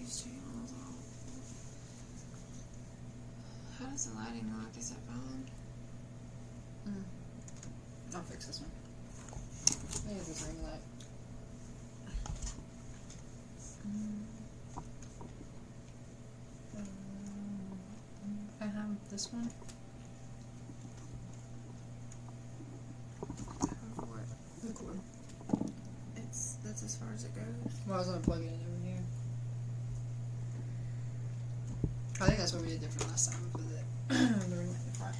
these channels off. How does the lighting look? Is it on? I'll fix this one. Maybe this ring light. I have this one. The cord. That's as far as it goes. Well, I was gonna plug it in over here. I think that's what we did different last time with it. The ring light in the front.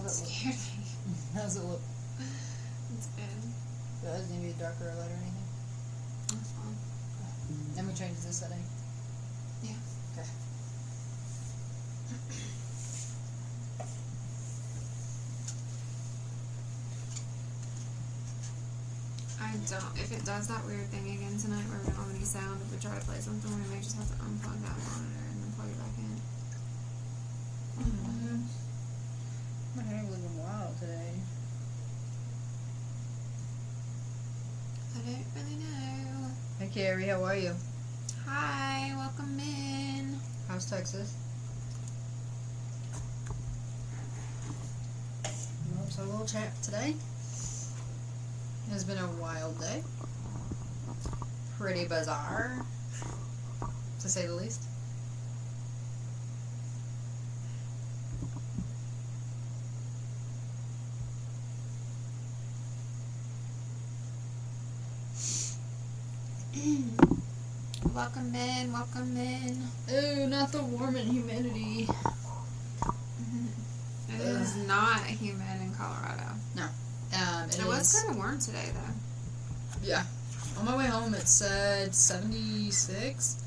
Scared me. How's it look? It's good. Does it need a darker light or anything? That's fine. Let me change this setting. Yeah. Okay. I don't. If it does that weird thing again tonight where we don't have any sound, if we try to play something, we may just have to unplug that monitor and then plug it back in. My hair looking wild today. I don't really know. Hey Carrie, how are you? Hi, welcome in. How's Texas? Well, so a little chat today. It has been a wild day. Pretty bizarre, to say the least. Welcome in, welcome in. Ooh, not the warm and humidity. It is not humid in Colorado. No. It was kind of warm today, though. Yeah. On my way home, it said 76.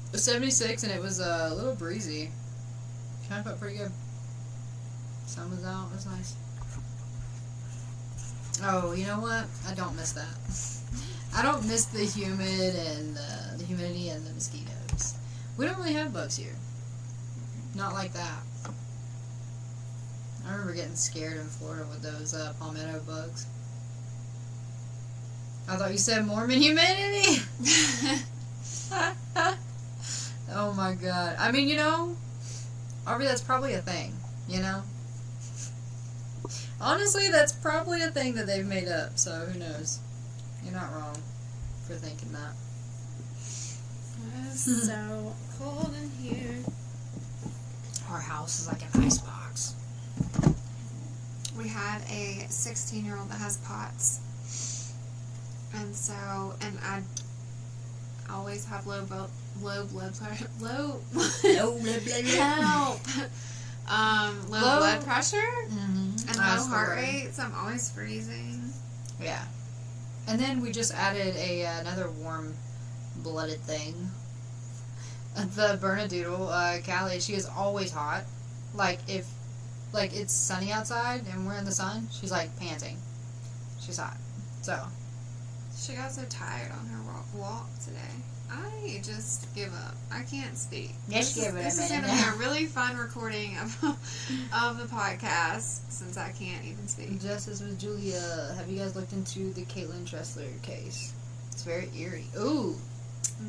It was 76, and it was a little breezy. Kind of felt pretty good. Sun was out. It was nice. Oh, you know what? I don't miss that. I don't miss the humid and the humidity and the mosquitoes. We don't really have bugs here. Not like that. I remember getting scared in Florida with those palmetto bugs. I thought you said Mormon humidity. Oh my god. I mean, you know, Arby, that's probably a thing, you know? Honestly, that's probably a thing that they've made up, so who knows? You're not wrong for thinking that. It is so cold in here. Our house is like an icebox. We had a 16-year-old that has POTS. And so, and I always have low blood pressure. Low blood pressure and low heart rate, so I'm always freezing. Yeah. And then we just added another warm-blooded thing. The Bernedoodle, Callie, she is always hot. Like, if it's sunny outside and we're in the sun, she's, like, panting. She's hot. So. She got so tired on her walk today. I just give up. I can't speak. Just give it a minute. This is going to be a really fun recording of the podcast, since I can't even speak. Just as with Julia, have you guys looked into the Caitlin Tressler case? It's very eerie. Ooh.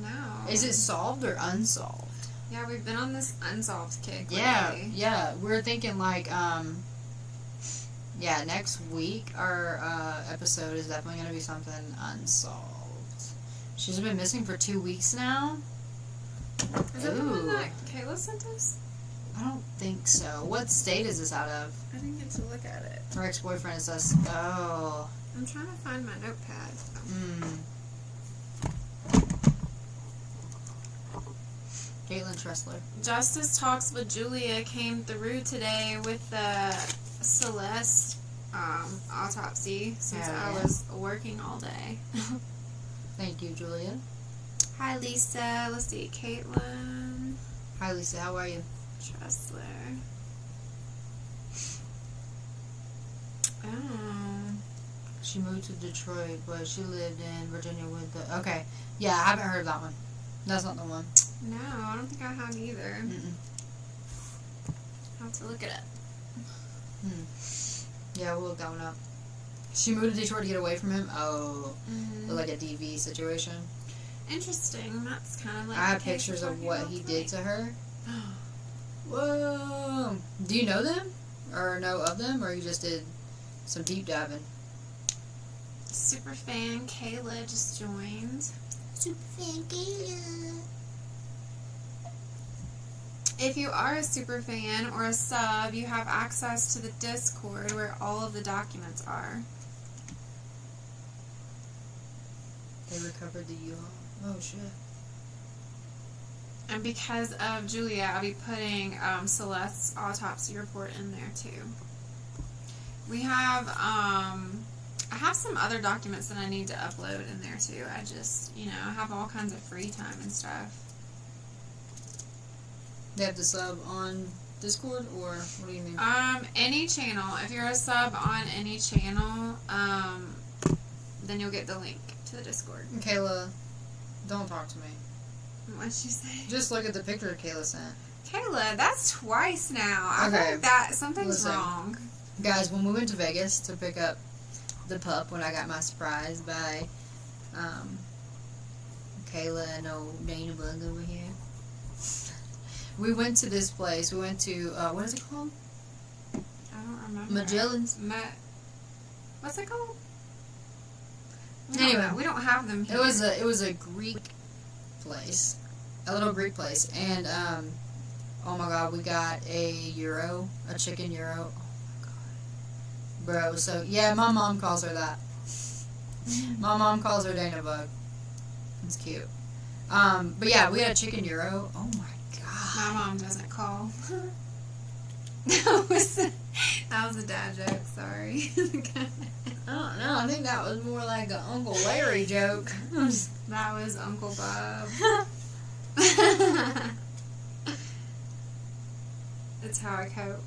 No. Is it solved or unsolved? Yeah, we've been on this unsolved kick lately. Yeah. We're thinking like, next week our episode is definitely going to be something unsolved. She's been missing for 2 weeks now. Is that the one that Kayla sent us? I don't think so. What state is this out of? I didn't get to look at it. Her ex-boyfriend says, oh. I'm trying to find my notepad. Caitlin Tressler. Justice talks with Julia came through today with the Celeste autopsy since I was working all day. Thank you, Julia. Hi, Lisa. Let's see. Caitlin Hi, Lisa. How are you? Tressler. Oh. She moved to Detroit, but she lived in Virginia with the... Okay. Yeah, I haven't heard of that one. That's not the one. No, I don't think I have either. Mm-mm. I'll have to look it up. Yeah, we'll look that one up. She moved to Detroit to get away from him? Oh. Mm-hmm. Like a DV situation? Interesting. That's kind of like I have pictures of what he did to her. Whoa. Do you know them? Or know of them? Or you just did some deep diving? Superfan Kayla just joined. Superfan Kayla. If you are a superfan or a sub, you have access to the Discord where all of the documents are. They recovered the U-Haul. Oh, shit. And because of Julia, I'll be putting Celeste's autopsy report in there too. We have, I have some other documents that I need to upload in there too. I just, I have all kinds of free time and stuff. They have the sub on Discord, or what do you mean? Any channel. If you're a sub on any channel, then you'll get the link to the Discord. Kayla, don't talk to me. What'd she say? Just look at the picture Kayla sent. Kayla, that's twice now. I Okay. think that something's wrong. Guys, when we went to Vegas to pick up the pup, when I got my surprise by Kayla and old Dana Bug over here, we went to this place. We went to, what is it called? I don't remember. Magellan's? What's it called? Anyway, we don't have them here. It was a Greek place, a little Greek place, and oh my god, we got a chicken gyro. Oh my god, bro. So yeah, my mom calls her that. My mom calls her Dana Bug. It's cute. But yeah, we had a chicken gyro. Oh my god. My mom doesn't call. That was a dad joke. Sorry. I don't know. I think that was more like an Uncle Larry joke. That was Uncle Bob. It's how I cope.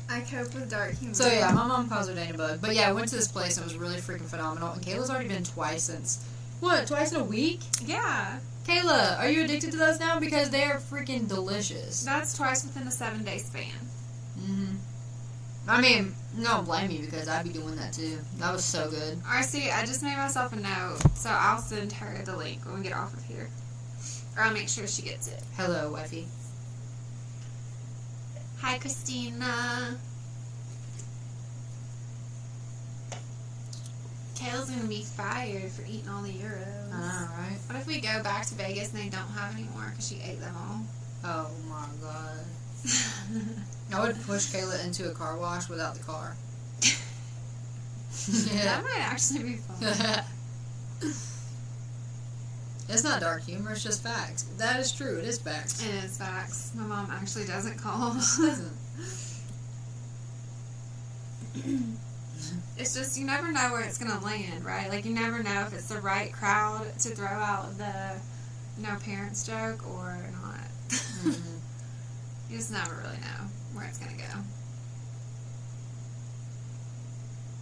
I cope with dark humor. So yeah, my mom calls her Dana Bug. But yeah, I went to this place and it was really freaking phenomenal. And Kayla's already been twice since... What? Twice in a week? Yeah. Kayla, are you addicted to those now? Because they are freaking delicious. That's twice within a 7-day span. Mm-hmm. I mean, don't blame me because I'd be doing that too. That was so good. RC, I just made myself a note, so I'll send her the link when we get off of here. Or I'll make sure she gets it. Hello, wifey. Hi, Christina. Kayla's gonna be fired for eating all the euros. I know, right? What if we go back to Vegas and they don't have any more because she ate them all? Oh my god. I would push Kayla into a car wash without the car. Yeah. That might actually be fun. It's not dark humor, it's just facts. That is true, it is facts. It is facts. My mom actually doesn't call. She doesn't. It's just, you never know where it's going to land, right? Like, you never know if it's the right crowd to throw out the no parents joke or not. Mm-hmm. You just never really know where it's going to go.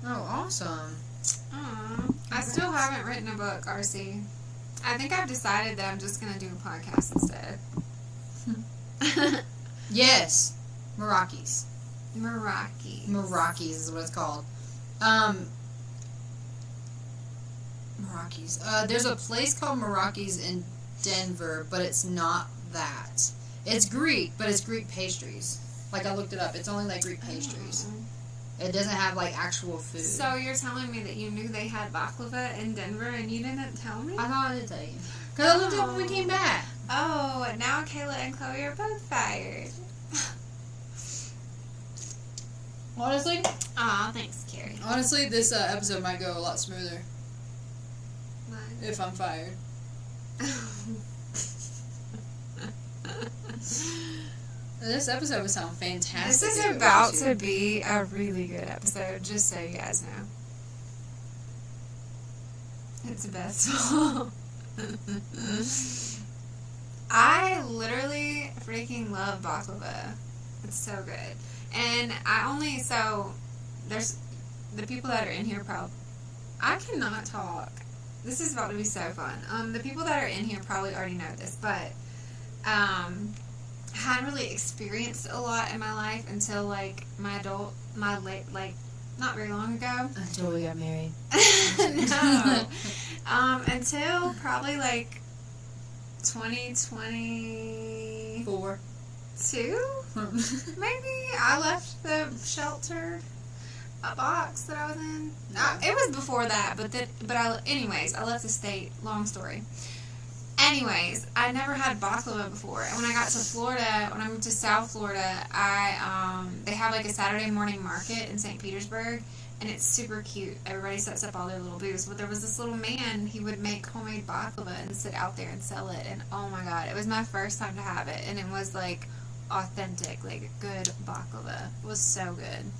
Oh, awesome. Aww. I still haven't written a book, RC. I think I've decided that I'm just going to do a podcast instead. Yes. Meraki's. Meraki's is what it's called. Meraki's. There's a place called Meraki's in Denver, but it's not that. It's Greek, but it's Greek pastries. Like, I looked it up. It's only, like, Greek pastries. It doesn't have, like, actual food. So you're telling me that you knew they had baklava in Denver and you didn't tell me? I thought I did tell you. Because I looked it up when we came back. Oh, and now Kayla and Chloe are both fired. Honestly? Aw, thanks, Carrie. Honestly, this episode might go a lot smoother. Might. if I'm fired. This episode would sound fantastic. This is about to be a really good episode, just so you guys know. It's the best. I literally freaking love baklava. It's so good. And there's the people that are in here probably, I cannot talk. This is about to be so fun. The people that are in here probably already know this, but, hadn't really experienced a lot in my life until, like, not very long ago. Until we got married. No. Until probably, like, 2024. 2? Maybe I left the shelter box that I was in. It was before that, anyways, I left the state. Long story. Anyways, I never had baklava before, and when I got to Florida, when I moved to South Florida, they have like a Saturday morning market in St. Petersburg, and it's super cute. Everybody sets up all their little booths, but there was this little man. He would make homemade baklava and sit out there and sell it, and oh my god, it was my first time to have it, and it was like authentic, like good baklava. It was so good.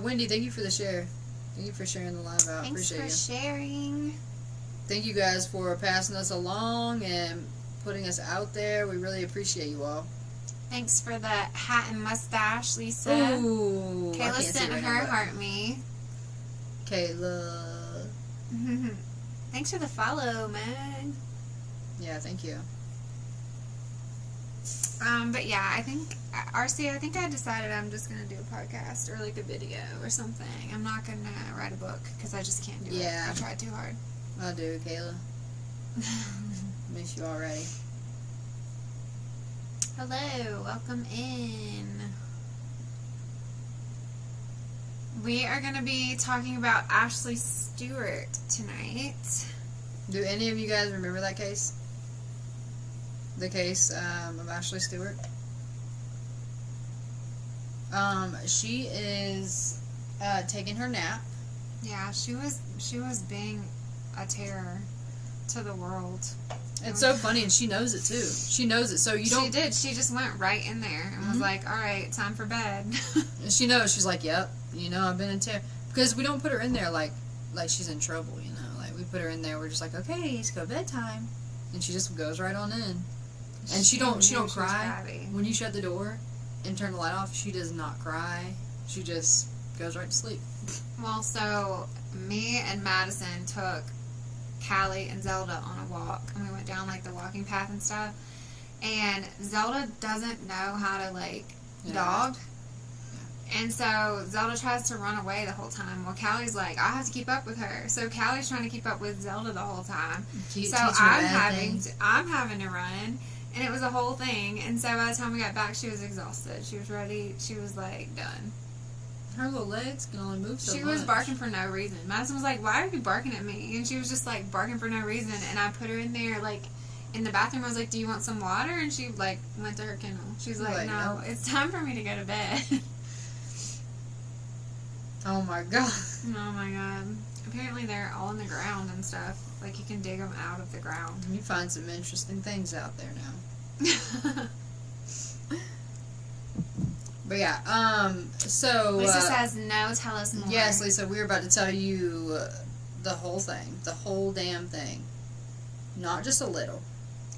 Wendy, thank you for the share. Thank you for sharing the live out. Thanks Appreciate for sharing. Thank you guys for passing us along and putting us out there. We really appreciate you all. Thanks for the hat and mustache, Lisa. Ooh, Kayla sent her heart me. Kayla. Thanks for the follow, man. Yeah, thank you. But yeah, I think I decided I'm just gonna do a podcast or like a video or something. I'm not gonna write a book because I just can't do it. I tried too hard. I'll do it, Kayla. Miss you already. Hello, welcome in. We are going to be talking about Ashley Stewart tonight. Do any of you guys remember that case? The case of Ashley Stewart? She is taking her nap. Yeah, she was being a terror to the world. It's so funny, and she knows it too. She knows it, so you don't... She did. She just went right in there and was like, all right, time for bed. And she knows. She's like, yep, I've been in terror. Because we don't put her in there like she's in trouble, Like, we put her in there, we're just like, okay, it's go bedtime. And she just goes right on in. And she don't cry. When you shut the door and turn the light off, she does not cry. She just goes right to sleep. Well, so me and Madison took Callie and Zelda on a walk, and we went down like the walking path and stuff, and Zelda doesn't know how to dog, and so Zelda tries to run away the whole time. Well, Callie's like, I have to keep up with her, so Callie's trying to keep up with Zelda the whole time. So I'm having to run, and it was a whole thing. And so by the time we got back, she was exhausted. She was ready. She was done. Her little legs can only move so much. She was barking for no reason. Madison was like, why are you barking at me? And she was just barking for no reason. And I put her in there in the bathroom. I was like, do you want some water? And she went to her kennel. She was like, no, it's time for me to go to bed. Oh my god. Oh my god. Apparently they're all in the ground and stuff. You can dig them out of the ground. You find some interesting things out there now. But yeah, so... Lisa says, no, tell us more. Yes, Lisa, we're about to tell you the whole thing. The whole damn thing. Not just a little.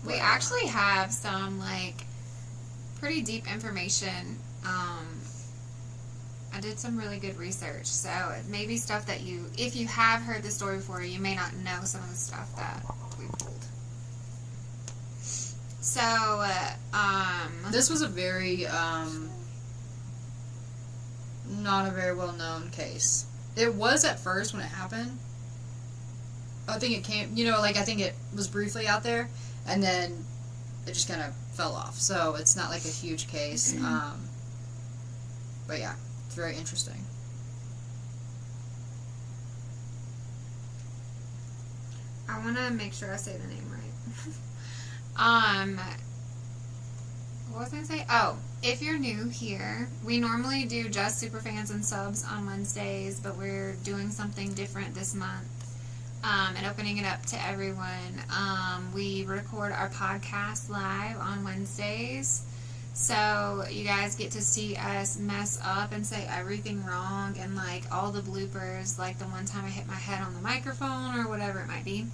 We actually have some, pretty deep information. I did some really good research, so it may be stuff that if you have heard the story before, you may not know some of the stuff that we pulled. So, this was a very, not a very well-known case. It was at first when it happened. I think it came, I think it was briefly out there, and then it just kind of fell off. So it's not a huge case. But yeah, it's very interesting. I want to make sure I say the name right. What was I going to say? Oh, if you're new here, we normally do just superfans and subs on Wednesdays, but we're doing something different this month. and opening it up to everyone. We record our podcast live on Wednesdays. So you guys get to see us mess up and say everything wrong and like all the bloopers, like the one time I hit my head on the microphone or whatever it might be.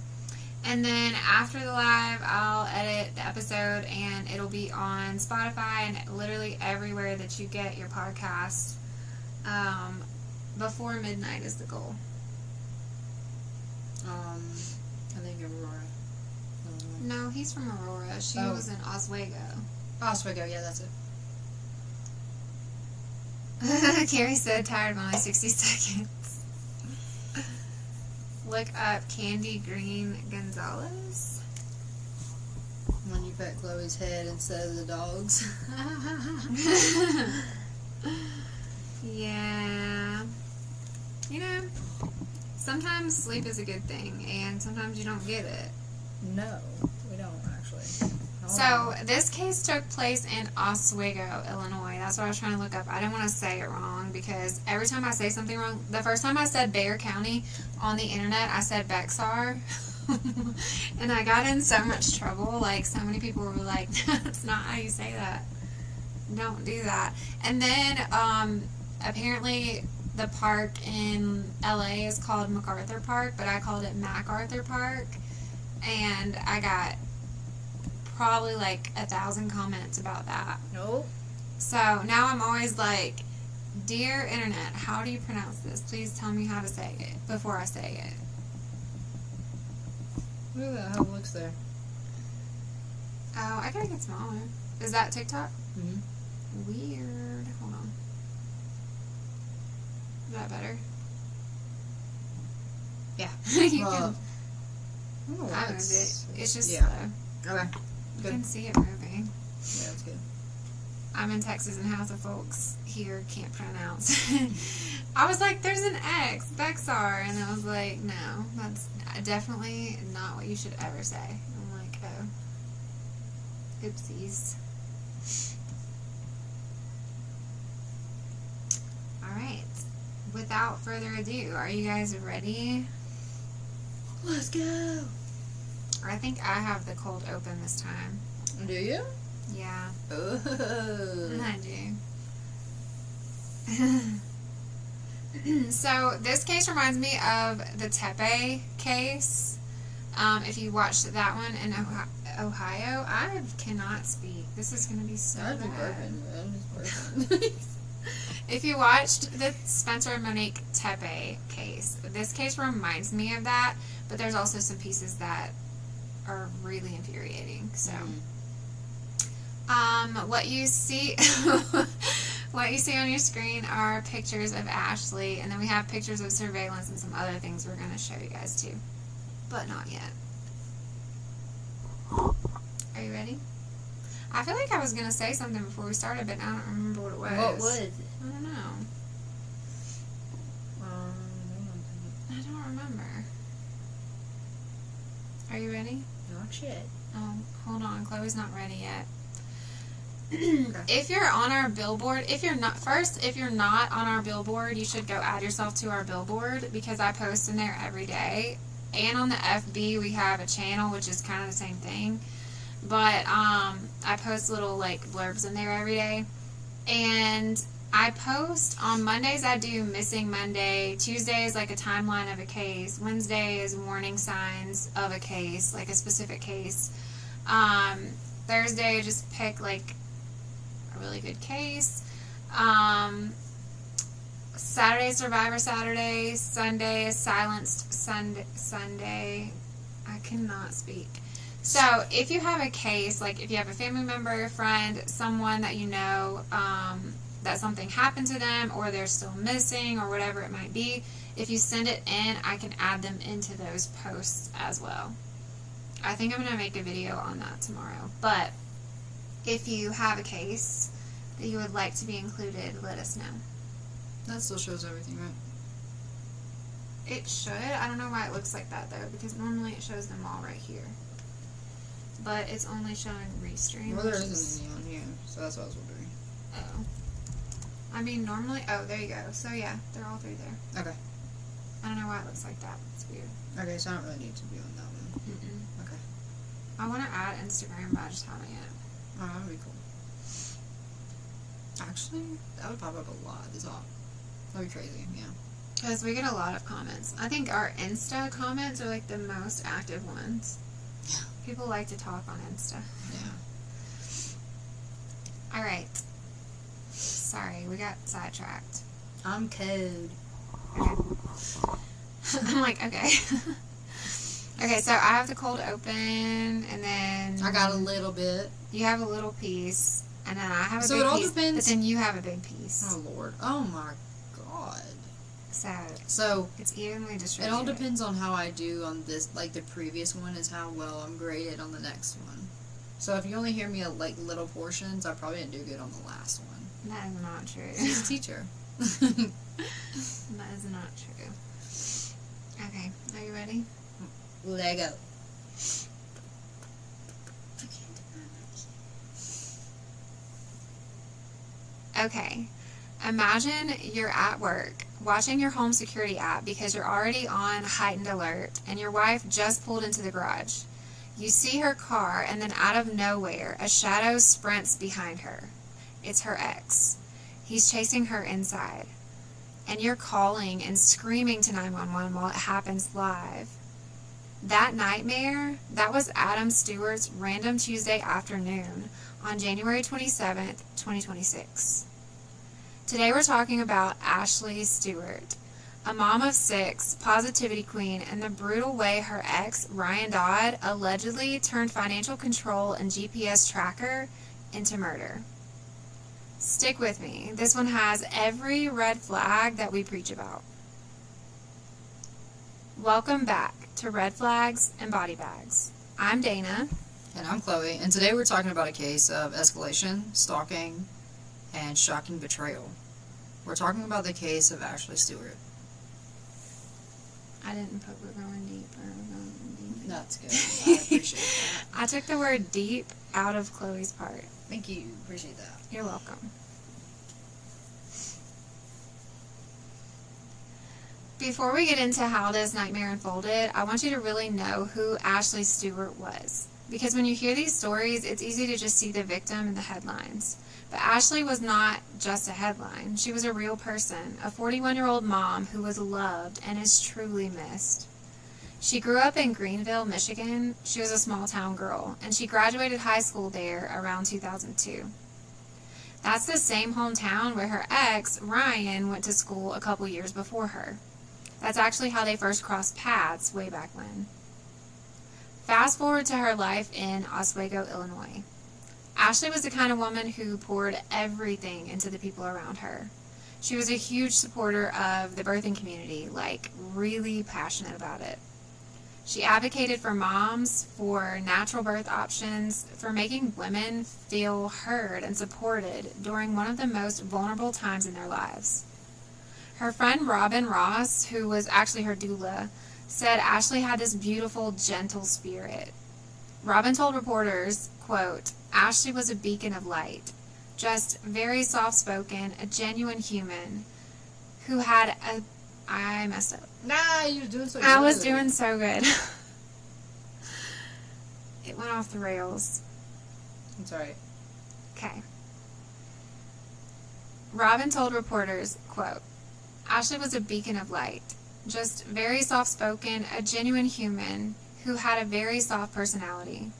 And then after the live, I'll edit the episode and it'll be on Spotify and literally everywhere that you get your podcast. Before midnight is the goal. I think Aurora. No, he's from Aurora. She was in Oswego. Oswego, yeah, that's it. Carrie said, tired of only 60 seconds. Look up Candy Green Gonzalez. When you pet Chloe's head instead of the dog's. Yeah. You know, sometimes sleep is a good thing, and sometimes you don't get it. No, we don't, actually. So, this case took place in Oswego, Illinois. That's what I was trying to look up. I didn't want to say it wrong because every time I say something wrong, the first time I said Bexar County on the internet, I said Bexar. And I got in so much trouble. Like, so many people were like, that's not how you say that. Don't do that. And then, apparently, the park in LA is called MacArthur Park, but I called it MacArthur Park. And I got probably like 1,000 comments about that. Nope. So now I'm always like, dear internet, how do you pronounce this? Please tell me how to say it before I say it. Look at that, how it looks there. Oh, I gotta get smaller. Is that TikTok? Mm-hmm. Weird. Hold on. Is that better? Yeah. You Well, can. I moved it. It's just yeah. slow. Okay. You Good. can see it moving. Yeah, that's good. I'm in Texas and half the folks here can't pronounce. I was like, there's an X, Bexar. And I was like, no, that's definitely not what you should ever say. I'm like, oh. Oopsies. Alright. Without further ado, are you guys ready? Let's go. I think I have the cold open this time. Do you? Yeah. Oh. I do. So, this case reminds me of the Tepe case. If you watched that one in Ohio, I cannot speak. This is going to be so I'd be bad. burping. If you watched the Spencer and Monique Tepe case, this case reminds me of that, but there's also some pieces that are really infuriating. So, what you see, what you see on your screen are pictures of Ashley, and then we have pictures of surveillance and some other things we're going to show you guys too, but not yet. Are you ready? I feel like I was going to say something before we started, but I don't remember what it was. What was it? I don't know. I don't remember. Are you ready? Not yet. Oh, hold on. Chloe's not ready yet. Okay. If you're on our billboard, if you're not on our billboard, you should go add yourself to our billboard because I post in there every day. And on the FB, we have a channel, which is kind of the same thing. But I post little like blurbs in there every day. And I post on Mondays, I do Missing Monday. Tuesday is like a timeline of a case. Wednesday is warning signs of a case, like a specific case. Thursday, I just pick like a really good case. Saturday, Survivor Saturday. Sunday is Silenced Sunday. I cannot speak. So, if you have a case, like if you have a family member, a friend, someone that you know, that something happened to them, or they're still missing, or whatever it might be, if you send it in, I can add them into those posts as well. I think I'm going to make a video on that tomorrow. But, if you have a case that you would like to be included, let us know. That still shows everything, right? It should. I don't know why it looks like that, though, because normally it shows them all right here. But it's only showing restream. Well, there isn't any on here, so that's what I was wondering. Oh. I mean, normally... Oh, there you go. So, yeah, they're all through there. Okay. I don't know why it looks like that. It's weird. Okay, so I don't really need to be on that one. Mm-mm. Okay. I want to add Instagram, but I just haven't yet. Oh, that would be cool. Actually, that would pop up a lot at the top. That'd be crazy, yeah. Because we get a lot of comments. I think our Insta comments are like the most active ones. Yeah. People like to talk on Insta. Yeah. Alright. Sorry, we got sidetracked. I'm code. Okay. I'm like, okay. Okay, so I have the cold open, and then... I got a little bit. You have a little piece, and then I have a So big it all piece, depends... but then you have a big piece. Oh, Lord. Oh, my God. So it's evenly distributed. It all depends on how I do on this. Like, the previous one is how well I'm graded on the next one. So if you only hear me at, like, little portions, I probably didn't do good on the last one. That is not true. She's a teacher. That is not true. Okay, are you ready? Lego. Okay. Imagine you're at work, watching your home security app because you're already on heightened alert, and your wife just pulled into the garage. You see her car, and then out of nowhere, a shadow sprints behind her. It's her ex. He's chasing her inside. And you're calling and screaming to 911 while it happens live. That nightmare, that was Adam Stewart's random Tuesday afternoon on January 27th, 2026. Today we're talking about Ashley Stewart, a mom of 6, positivity queen, and the brutal way her ex, Ryan Dodd, allegedly turned financial control and GPS tracker into murder. Stick with me. This one has every red flag that we preach about. Welcome back to Red Flags and Body Bags. I'm Dana. And I'm Chloe. And today we're talking about a case of escalation, stalking, and shocking betrayal. We're talking about the case of Ashley Stewart. I didn't put we're going deep or we're going deep. That's good. I appreciate that. I took the word deep out of Chloe's part. Thank you. Appreciate that. You're welcome. Before we get into how this nightmare unfolded, I want you to really know who Ashley Stewart was. Because when you hear these stories, it's easy to just see the victim in the headlines. But Ashley was not just a headline. She was a real person, a 41-year-old mom who was loved and is truly missed. She grew up in Greenville, Michigan. She was a small-town girl, and she graduated high school there around 2002. That's the same hometown where her ex, Ryan, went to school a couple years before her. That's actually how they first crossed paths way back when. Fast forward to her life in Oswego, Illinois. Ashley was the kind of woman who poured everything into the people around her. She was a huge supporter of the birthing community, like really passionate about it. She advocated for moms, for natural birth options, for making women feel heard and supported during one of the most vulnerable times in their lives. Her friend Robin Ross, who was actually her doula, said Ashley had this beautiful, gentle spirit. Robin told reporters, quote, Ashley was a beacon of light, just very soft-spoken, a genuine human who had a... I messed up. Nah, you were doing so good. I was doing so good. It went off the rails. It's alright. Okay. Robin told reporters, quote, Ashley was a beacon of light, just very soft-spoken, a genuine human who had a very soft personality.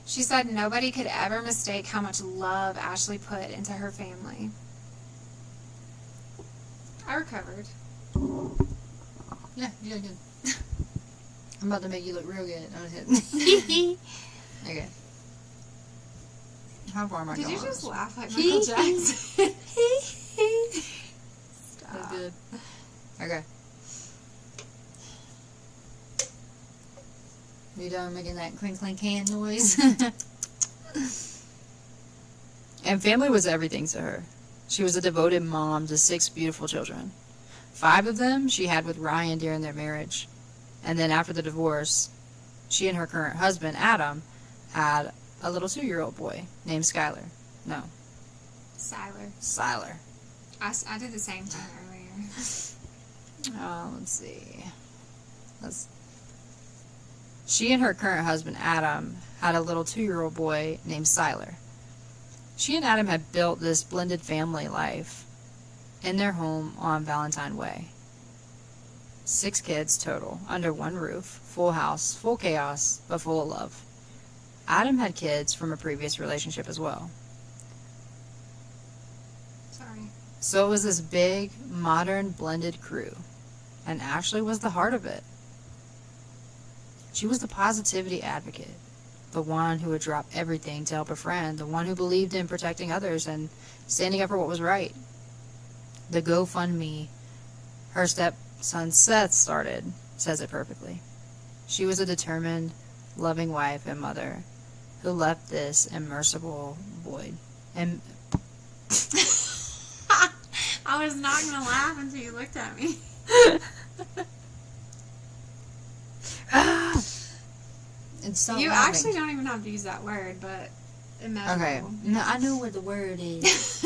She said nobody could ever mistake how much love Ashley put into her family. I recovered. Yeah, you did good. I'm about to make you look real good. Okay. How far am I Did going? you just laugh like Michael Jackson? Stop. That's good. Okay. You done making that clink clink hand noise? And family was everything to her. She was a devoted mom to 6 beautiful children. 5 of them she had with Ryan during their marriage. And then after the divorce, she and her current husband, Adam, had a little 2-year-old boy named Skylar. No. Siler. Siler. I did the same thing earlier. Let's see. She and her current husband, Adam, had a little 2-year-old boy named Siler. She and Adam had built this blended family life in their home on Valentine Way. 6 kids total, under one roof, full house, full chaos, but full of love. Adam had kids from a previous relationship as well. Sorry. So it was this big, modern, blended crew. And Ashley was the heart of it. She was the positivity advocate. The one who would drop everything to help a friend. The one who believed in protecting others and standing up for what was right. The GoFundMe her stepson Seth started says it perfectly. She was a determined, loving wife and mother who left this immersible void. And I was not going to laugh until you looked at me. You actually don't even have to use that word, but imagine. Okay. No, I know what the word is.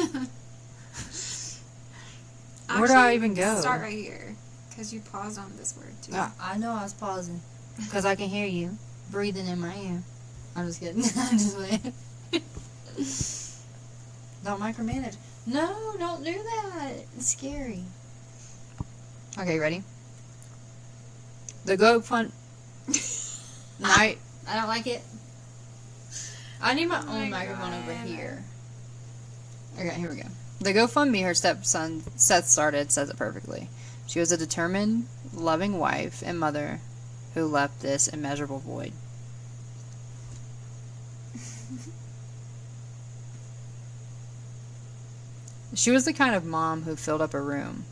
Actually, where do I even go? Start right here, because you paused on this word too. I know I was pausing, because I can hear you breathing in my ear. I'm just kidding. I'm just waiting. Don't micromanage. No, don't do that. It's scary. Okay, ready? The GoFund. Night. I don't like it. I need my own microphone over here. Okay, here we go. The GoFundMe her stepson Seth started says it perfectly. She was a determined, loving wife and mother who left this immeasurable void. She was the kind of mom who filled up a room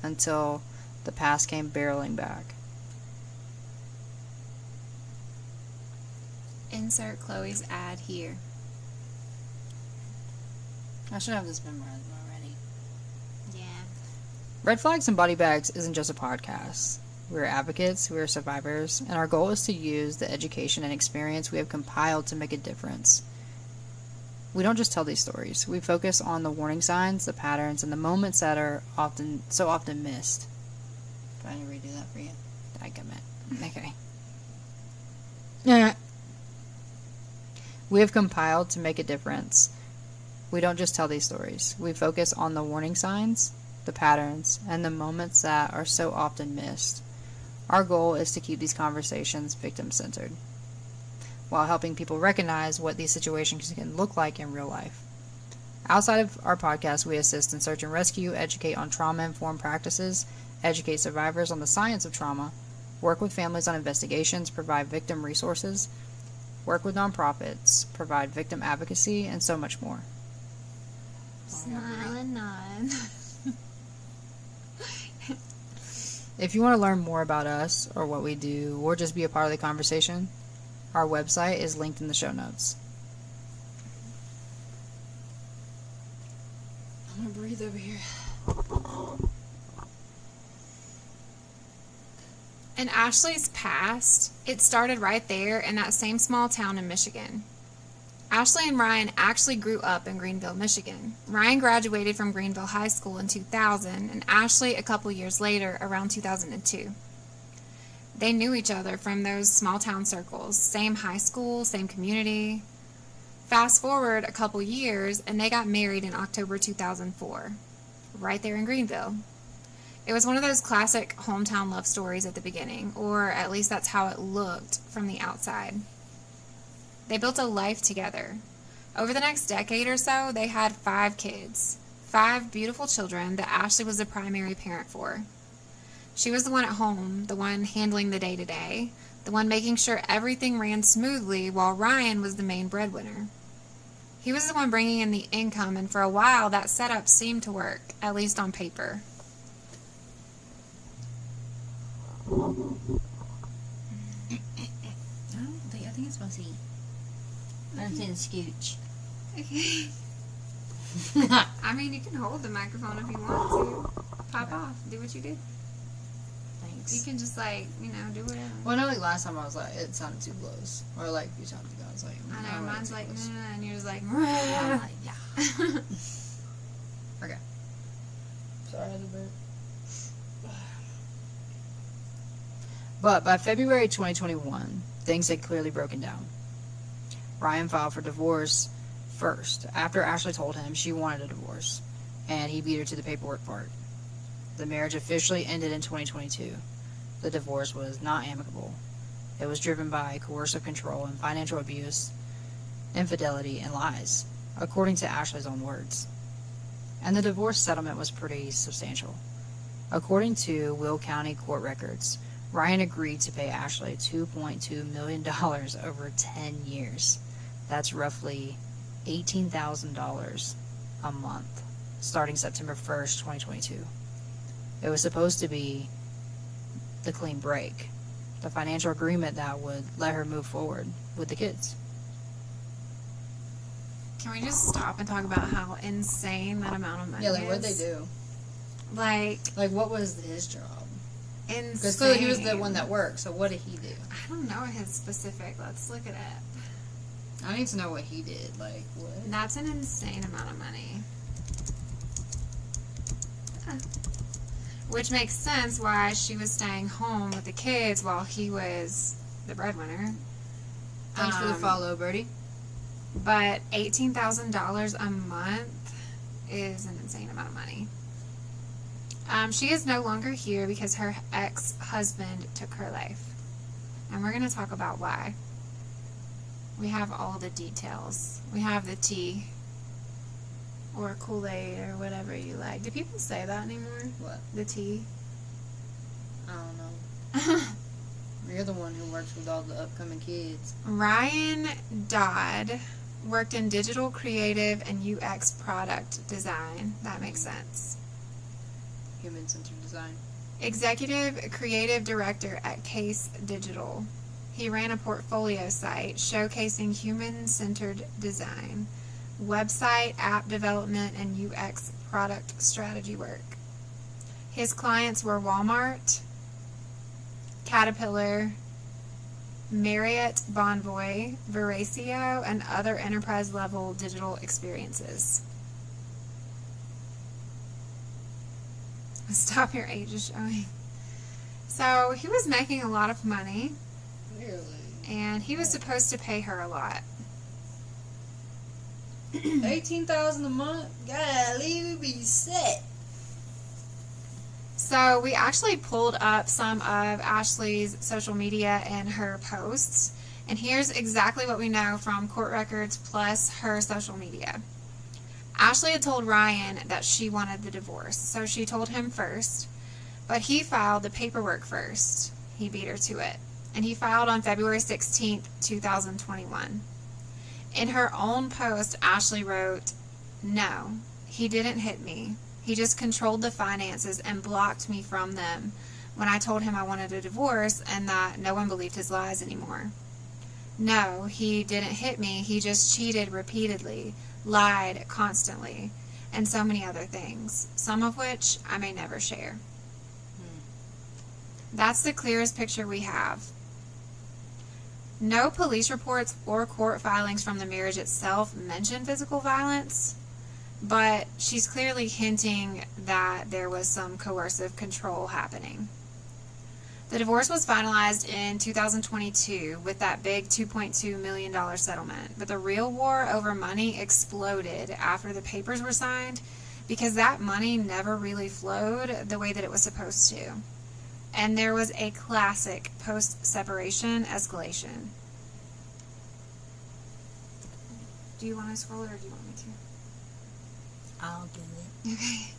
until the past came barreling back. Insert Chloe's ad here. I should have this memorized already. Yeah. Red Flags and Body Bags isn't just a podcast. We're advocates, we're survivors, and our goal is to use the education and experience we have compiled to make a difference. We don't just tell these stories. We focus on the warning signs, the patterns, and the moments that are so often missed. Do I need to redo that for you? I commit. Okay. Yeah. We have compiled to make a difference. We don't just tell these stories. We focus on the warning signs, the patterns, and the moments that are so often missed. Our goal is to keep these conversations victim-centered, while helping people recognize what these situations can look like in real life. Outside of our podcast, we assist in search and rescue, educate on trauma-informed practices, educate survivors on the science of trauma, work with families on investigations, provide victim resources, work with nonprofits, provide victim advocacy, and so much more. Smile and nod. If you want to learn more about us or what we do, or just be a part of the conversation, our website is linked in the show notes. I'm going to breathe over here. In Ashley's past, it started right there in that same small town in Michigan. Ashley and Ryan actually grew up in Greenville, Michigan. Ryan graduated from Greenville High School in 2000, and Ashley a couple years later, around 2002. They knew each other from those small town circles, same high school, same community. Fast forward a couple years, and they got married in October 2004, right there in Greenville. It was one of those classic hometown love stories at the beginning, or at least that's how it looked from the outside. They built a life together. Over the next decade or so, they had 5 kids, 5 beautiful children that Ashley was the primary parent for. She was the one at home, the one handling the day-to-day, the one making sure everything ran smoothly, while Ryan was the main breadwinner. He was the one bringing in the income, and for a while that setup seemed to work, at least on paper. I think it's messy. I'm saying scooch. Okay. I mean, you can hold the microphone if you want to. Pop off. Do what you did. Thanks. You can just, do whatever. Well, I know, last time I was like, it sounded too close. Or, you sounded too, I was like, I know, mine's like, nah, and you're just like, yeah. Okay. Sorry, I had to burp. But by February 2021, things had clearly broken down. Ryan filed for divorce first, after Ashley told him she wanted a divorce, and he beat her to the paperwork part. The marriage officially ended in 2022. The divorce was not amicable. It was driven by coercive control and financial abuse, infidelity, and lies, according to Ashley's own words. And the divorce settlement was pretty substantial. According to Will County court records, Ryan agreed to pay Ashley $2.2 million over 10 years. That's roughly $18,000 a month, starting September 1st, 2022. It was supposed to be the clean break, the financial agreement that would let her move forward with the kids. Can we just stop and talk about how insane that amount of money is? What'd they do? Like, what was his job? Insane. Because clearly he was the one that worked, so what did he do? I don't know his specific. Let's look it up. I need to know what he did. What? That's an insane amount of money. Which makes sense why she was staying home with the kids while he was the breadwinner. Thanks for the follow, Birdie. But $18,000 a month is an insane amount of money. She is no longer here because her ex-husband took her life. And we're going to talk about why. We have all the details. We have the tea. Or Kool-Aid or whatever you like. Do people say that anymore? What? The tea? I don't know. You're the one who works with all the upcoming kids. Ryan Dodd worked in digital creative and UX product design. That makes sense. Human-centered design. Executive creative director at Case Digital. He ran a portfolio site showcasing human-centered design, website, app development, and UX product strategy work. His clients were Walmart, Caterpillar, Marriott Bonvoy, Veratio, and other enterprise-level digital experiences. Stop, your age is showing. So he was making a lot of money. Really? And he was supposed to pay her a lot. $18,000 a month? Golly, we'd be set. So we actually pulled up some of Ashley's social media and her posts. And here's exactly what we know from court records plus her social media. Ashley had told Ryan that she wanted the divorce, so she told him first. But he filed the paperwork first. He beat her to it. And he filed on February 16th, 2021. In her own post, Ashley wrote, "No, he didn't hit me. He just controlled the finances and blocked me from them when I told him I wanted a divorce and that no one believed his lies anymore. No, he didn't hit me. He just cheated repeatedly, lied constantly, and so many other things, some of which I may never share." That's the clearest picture we have. No police reports or court filings from the marriage itself mention physical violence, but she's clearly hinting that there was some coercive control happening. The divorce was finalized in 2022 with that big $2.2 million settlement, but the real war over money exploded after the papers were signed because that money never really flowed the way that it was supposed to. And there was a classic post-separation escalation. Do you want to scroll or do you want me to? I'll do it. Okay.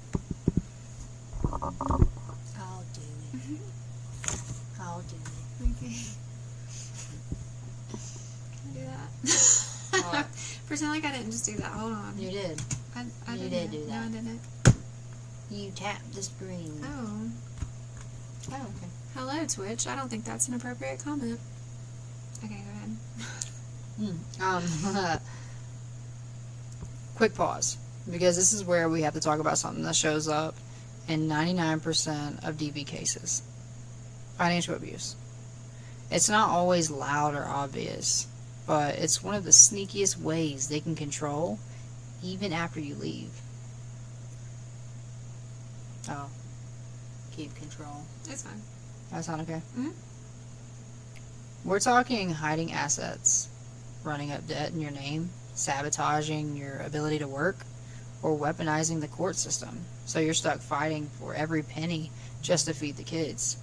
I'll do it. I'll do it. Okay. Can I do that? What? Pretend like I didn't just do that. Hold on. You did. I You didn't. did do that. No, I didn't. You tapped the screen. Oh. Oh, okay. Hello, Twitch. I don't think that's an appropriate comment. Okay, go ahead. Quick pause, because this is where we have to talk about something that shows up in 99% of DV cases. Financial abuse. It's not always loud or obvious, but it's one of the sneakiest ways they can control even after you leave. Oh. Keep control. It's fine. That sound okay? Mm-hmm. We're talking hiding assets, running up debt in your name, sabotaging your ability to work, or weaponizing the court system. So you're stuck fighting for every penny just to feed the kids.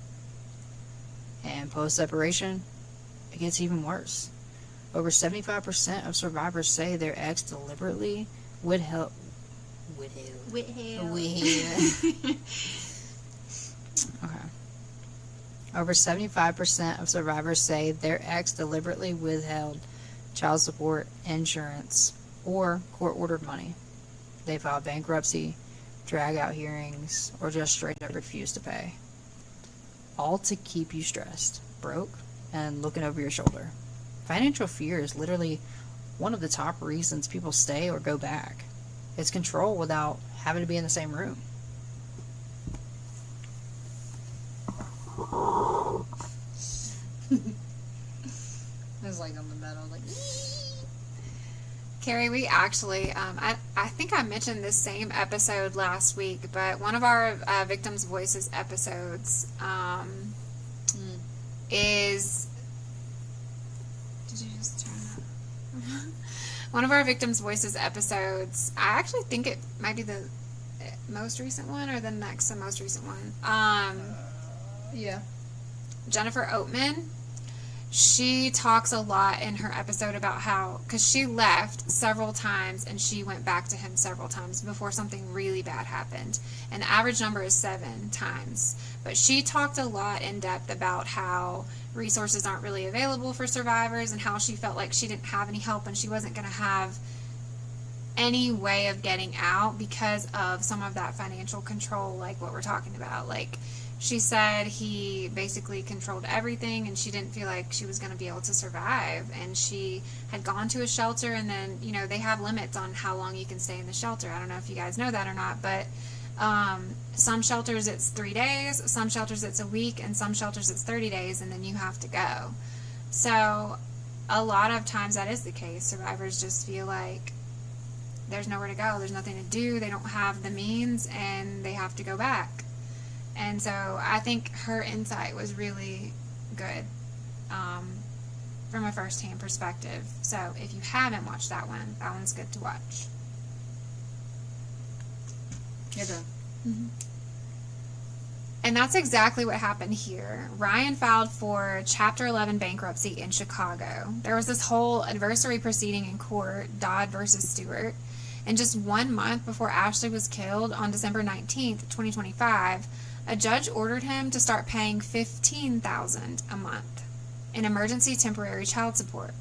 And post-separation, it gets even worse. Over 75% of survivors say their ex deliberately withheld. Okay. Over 75% of survivors say their ex deliberately withheld child support, insurance, or court-ordered money. They filed bankruptcy, drag out hearings, or just straight up refuse to pay. All to keep you stressed, broke, and looking over your shoulder. Financial fear is literally one of the top reasons people stay or go back. It's control without having to be in the same room. I was like on the metal, like. Carrie, we actually, I think I mentioned this same episode last week, but one of our Victims' Voices episodes is. Did you just turn that? One of our Victims' Voices episodes, I actually think it might be the most recent one or the next to most recent one. Yeah. Jennifer Oatman. She talks a lot in her episode about how, because she left several times and she went back to him several times before something really bad happened. And the average number is 7 times. But she talked a lot in depth about how resources aren't really available for survivors and how she felt like she didn't have any help and she wasn't going to have any way of getting out because of some of that financial control, like what we're talking about. Like, she said he basically controlled everything and she didn't feel like she was going to be able to survive. And she had gone to a shelter and then, you know, they have limits on how long you can stay in the shelter. I don't know if you guys know that or not, but some shelters it's 3 days, some shelters it's a week, and some shelters it's 30 days and then you have to go. So a lot of times that is the case. Survivors just feel like there's nowhere to go, there's nothing to do, they don't have the means, and they have to go back. And so I think her insight was really good from a first-hand perspective. So if you haven't watched that one's good to watch. You're done. Mm-hmm. And that's exactly what happened here. Ryan filed for Chapter 11 bankruptcy in Chicago. There was this whole adversary proceeding in court, Dodd versus Stewart. And just 1 month before Ashley was killed on December 19th, 2025, a judge ordered him to start paying $15,000 a month in emergency temporary child support.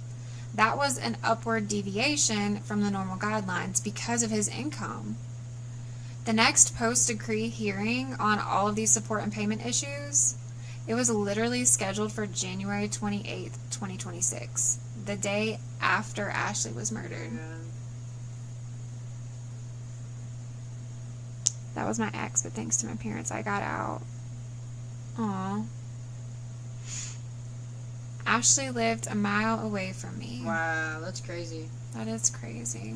That was an upward deviation from the normal guidelines because of his income. The next post-decree hearing on all of these support and payment issues, it was literally scheduled for January 28th, 2026, the day after Ashley was murdered. That was my ex, but thanks to my parents, I got out. Aww. Ashley lived a mile away from me. Wow, that's crazy. That is crazy.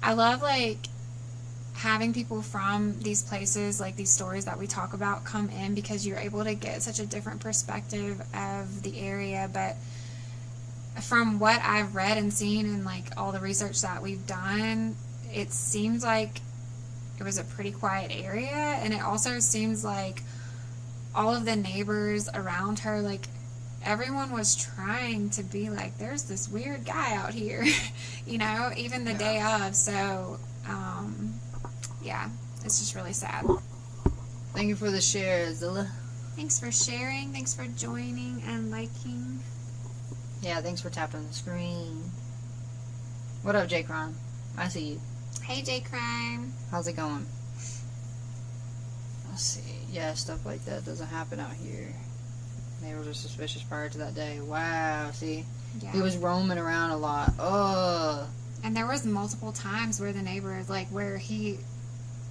I love, like, having people from these places, like these stories that we talk about, come in because you're able to get such a different perspective of the area. But from what I've read and seen and, like, all the research that we've done, it seems like it was a pretty quiet area, and it also seems like all of the neighbors around her, like, everyone was trying to be like, there's this weird guy out here, you know, even the day of. So, yeah, it's just really sad. Thank you for the share, Zilla. Thanks for sharing. Thanks for joining and liking. Yeah, thanks for tapping the screen. What up, J Crime? I see you. Hey, J Crime. How's it going? Let's see. Yeah, stuff like that doesn't happen out here. Neighbors were suspicious prior to that day. Wow, see? Yeah. He was roaming around a lot. Oh. And there was multiple times where the neighbor, like, where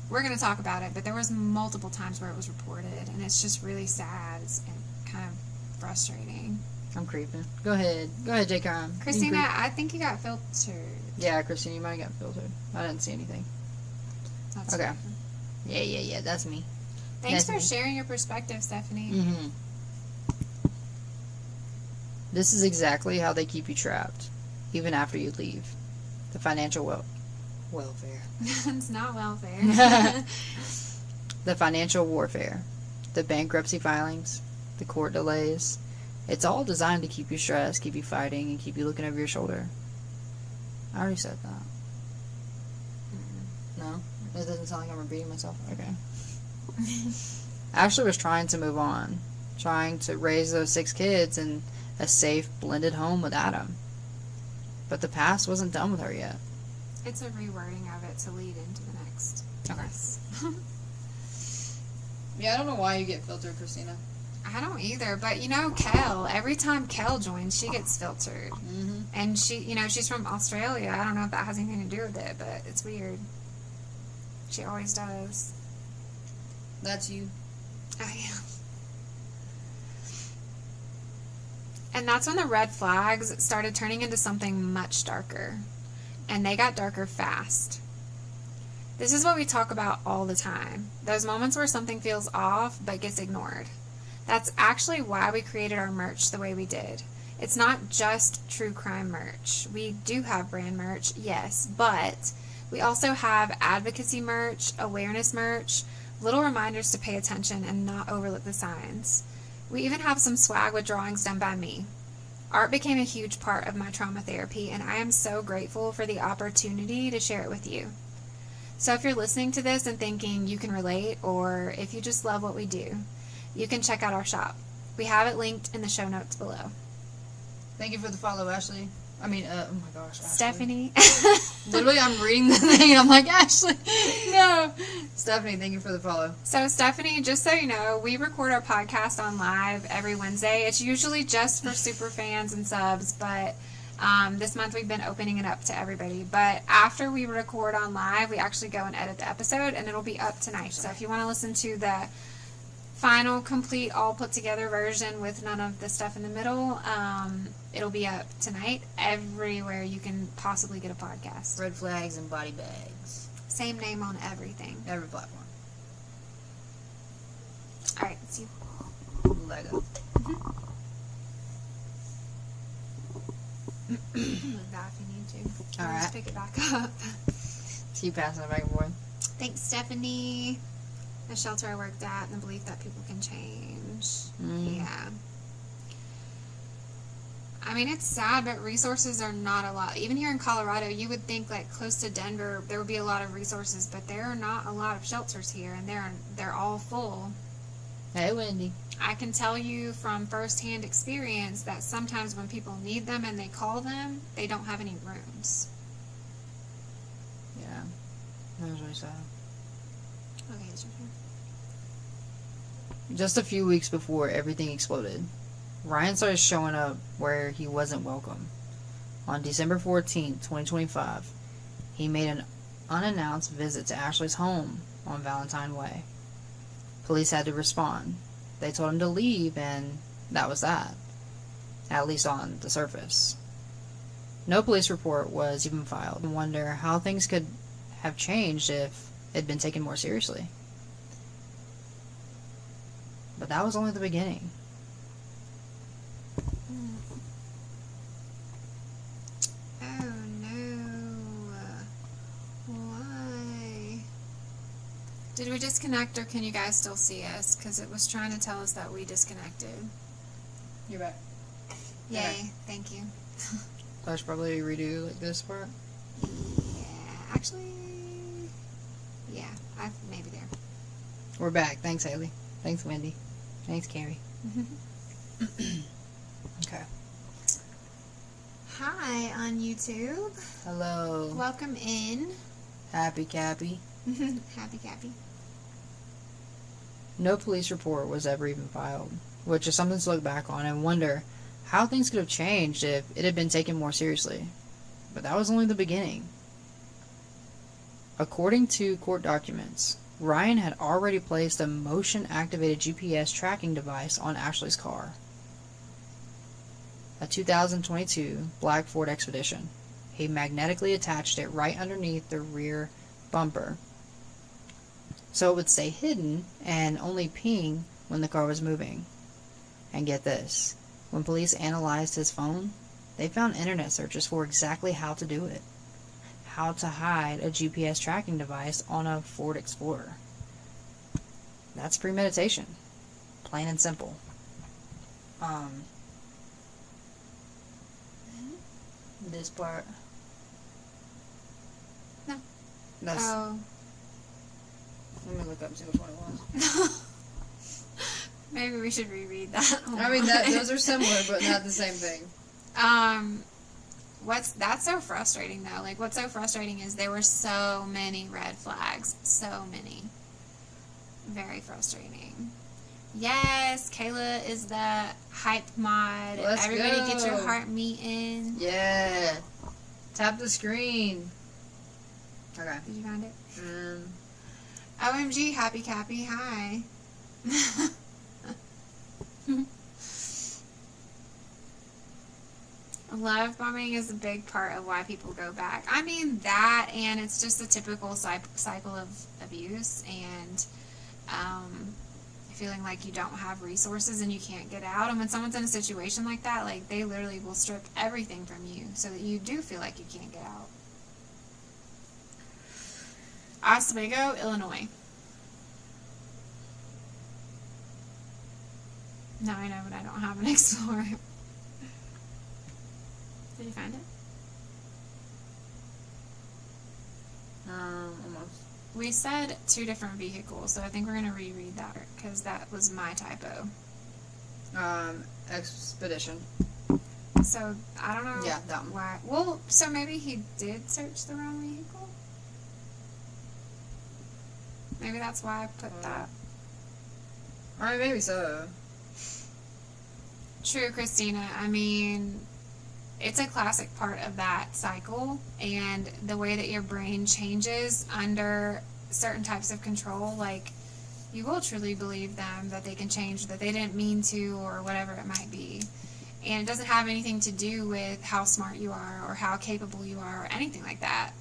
we're going to talk about it, but there was multiple times where it was reported, and it's just really sad. It's kind of frustrating. I'm creeping. Go ahead. Go ahead, J Crime. Christina, I think you got filtered. Yeah, Christina, you might have got filtered. I didn't see anything. That's okay. Right. Yeah, that's me. Thanks for sharing your perspective, Stephanie. Mm-hmm. This is exactly how they keep you trapped, even after you leave. The financial welfare. It's not welfare. The financial warfare. The bankruptcy filings. The court delays. It's all designed to keep you stressed, keep you fighting, and keep you looking over your shoulder. I already said that. No? It doesn't sound like I'm repeating myself. Okay. Ashley was trying to move on. Trying to raise those 6 kids in a safe, blended home with Adam. But the past wasn't done with her yet. It's a rewording of it to lead into the next. Okay. Yes. Yeah, I don't know why you get filtered, Christina. I don't either, but Kel, every time Kel joins, she gets filtered. Mm-hmm. And she, she's from Australia. I don't know if that has anything to do with it, but it's weird. She always does. That's you. Oh, yeah. And that's when the red flags started turning into something much darker. And they got darker fast. This is what we talk about all the time. Those moments where something feels off but gets ignored. That's actually why we created our merch the way we did. It's not just true crime merch. We do have brand merch, yes, but we also have advocacy merch, awareness merch, little reminders to pay attention and not overlook the signs. We even have some swag with drawings done by me. Art became a huge part of my trauma therapy, and I am so grateful for the opportunity to share it with you. So if you're listening to this and thinking you can relate, or if you just love what we do, you can check out our shop. We have it linked in the show notes below. Thank you for the follow, Ashley. oh my gosh, Ashley. Stephanie. Literally, I'm reading the thing and I'm like, Ashley, no. Stephanie, thank you for the follow. So, Stephanie, just so you know, we record our podcast on live every Wednesday. It's usually just for super fans and subs, but this month we've been opening it up to everybody. But after we record on live, we actually go and edit the episode, and it'll be up tonight. So if you want to listen to the final, complete, all put together version with none of the stuff in the middle, it'll be up tonight everywhere you can possibly get a podcast. Red flags and body bags. Same name on everything. Every platform. Alright, let's see. Lego. Move that if you need to. Alright. Just pick it back up. Keep passing it back and forth. Thanks, Stephanie. The shelter I worked at, and the belief that people can change. Yeah. I mean, it's sad, but resources are not a lot. Even here in Colorado, you would think, like, close to Denver, there would be a lot of resources, but there are not a lot of shelters here, and they're all full. Hey, Wendy. I can tell you from firsthand experience that sometimes when people need them and they call them, they don't have any rooms. Yeah. That was really sad. Okay, it's your turn. Just a few weeks before everything exploded, Ryan started showing up where he wasn't welcome. On December 14th, 2025, he made an unannounced visit to Ashley's home on Valentine Way. Police had to respond. They told him to leave, and that was that. At least on the surface. No police report was even filed. I wonder how things could have changed if it had been taken more seriously. But that was only the beginning. Oh no. Why? Did we disconnect, or can you guys still see us? Because it was trying to tell us that we disconnected. You're back. Yay, Okay. Thank you. I should probably redo like this part. Yeah, actually, yeah, maybe there. We're back. Thanks, Haley. Thanks, Wendy. Thanks, Carrie. Okay. Hi on YouTube. Hello. Welcome in. Happy Cappy. Happy Cappy. No police report was ever even filed, which is something to look back on and wonder how things could have changed if it had been taken more seriously. But that was only the beginning. According to court documents, Ryan had already placed a motion-activated GPS tracking device on Ashley's car. A 2022 black Ford Expedition. He magnetically attached it right underneath the rear bumper, so it would stay hidden and only ping when the car was moving. And get this, When police analyzed his phone, they found internet searches for exactly how to do it. How to hide a GPS tracking device on a Ford Explorer. That's premeditation. Plain and simple. This part. No. That's. Oh. Let me look up and see which one it was. Maybe we should reread that. I mean, those are similar, but not the same thing. That's so frustrating though. Like, what's so frustrating is there were so many red flags. So many. Very frustrating. Yes, Kayla is the hype mod. Let's Everybody go. get your heart meeting. Yeah. Tap the screen. Okay. Did you find it? OMG, Happy Cappy, hi. Love bombing is a big part of why people go back. I mean, that, and it's just a typical cycle of abuse, and feeling like you don't have resources and you can't get out. And when someone's in a situation like that, like, they literally will strip everything from you so that you do feel like you can't get out. Oswego, Illinois. No, I know, but I don't have an Explorer. Did you find it? Almost. We said 2 different vehicles, so I think we're going to reread that because that was my typo. Expedition. So, I don't know Yeah, that one. why. Well, so maybe he did search the wrong vehicle? Maybe that's why I put that. Alright, maybe so. True, Christina. I mean, it's a classic part of that cycle, and the way that your brain changes under certain types of control, like, you will truly believe them that they can change, that they didn't mean to, or whatever it might be. And it doesn't have anything to do with how smart you are or how capable you are or anything like that.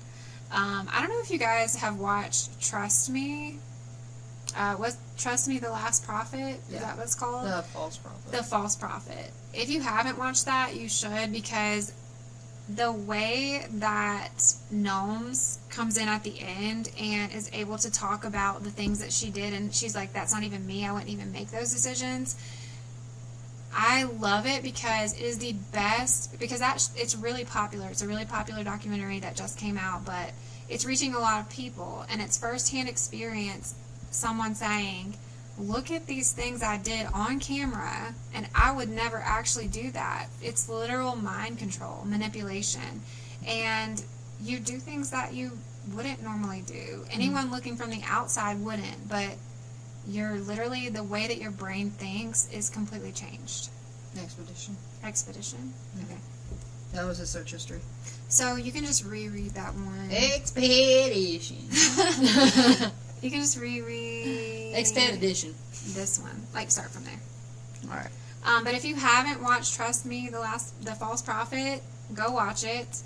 I don't know if you guys have watched Trust Me. Was Trust Me the Last Prophet? Yeah. Is that what it's called? The false prophet. The False Prophet. If you haven't watched that, you should, because the way that Gnomes comes in at the end and is able to talk about the things that she did, and she's like, that's not even me, I wouldn't even make those decisions. I love it because it is the best, because it's really popular. It's a really popular documentary that just came out, but it's reaching a lot of people, and it's firsthand experience, someone saying, look at these things I did on camera, and I would never actually do that. It's literal mind control, manipulation, and you do things that you wouldn't normally do. Anyone looking from the outside wouldn't, but you're literally, the way that your brain thinks is completely changed. Expedition? Okay. That was his search history. So you can just reread that one. Expedition. You can just reread Expedition. this one. Like, start from there. Alright. But if you haven't watched Trust Me, The False Prophet, go watch it.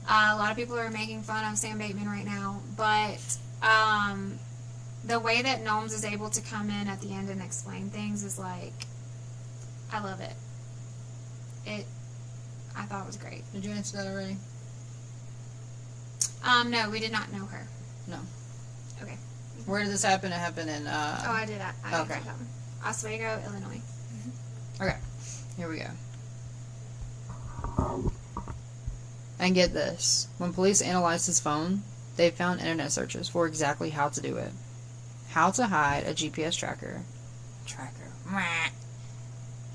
A lot of people are making fun of Sam Bateman right now, but the way that Gnomes is able to come in at the end and explain things is like, I love it. I thought it was great. Did you answer that already? No, we did not know her. No. Okay. Where did this happen? It happened in, Oh, I did. I okay. answered that one. Oswego, Illinois. Okay. Here we go. And get this. When police analyzed his phone, they found internet searches for exactly how to do it. How to hide a GPS tracker.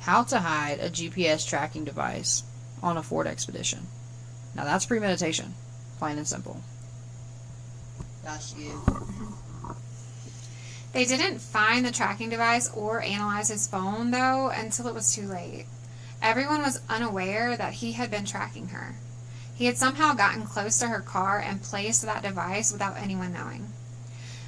How to hide a GPS tracking device on a Ford Expedition. Now that's premeditation. Plain and simple. That's you. They didn't find the tracking device or analyze his phone, though, until it was too late. Everyone was unaware that he had been tracking her. He had somehow gotten close to her car and placed that device without anyone knowing.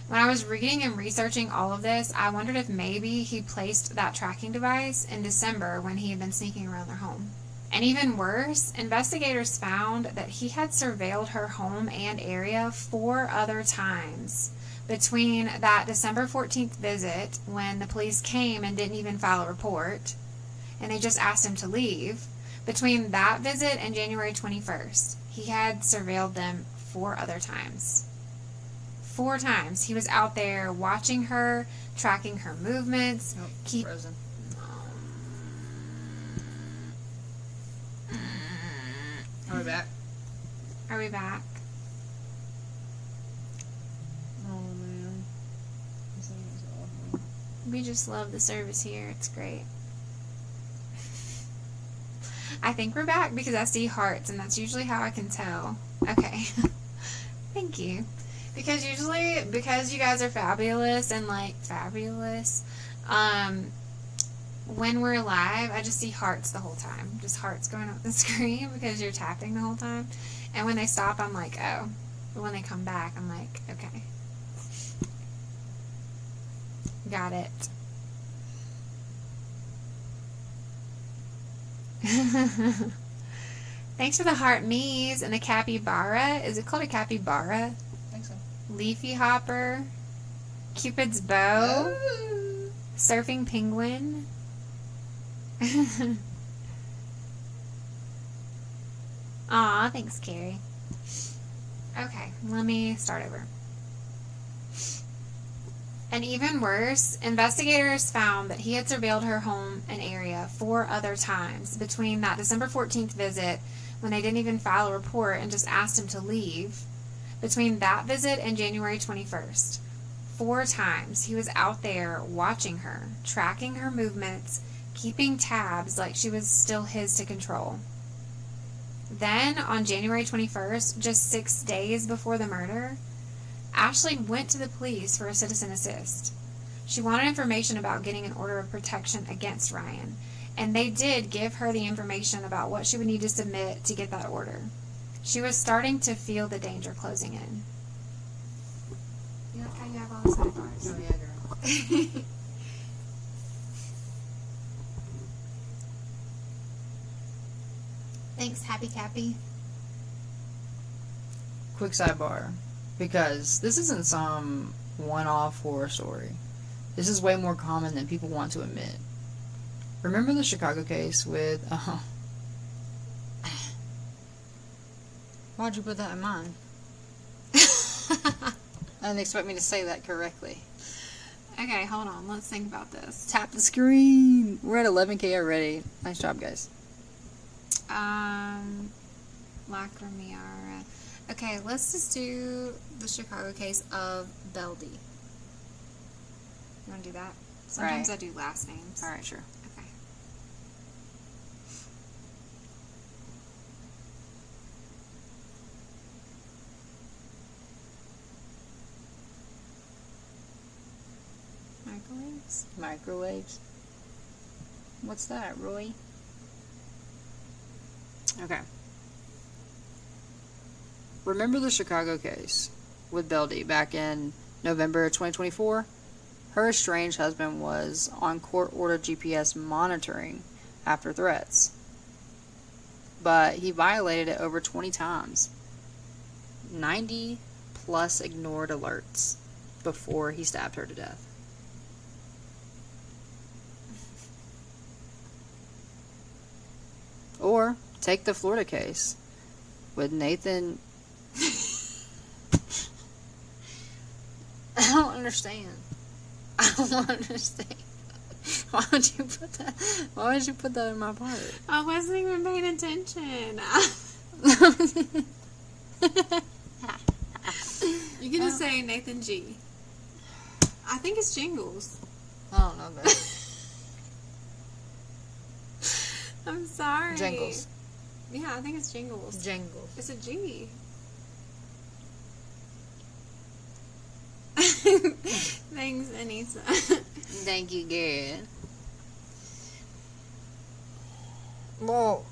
When I was reading and researching all of this, I wondered if maybe he placed that tracking device in December when he had been sneaking around their home. And even worse, investigators found that he had surveilled her home and area 4 other times between that December 14th visit when the police came and didn't even file a report, and they just asked him to leave. Between that visit and January 21st, he had surveilled them 4 other times. 4 times. He was out there watching her, tracking her movements. Oh, frozen. Are we back? Are we back? Oh, man. This thing is awful. We just love the service here. It's great. I think we're back because I see hearts, and that's usually how I can tell. Okay. Thank you. Because you guys are fabulous and, like, fabulous, when we're live, I just see hearts the whole time. Just hearts going up the screen because you're tapping the whole time. And when they stop, I'm like, oh. But when they come back, I'm like, okay. Got it. Thanks for the heart me's and the capybara. Is it called a capybara? I think so. Leafy hopper. Cupid's bow. Oh. Surfing penguin. Aw, thanks, Carrie. Okay, let me start over. And even worse, investigators found that he had surveilled her home and area 4 other times between that December 14th visit, when they didn't even file a report and just asked him to leave, between that visit and January 21st. 4 times he was out there watching her, tracking her movements, keeping tabs like she was still his to control. Then, on January 21st, just 6 days before the murder, Ashley went to the police for a citizen assist. She wanted information about getting an order of protection against Ryan, and they did give her the information about what she would need to submit to get that order. She was starting to feel the danger closing in. You like how you have all the sidebars? Oh, yeah, girl. Thanks, Happy Cappy. Quick sidebar. Because this isn't some one-off horror story. This is way more common than people want to admit. Remember the Chicago case with... Why'd you put that in mine? I didn't expect me to say that correctly. Okay, hold on. Let's think about this. Tap the screen. We're at 11K already. Nice job, guys. Lacrimiara. Okay, let's just do the Chicago case of Beldy. You want to do that? Sometimes Right. I do last names. Alright, sure. Okay. Microwaves? Microwaves. What's that, Roy? Okay. Remember the Chicago case with Beldy back in November 2024? Her estranged husband was on court-ordered GPS monitoring after threats. But he violated it over 20 times. 90 plus ignored alerts before he stabbed her to death. Or take the Florida case with Nathan. I don't understand. I don't understand. Why would you put that? Why would you put that in my part? I wasn't even paying attention. You can just say Nathan G. I think it's Jingles. I don't know that. I'm sorry. Jingles. Yeah, I think it's Jingles. Jingles. It's a G. Thanks, Anissa. Thank you, girl. Well,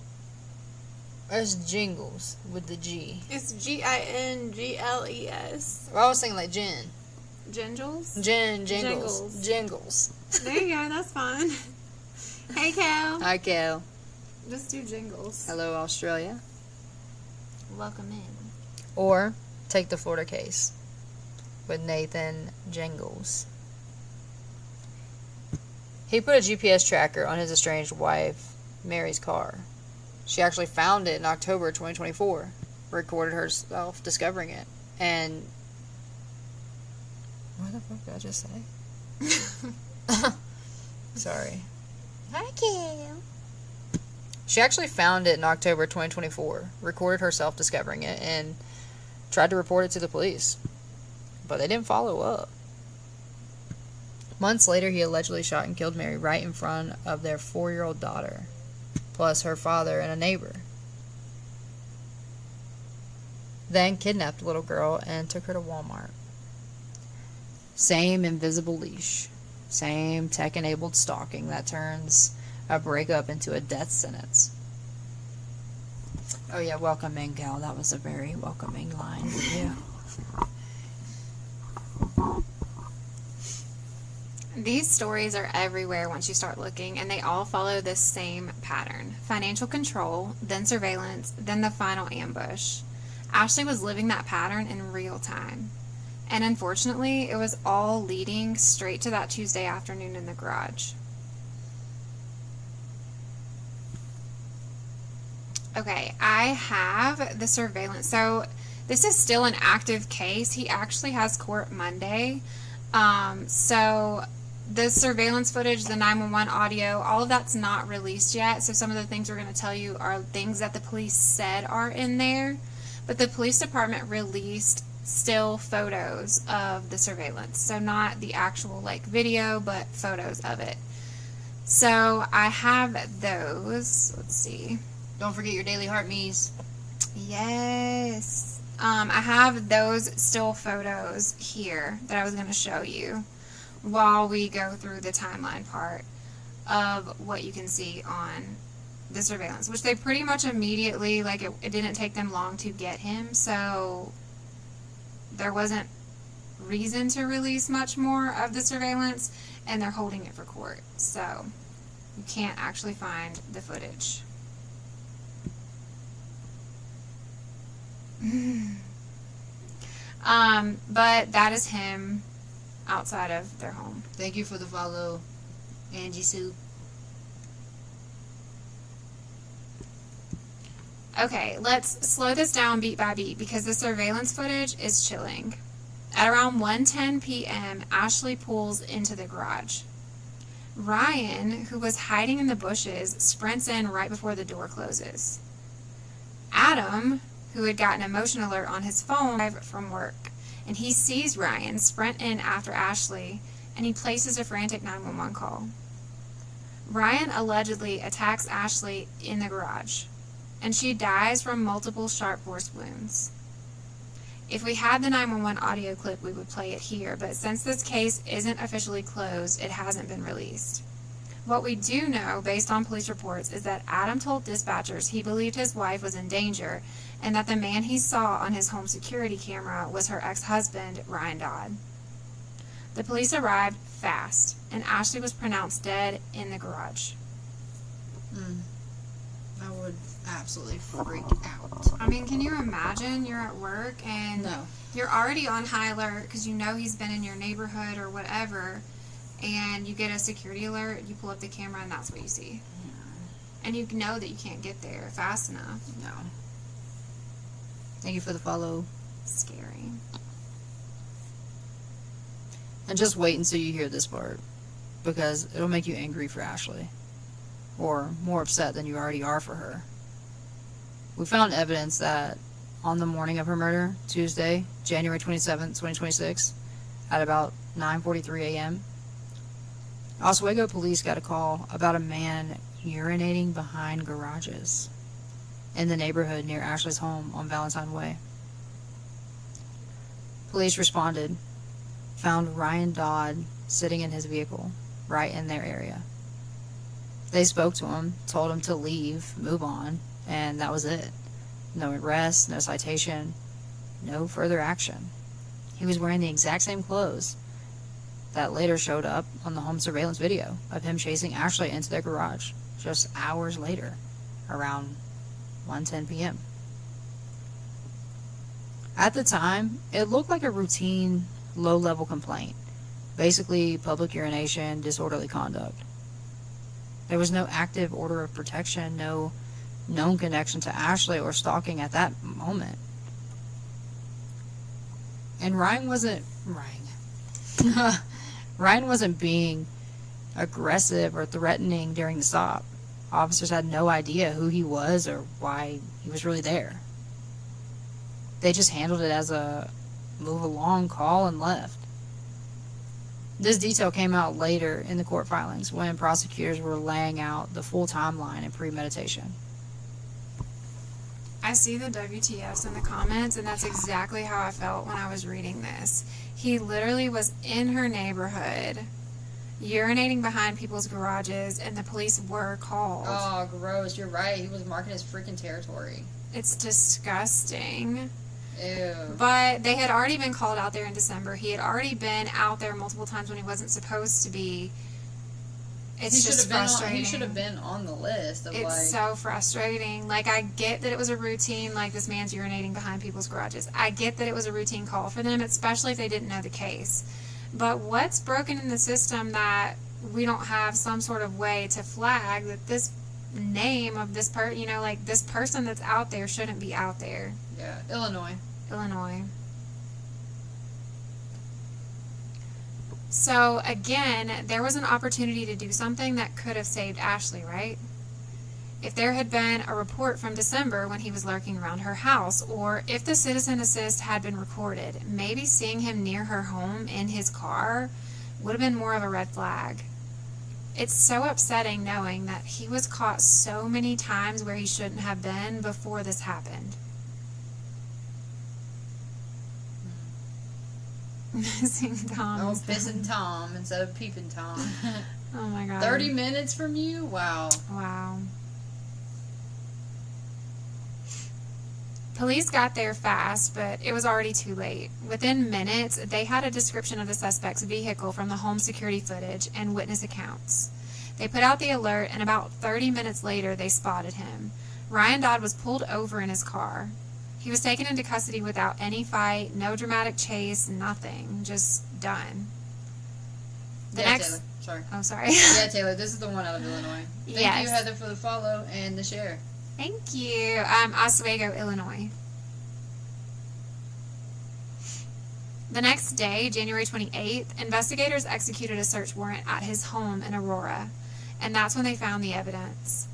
it's Jingles with the G. It's Gingles. Well, I was thinking like Jen. Jingles? Jingles. Jingles. There you go, that's fine. Hey, Cal. Hi, Cal. Just do Jingles. Hello, Australia. Welcome in. Or take the Florida case with Nathan Jingles. He put a GPS tracker on his estranged wife, Mary's car. She actually found it in October 2024, recorded herself discovering it, and... What the fuck did I just say? Sorry. Hi, Kim. She actually found it in October 2024, recorded herself discovering it, and tried to report it to the police. But they didn't follow up. Months later, he allegedly shot and killed Mary right in front of their 4-year-old daughter, plus her father and a neighbor. Then kidnapped the little girl and took her to Walmart. Same invisible leash. Same tech-enabled stalking that turns a breakup into a death sentence. Oh yeah, welcome in, gal. That was a very welcoming line for you. These stories are everywhere once you start looking, and they all follow this same pattern. Financial control, then surveillance, then the final ambush. Ashley was living that pattern in real time. And unfortunately, it was all leading straight to that Tuesday afternoon in the garage. Okay, I have the surveillance. So this is still an active case. He actually has court Monday. So the surveillance footage, the 911 audio, all of that's not released yet. So some of the things we're going to tell you are things that the police said are in there. But the police department released still photos of the surveillance. So not the actual video, but photos of it. So I have those. Let's see. Don't forget your daily heart me's. Yes. I have those still photos here that I was going to show you while we go through the timeline part of what you can see on the surveillance, which they pretty much immediately, it didn't take them long to get him, so there wasn't reason to release much more of the surveillance, and they're holding it for court, so you can't actually find the footage. But that is him outside of their home. Thank you for the follow, Angie Sue. Okay, let's slow this down beat by beat because the surveillance footage is chilling. At around 1:10 p.m., Ashley pulls into the garage. Ryan, who was hiding in the bushes, sprints in right before the door closes. Adam, who had gotten a motion alert on his phone from work, and he sees Ryan sprint in after Ashley, and he places a frantic 911 call. Ryan allegedly attacks Ashley in the garage, and she dies from multiple sharp force wounds. If we had the 911 audio clip, we would play it here, but since this case isn't officially closed, it hasn't been released. What we do know, based on police reports, is that Adam told dispatchers he believed his wife was in danger and that the man he saw on his home security camera was her ex-husband, Ryan Dodd. The police arrived fast, and Ashley was pronounced dead in the garage. I would absolutely freak out. I mean, can you imagine you're at work and No. you're already on high alert because you know he's been in your neighborhood or whatever, and you get a security alert, you pull up the camera, and that's what you see. And you know that you can't get there fast enough. No. Thank you for the follow. Scary. And just wait until you hear this part, because it'll make you angry for Ashley. Or more upset than you already are for her. We found evidence that on the morning of her murder, Tuesday, January 27th, 2026, at about 9:43 a.m., Oswego police got a call about a man urinating behind garages in the neighborhood near Ashley's home on Valentine Way. Police responded, found Ryan Dodd sitting in his vehicle right in their area. They spoke to him, told him to leave, move on, and that was it. No arrest, no citation, no further action. He was wearing the exact same clothes that later showed up on the home surveillance video of him chasing Ashley into their garage just hours later, around 1:10 p.m. At the time, it looked like a routine, low-level complaint. Basically, public urination, disorderly conduct. There was no active order of protection, no known connection to Ashley or stalking at that moment. And Ryan wasn't being aggressive or threatening during the stop. Officers had no idea who he was or why he was really there. They just handled it as a move along call and left. This detail came out later in the court filings when prosecutors were laying out the full timeline and premeditation. I see the WTFs in the comments, and that's exactly how I felt when I was reading this. He literally was in her neighborhood, urinating behind people's garages, and the police were called. Oh, gross. You're right. He was marking his freaking territory. It's disgusting. Ew. But they had already been called out there in December. He had already been out there multiple times when he wasn't supposed to be. It's just frustrating. He should have been on the list. It's so frustrating. Like, I get that it was a routine, like this man's urinating behind people's garages. I get that it was a routine call for them, especially if they didn't know the case. But what's broken in the system that we don't have some sort of way to flag that this name of this this person that's out there shouldn't be out there? Yeah, Illinois. So, again, there was an opportunity to do something that could have saved Ashley, right? If there had been a report from December when he was lurking around her house, or if the citizen assist had been recorded, maybe seeing him near her home in his car would have been more of a red flag. It's so upsetting knowing that he was caught so many times where he shouldn't have been before this happened. Missing Tom. Oh, pissing Tom instead of peeping Tom. Oh my God. 30 minutes from you? Wow. Police got there fast, but it was already too late. Within minutes, they had a description of the suspect's vehicle from the home security footage and witness accounts. They put out the alert, and about 30 minutes later, they spotted him. Ryan Dodd was pulled over in his car. He was taken into custody without any fight, no dramatic chase, nothing. Just done. Taylor. Sorry. Oh, sorry. Yeah, Taylor, this is the one out of Illinois. Thank Yes. you, Heather, for the follow and the share. Thank you. Oswego, Illinois. The next day, January 28th, investigators executed a search warrant at his home in Aurora, and that's when they found the evidence.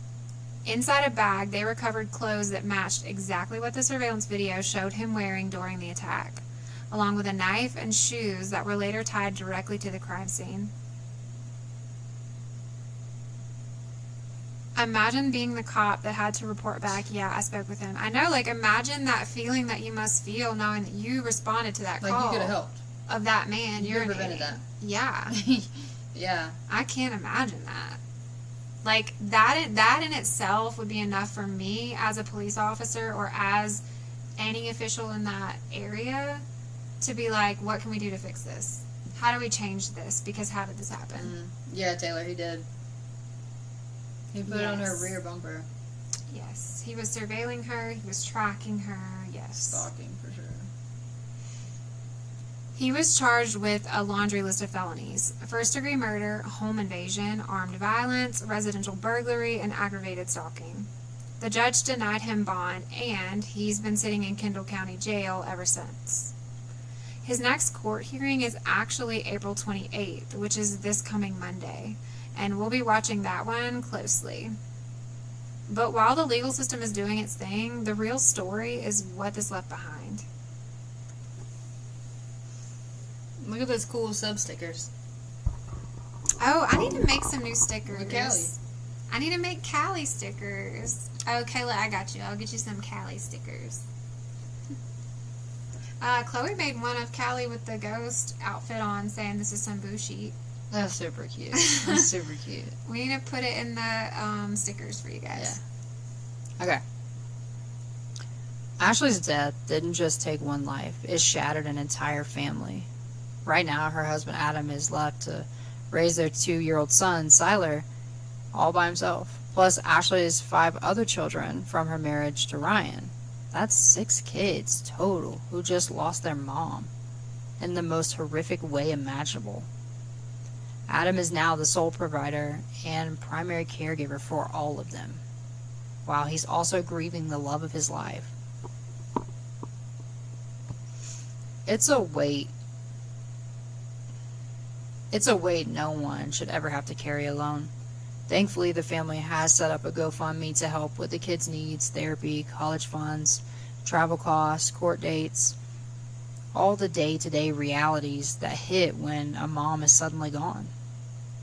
Inside a bag, they recovered clothes that matched exactly what the surveillance video showed him wearing during the attack, along with a knife and shoes that were later tied directly to the crime scene. Imagine being the cop that had to report back, yeah, I spoke with him. I know, imagine that feeling that you must feel knowing that you responded to that call. Like, you could have helped. Of that man. You prevented that. Yeah. Yeah. I can't imagine that. That in itself would be enough for me as a police officer or as any official in that area to be like, what can we do to fix this? How do we change this? Because how did this happen? Yeah, Taylor, he did. He put it on her rear bumper. Yes. He was surveilling her. He was tracking her. Yes. Stalking, for sure. He was charged with a laundry list of felonies: first-degree murder, home invasion, armed violence, residential burglary, and aggravated stalking. The judge denied him bond, and he's been sitting in Kendall County Jail ever since. His next court hearing is actually April 28th, which is this coming Monday, and we'll be watching that one closely. But while the legal system is doing its thing, the real story is what this left behind. Look at those cool sub stickers. Oh, I need to make some new stickers. With Callie. I need to make Callie stickers. Oh, Kayla, I got you. I'll get you some Callie stickers. Chloe made one of Callie with the ghost outfit on, saying this is some bullshit. That's super cute. That's super cute. We need to put it in the stickers for you guys. Yeah. Okay. Ashley's death didn't just take one life. It shattered an entire family. Right now, her husband Adam is left to raise their 2-year-old son, Siler, all by himself. Plus Ashley's 5 other children from her marriage to Ryan. That's 6 kids total who just lost their mom in the most horrific way imaginable. Adam is now the sole provider and primary caregiver for all of them, while he's also grieving the love of his life. It's a weight. It's a weight no one should ever have to carry alone. Thankfully, the family has set up a GoFundMe to help with the kids' needs, therapy, college funds, travel costs, court dates, all the day-to-day realities that hit when a mom is suddenly gone.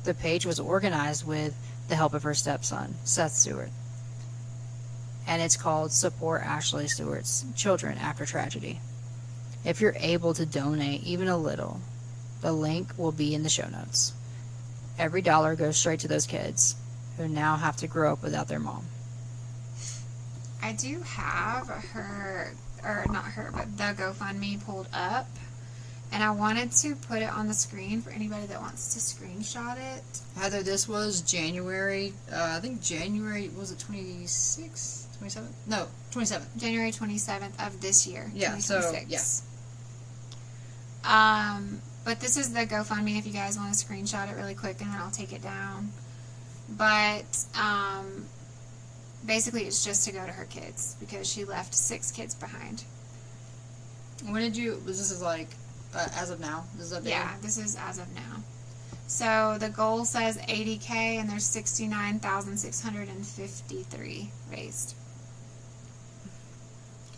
The page was organized with the help of her stepson, Seth Stewart, and it's called Support Ashley Stewart's Children After Tragedy. If you're able to donate even a little, the link will be in the show notes. Every dollar goes straight to those kids who now have to grow up without their mom. I do have her, or not her, but the GoFundMe pulled up. And I wanted to put it on the screen for anybody that wants to screenshot it. Heather, this was January, I think January, was it 26th? 27th? No, 27th. January 27th of this year. Yeah, so, yeah. But this is the GoFundMe if you guys want to screenshot it really quick and then I'll take it down. But, basically it's just to go to her kids because she left 6 kids behind. When did you, this is like, as of now? This is updated? Yeah, this is as of now. So the goal says $80K and there's 69,653 raised.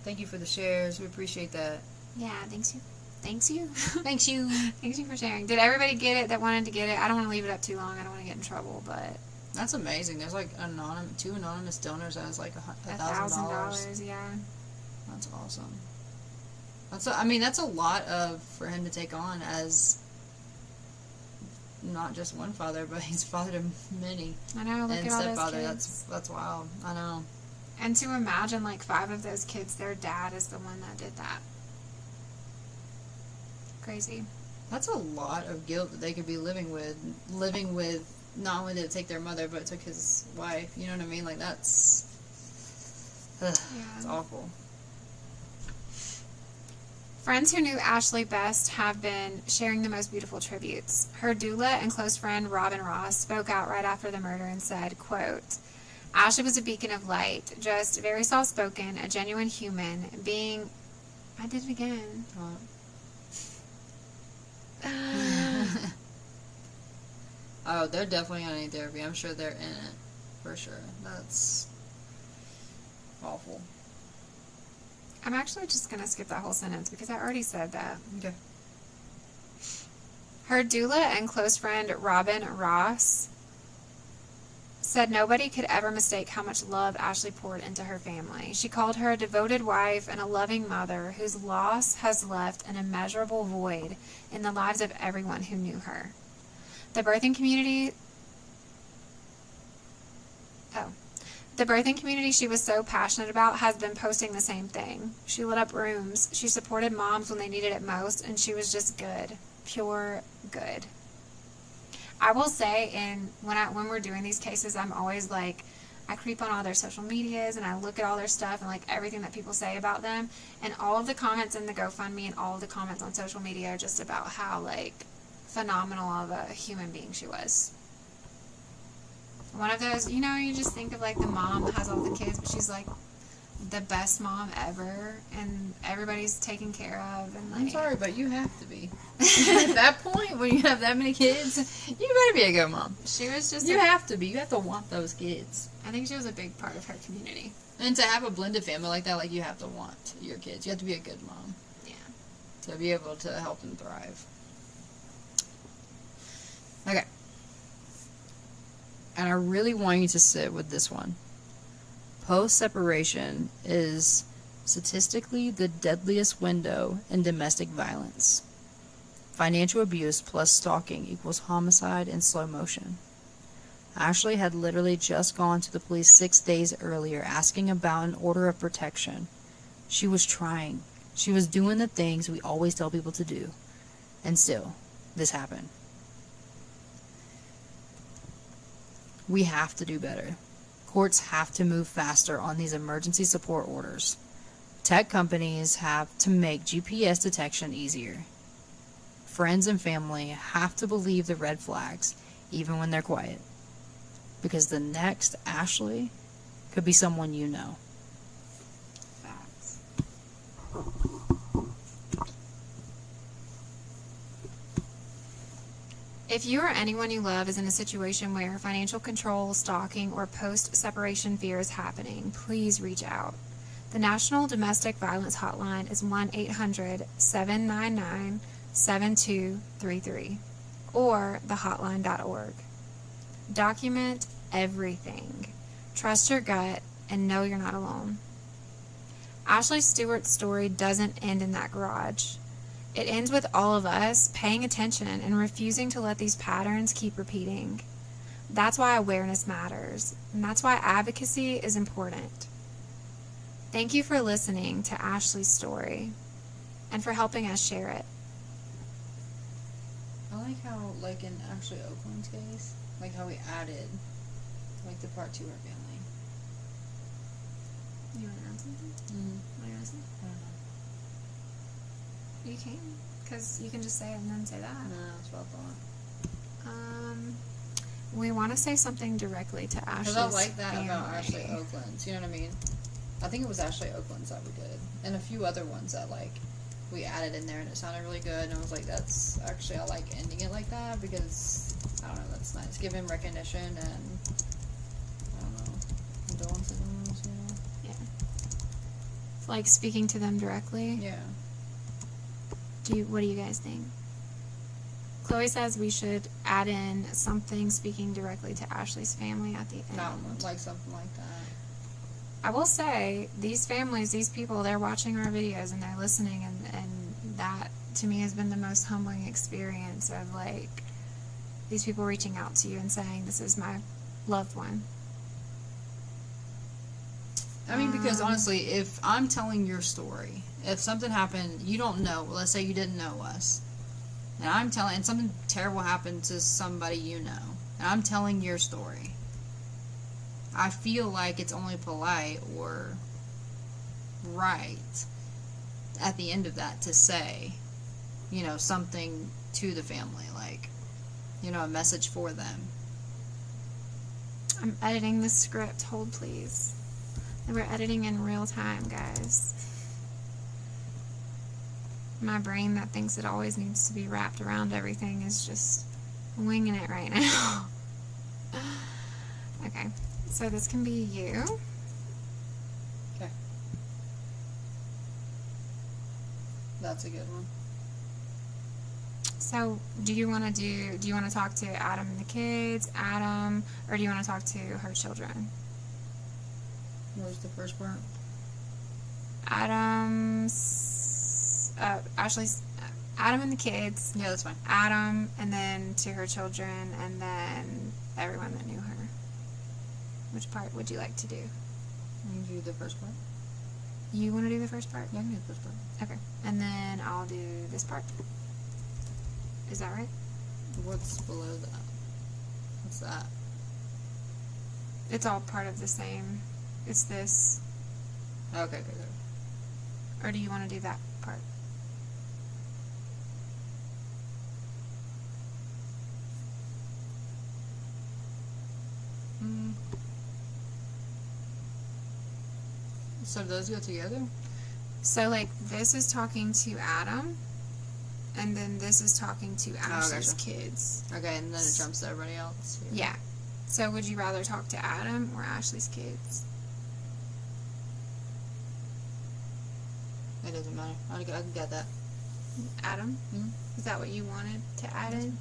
Thank you for the shares. We appreciate that. Yeah, thanks you. Thanks you. Thanks you. Thanks you for sharing. Did everybody get it that wanted to get it? I don't want to leave it up too long. I don't want to get in trouble, but that's amazing. There's like 2 anonymous donors as like $1,000. Yeah. That's awesome. That's a lot for him to take on as not just one father, but he's fathered to many. I know. Look and at all stepfather. those kids. That's wild. I know. And to imagine like 5 of those kids, their dad is the one that did that. Crazy. That's a lot of guilt that they could be living with. Not only did it take their mother, but it took his wife. You know what I mean? Like that's it's awful. Friends who knew Ashley best have been sharing the most beautiful tributes. Her doula and close friend Robin Ross spoke out right after the murder and said, quote, Ashley was a beacon of light, just very soft-spoken, a genuine human, being... I did it again. Oh, they're definitely on any therapy. I'm sure they're in it. For sure. That's awful. I'm actually just going to skip that whole sentence because I already said that. Okay. Her doula and close friend Robin Ross said nobody could ever mistake how much love Ashley poured into her family. She called her a devoted wife and a loving mother whose loss has left an immeasurable void in the lives of everyone who knew her. The birthing community she was so passionate about has been posting the same thing. She lit up rooms. She supported moms when they needed it most, and she was just good. Pure good. I will say, when we're doing these cases, I'm always like, I creep on all their social medias, and I look at all their stuff, and like everything that people say about them, and all of the comments in the GoFundMe and all of the comments on social media are just about how, like, phenomenal of a human being she was. One of those, you just think of like the mom that has all the kids, but she's like the best mom ever, and everybody's taken care of. And like, I'm sorry, but you have to be. At that point, when you have that many kids, you better be a good mom. She was just. You have to be. You have to want those kids. I think she was a big part of her community. And to have a blended family like that, like you have to want your kids. You have to be a good mom. Yeah. To be able to help them thrive. Okay. And I really want you to sit with this one. Post-separation is statistically the deadliest window in domestic violence. Financial abuse plus stalking equals homicide in slow motion. Ashley had literally just gone to the police 6 days earlier asking about an order of protection. She was trying. She was doing the things we always tell people to do. And still, this happened. We have to do better. Courts have to move faster on these emergency support orders. Tech companies have to make GPS detection easier. friends and family have to believe the red flags, even when they're quiet. Because the next Ashley could be someone you know. Facts. If you or anyone you love is in a situation where financial control, stalking, or post-separation fear is happening, please reach out. The National Domestic Violence Hotline is 1-800-799-7233 or thehotline.org. Document everything. Trust your gut and know you're not alone. Ashley Stewart's story doesn't end in that garage. It ends with all of us paying attention and refusing to let these patterns keep repeating. That's why awareness matters, and that's why advocacy is important. Thank you for listening to Ashley's story and for helping us share it. I like how, like in actually Oakland's case, like how we added, like the part to our family. You want to add something? What are you going to say? I don't know. You can, because you can just say it and then say that. No, that's what I thought. We want to say something directly to Ashley's Because I like that family. about Ashley Oakland's, you know what I mean? I think it was Ashley Oakland's that we did. And a few other ones that, like, we added in there and it sounded really good. And I was like, that's actually, I like ending it like that because, I don't know, that's nice. Give him recognition and, I don't know, condolences almost, you know? Yeah. It's like speaking to them directly. Yeah. What do you guys think? Chloe says we should add in something speaking directly to Ashley's family at the end. That one, like something like that. I will say, these families, these people, they're watching our videos and they're listening, and that, to me, has been the most humbling experience of, like, these people reaching out to you and saying, this is my loved one. I mean, because honestly, if I'm telling your story, if something happened, you don't know, let's say you didn't know us, and I'm telling, and something terrible happened to somebody you know, and I'm telling your story, I feel like it's only polite or right at the end of that to say, you know, something to the family, like, you know, a message for them. I'm editing the script. Hold, please. And we're editing in real time, guys. My brain that thinks it always needs to be wrapped around everything is just winging it right now. Okay, so this can be you. Okay. That's a good one. So, do you want to talk to Adam and the kids, Adam, or do you want to talk to her children? What was the first part? Ashley's, Adam and the kids. Yeah, that's fine. Adam, and then to her children, and then everyone that knew her. Which part would you like to do? You do the first part? You want to do the first part? Yeah, I can do the first part. Okay. And then I'll do this part. Is that right? What's below that? What's that? It's all part of the same. It's this. Okay, good. Or do you want to do that part? So those go together? So, like, this is talking to Adam, and then this is talking to Ashley's kids. Okay, and then it jumps to everybody else? Yeah. So, would you rather talk to Adam or Ashley's kids? It doesn't matter. I can get that. Adam? Mm-hmm. Is that what you wanted to add in?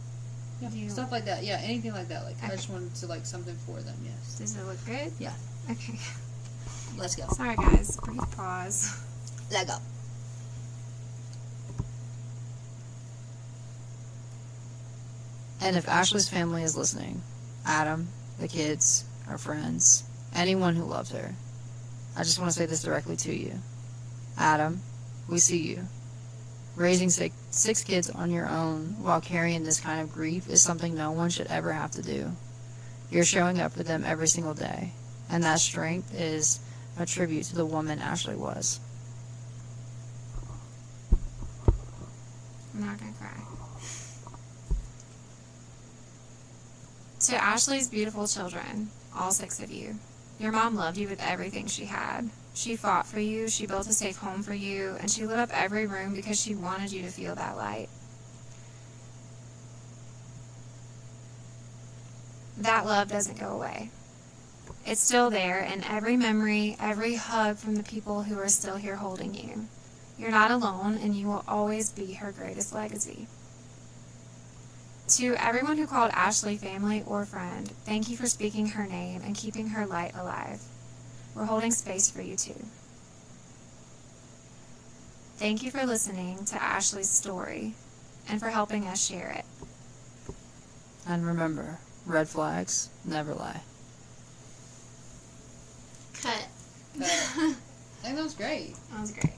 Yeah, stuff like that. Yeah, anything like that. Like, Okay. I just wanted to, like, something for them, yes. Does it look good? Yeah. Okay. Let's go. Sorry, guys. Brief pause. Let go. And if Ashley's family is listening, Adam, the kids, our friends, anyone who loved her, I just want to say this directly to you. Adam, we see you. Raising six kids on your own while carrying this kind of grief is something no one should ever have to do. You're showing up for them every single day, and that strength is a tribute to the woman Ashley was. I'm not gonna cry. To Ashley's beautiful children, all 6 of you, your mom loved you with everything she had. She fought for you, she built a safe home for you, and she lit up every room because she wanted you to feel that light. That love doesn't go away. It's still there in every memory, every hug from the people who are still here holding you. You're not alone, and you will always be her greatest legacy. To everyone who called Ashley family or friend, thank you for speaking her name and keeping her light alive. We're holding space for you too. Thank you for listening to Ashley's story and for helping us share it. And remember, red flags never lie. Cut. I think that was great. That was great.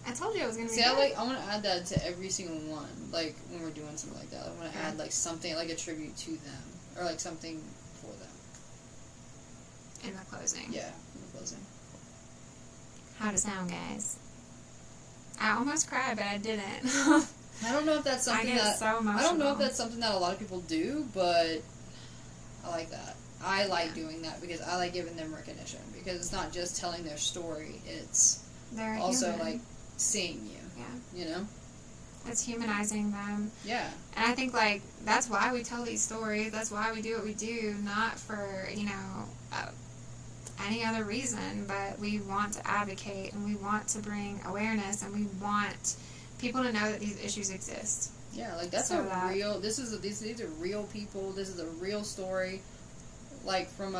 I told you it was going to be See, good. I want to add that to every single one. Like, when we're doing something like that, I want to add, like, something, like a tribute to them. Or, like, something for them. In the closing. Yeah, in the closing. How'd it sound, guys? I almost cried, but I didn't. I don't know if that's something I get that... so emotional. I don't know if that's something that a lot of people do, but I like that. I like doing that because I like giving them recognition. Because it's not just telling their story, it's They're also, human. like, seeing you. Yeah. You know? It's humanizing them. Yeah. And I think, like, that's why we tell these stories. That's why we do what we do. Not for, any other reason. But we want to advocate and we want to bring awareness and we want people to know that these issues exist. Yeah, like, that's So real... These are real people. This is a real story. Like, from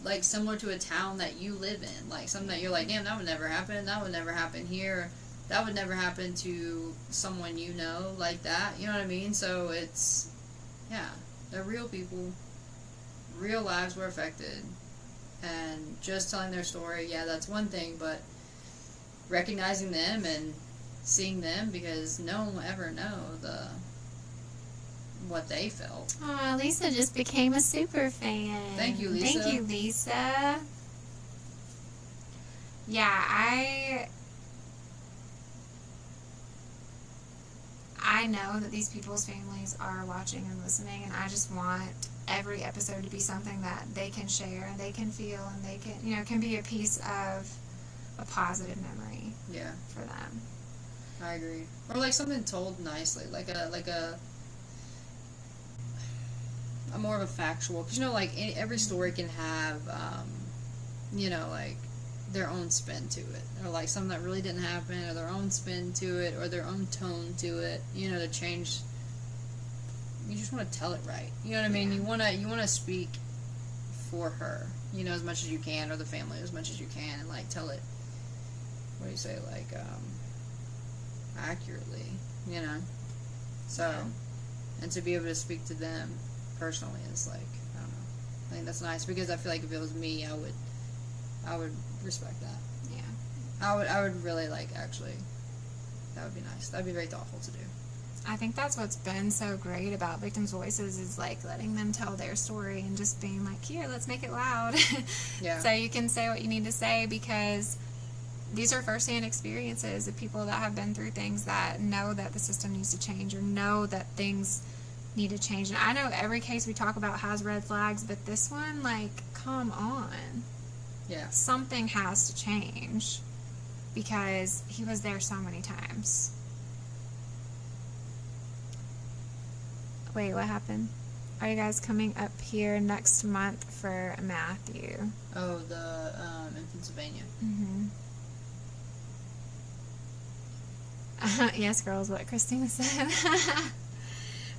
like, similar to a town that you live in. Like, something that you're like, damn, that would never happen. That would never happen here. That would never happen to someone you know like that. You know what I mean? So it's, yeah, they're real people. Real lives were affected. And just telling their story, yeah, that's one thing, but recognizing them and seeing them, because no one will ever know what they felt. Aw, Lisa just became a super fan. Thank you, Lisa. Thank you, Lisa. Yeah, I know that these people's families are watching and listening, and I just want every episode to be something that they can share and they can feel and they can be a piece of a positive memory. Yeah. For them. I agree. Or like something told nicely, like a more of a factual, because like every story can have like their own spin to it, or like something that really didn't happen, or their own spin to it, or their own tone to it, to change. You just want to tell it right, you know what I mean? Yeah. You want to speak for her, as much as you can, or the family as much as you can, and like tell it, what do you say, like accurately, so, and to be able to speak to them personally is like, I don't know, I think that's nice, because I feel like if it was me, I would respect that. Yeah. I would really actually, that would be nice. That would be very thoughtful to do. I think that's what's been so great about Victims' Voices is letting them tell their story and just being like, here, let's make it loud. Yeah. So you can say what you need to say, because these are firsthand experiences of people that have been through things that know that the system needs to change, or know that things need to change. And I know every case we talk about has red flags, but this one, come on. Yeah. Something has to change, because he was there so many times. Wait, what happened? Are you guys coming up here next month for Matthew? Oh, in Pennsylvania. Mm-hmm. Yes, girls, what Christina said.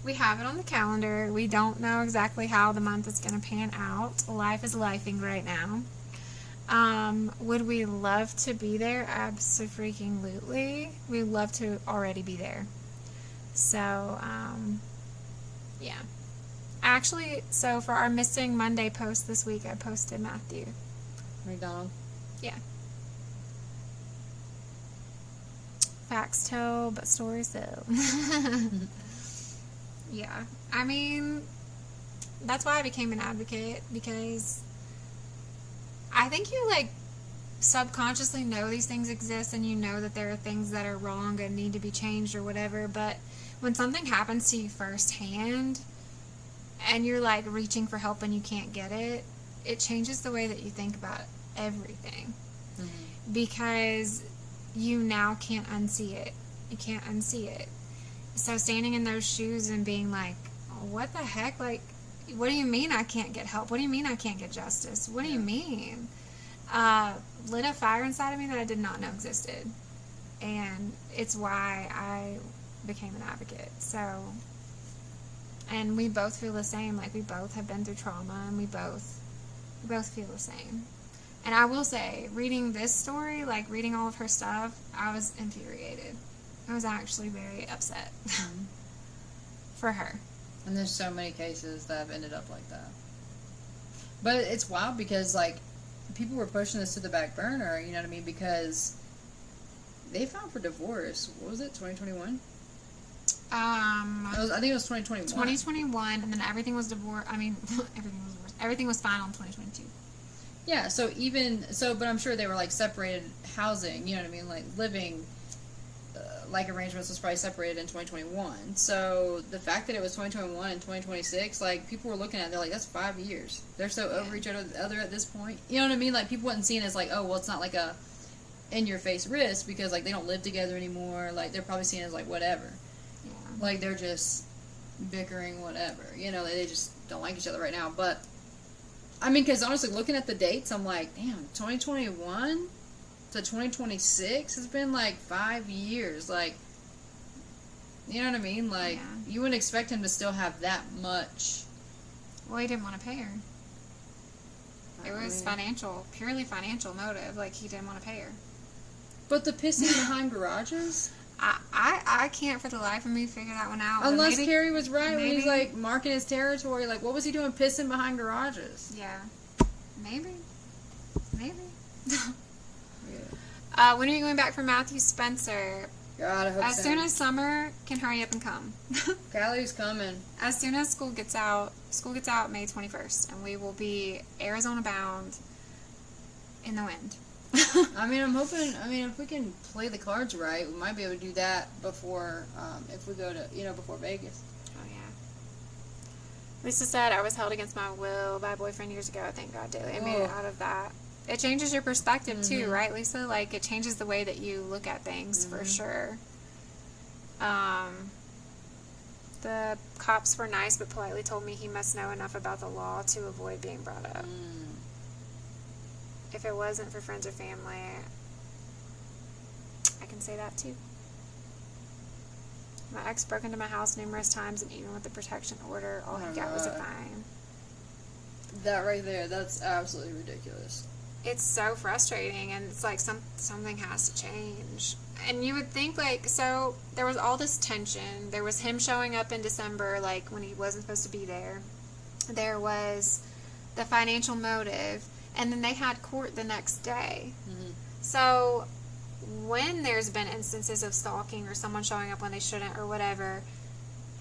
We have it on the calendar. We don't know exactly how the month is going to pan out. Life is lifing right now. Would we love to be there? Abso-freaking-lutely. We'd love to already be there. So, yeah. Actually, so for our Missing Monday post this week, I posted Matthew. McDonald? Yeah. Facts tell, but stories tell. Yeah. I mean, that's why I became an advocate, because I think you, subconsciously know these things exist and you know that there are things that are wrong and need to be changed or whatever, but when something happens to you firsthand and you're like reaching for help and you can't get it, it changes the way that you think about everything. Mm-hmm. Because you now can't unsee it. You can't unsee it. So standing in those shoes and being like, what the heck? Like, what do you mean I can't get help? What do you mean I can't get justice? What do you mean? Lit a fire inside of me that I did not know existed. And it's why I became an advocate. So, and we both feel the same. Like, we both have been through trauma, and we both feel the same. And I will say, reading this story, like reading all of her stuff, I was infuriated. I was actually very upset for her. And there's so many cases that have ended up like that. But it's wild because, like, people were pushing this to the back burner, you know what I mean? Because they filed for divorce. What was it, 2021? I think it was 2021. 2021, and then everything was divorced. I mean, everything was final in 2022. Yeah, but I'm sure they were, like, separated housing, you know what I mean? Like, living, like, arrangements was probably separated in 2021. So, the fact that it was 2021 and 2026, like, people were looking at it, they're like, that's 5 years. They're so over each other at this point. You know what I mean? Like, people wasn't seeing it as, like, oh, well, it's not, like, a in-your-face risk, because, like, they don't live together anymore. Like, they're probably seeing it as, like, whatever. Yeah. Like, they're just bickering, whatever. You know, they just don't like each other right now. But, I mean, because honestly, looking at the dates, I'm like, damn, 2021 to 2026 has been like 5 years. Like, you know what I mean? Like, you wouldn't expect him to still have that much. Well, he didn't want to pay her. It was purely financial motive. Like, he didn't want to pay her. But the pissing behind garages? I can't for the life of me figure that one out. Unless Carrie was right when he's like marking his territory. Like, what was he doing pissing behind garages? Yeah. Maybe. Yeah. When are you going back for Matthew Spencer? God, I hope as soon as summer can hurry up and come. Callie's coming. As soon as school gets out May 21st, and we will be Arizona bound in the wind. I mean, I'm hoping, if we can play the cards right, we might be able to do that before, if we go to, before Vegas. Oh, yeah. Lisa said, I was held against my will by a boyfriend years ago. Thank God, Daily. I made it out of that. It changes your perspective, too, right, Lisa? Like, it changes the way that you look at things, for sure. The cops were nice, but politely told me he must know enough about the law to avoid being brought up. If it wasn't for friends or family, I can say that too. My ex broke into my house numerous times, and even with the protection order, all he got was a fine. That right there, that's absolutely ridiculous. It's so frustrating, and it's like something has to change. And you would think, like, so there was all this tension. There was him showing up in December, like, when he wasn't supposed to be there. There was the financial motive. And then they had court the next day. So when there's been instances of stalking or someone showing up when they shouldn't or whatever,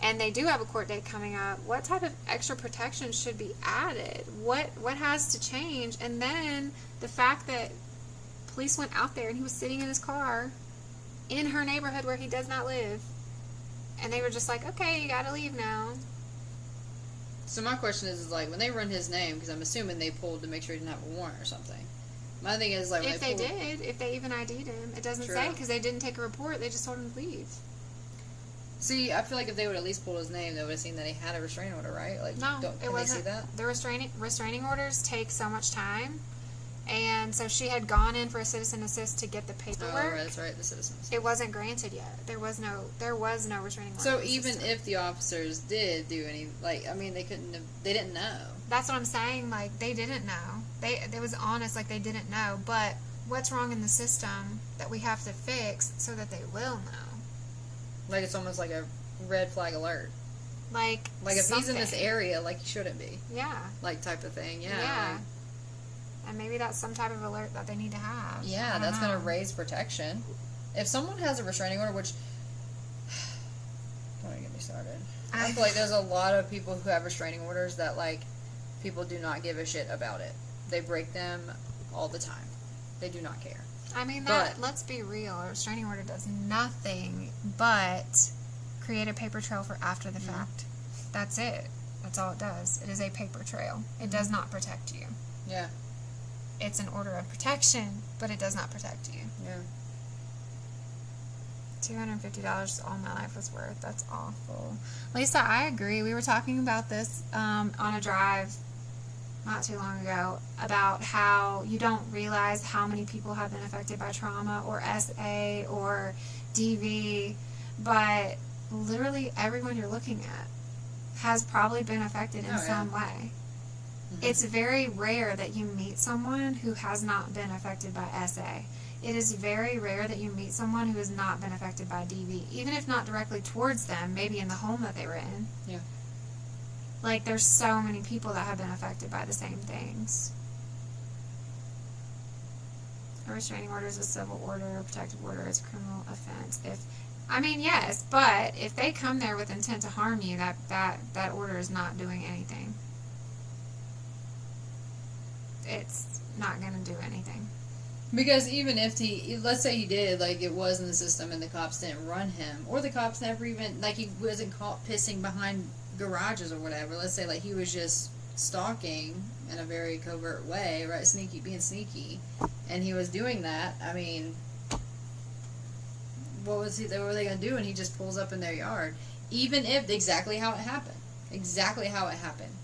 and they do have a court date coming up, what type of extra protection should be added? What has to change? And then the fact that police went out there and he was sitting in his car in her neighborhood where he does not live, and they were just like, okay, you gotta leave now. So my question is like, when they run his name, because I'm assuming they pulled to make sure he didn't have a warrant or something. My thing is, like, if they even ID'd him, it doesn't say, because they didn't take a report, they just told him to leave. See, I feel like if they would at least pulled his name, they would have seen that he had a restraining order, right? Like, no, it wasn't. They see that? The restraining orders take so much time, and so she had gone in for a citizen assist to get the paperwork. Oh, right, that's right, the citizen assist. It wasn't granted yet. There was no restraining order. So even if the officers did do any, like, I mean, they didn't know. That's what I'm saying. Like, they didn't know. They was honest, like they didn't know. But what's wrong in the system that we have to fix so that they will know? Like, it's almost like a red flag alert. Like if he's in this area, like, he shouldn't be. Yeah. Like, type of thing. Yeah. Yeah. Like, and maybe that's some type of alert that they need to have. Yeah, that's going to raise protection. If someone has a restraining order, which... Don't even get me started. I feel like there's a lot of people who have restraining orders that, like, people do not give a shit about it. They break them all the time. They do not care. I mean, But- let's be real. A restraining order does nothing but create a paper trail for after the fact. That's it. That's all it does. It is a paper trail. It does not protect you. Yeah. It's an order of protection, but it does not protect you. Yeah. $250 is all my life was worth. That's awful. Lisa, I agree. We were talking about this on a drive not too long ago about how you don't realize how many people have been affected by trauma or SA or DV, but literally everyone you're looking at has probably been affected in some way. It's very rare that you meet someone who has not been affected by SA. It is very rare that you meet someone who has not been affected by DV, even if not directly towards them, maybe in the home that they were in. Yeah. Like, there's so many people that have been affected by the same things. A restraining order is a civil order, a protective order is a criminal offense. Yes, but if they come there with intent to harm you, that order is not doing anything. It's not going to do anything. Because even if let's say he did, like, it was in the system and the cops didn't run him, or the cops never even, like, he wasn't caught pissing behind garages or whatever. Let's say, like, he was just stalking in a very covert way, right? Being sneaky. And he was doing that. I mean, what were they going to do? And he just pulls up in their yard. Even if, exactly how it happened. Exactly how it happened.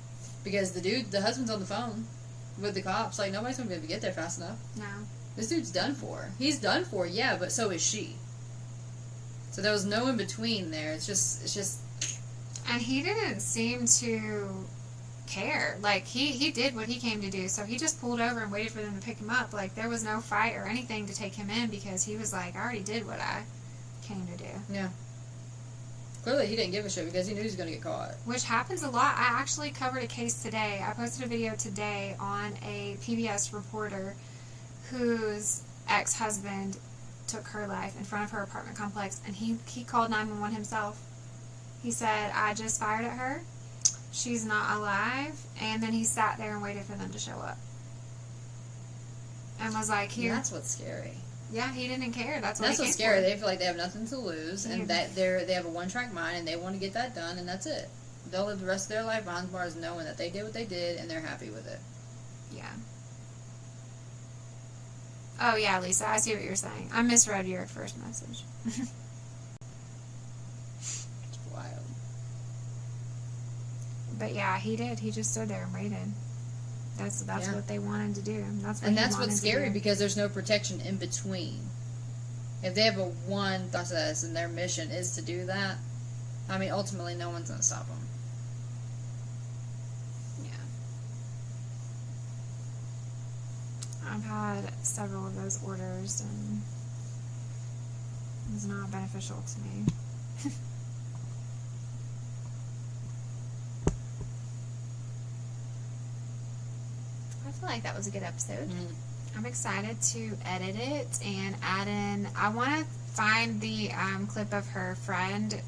Because the husband's on the phone with the cops. Like, nobody's going to be able to get there fast enough. No. This dude's done for. He's done for, yeah, but so is she. So there was no in between there. It's just. And he didn't seem to care. Like, he did what he came to do. So he just pulled over and waited for them to pick him up. Like, there was no fight or anything to take him in because he was like, I already did what I came to do. Yeah. Clearly he didn't give a shit because he knew he was going to get caught. Which happens a lot. I actually covered a case today. I posted a video today on a PBS reporter whose ex-husband took her life in front of her apartment complex, and he called 911 himself. He said, I just fired at her. She's not alive. And then he sat there and waited for them to show up. And was like, here. That's what's scary. Yeah, he didn't care. That's what's scary. For. They feel like they have nothing to lose, and that they have a one-track mind, and they want to get that done, and that's it. They'll live the rest of their life behind bars knowing that they did what they did, and they're happy with it. Yeah. Oh, yeah, Lisa, I see what you're saying. I misread your first message. It's wild. But yeah, he did. He just stood there and waited. That's what they wanted to do. That's what's scary because there's no protection in between. If they have a one process and their mission is to do that, I mean, ultimately, no one's going to stop them. I've had several of those orders, and it's not beneficial to me. I feel like that was a good episode. I'm excited to edit it and add in. I want to find the clip of her friend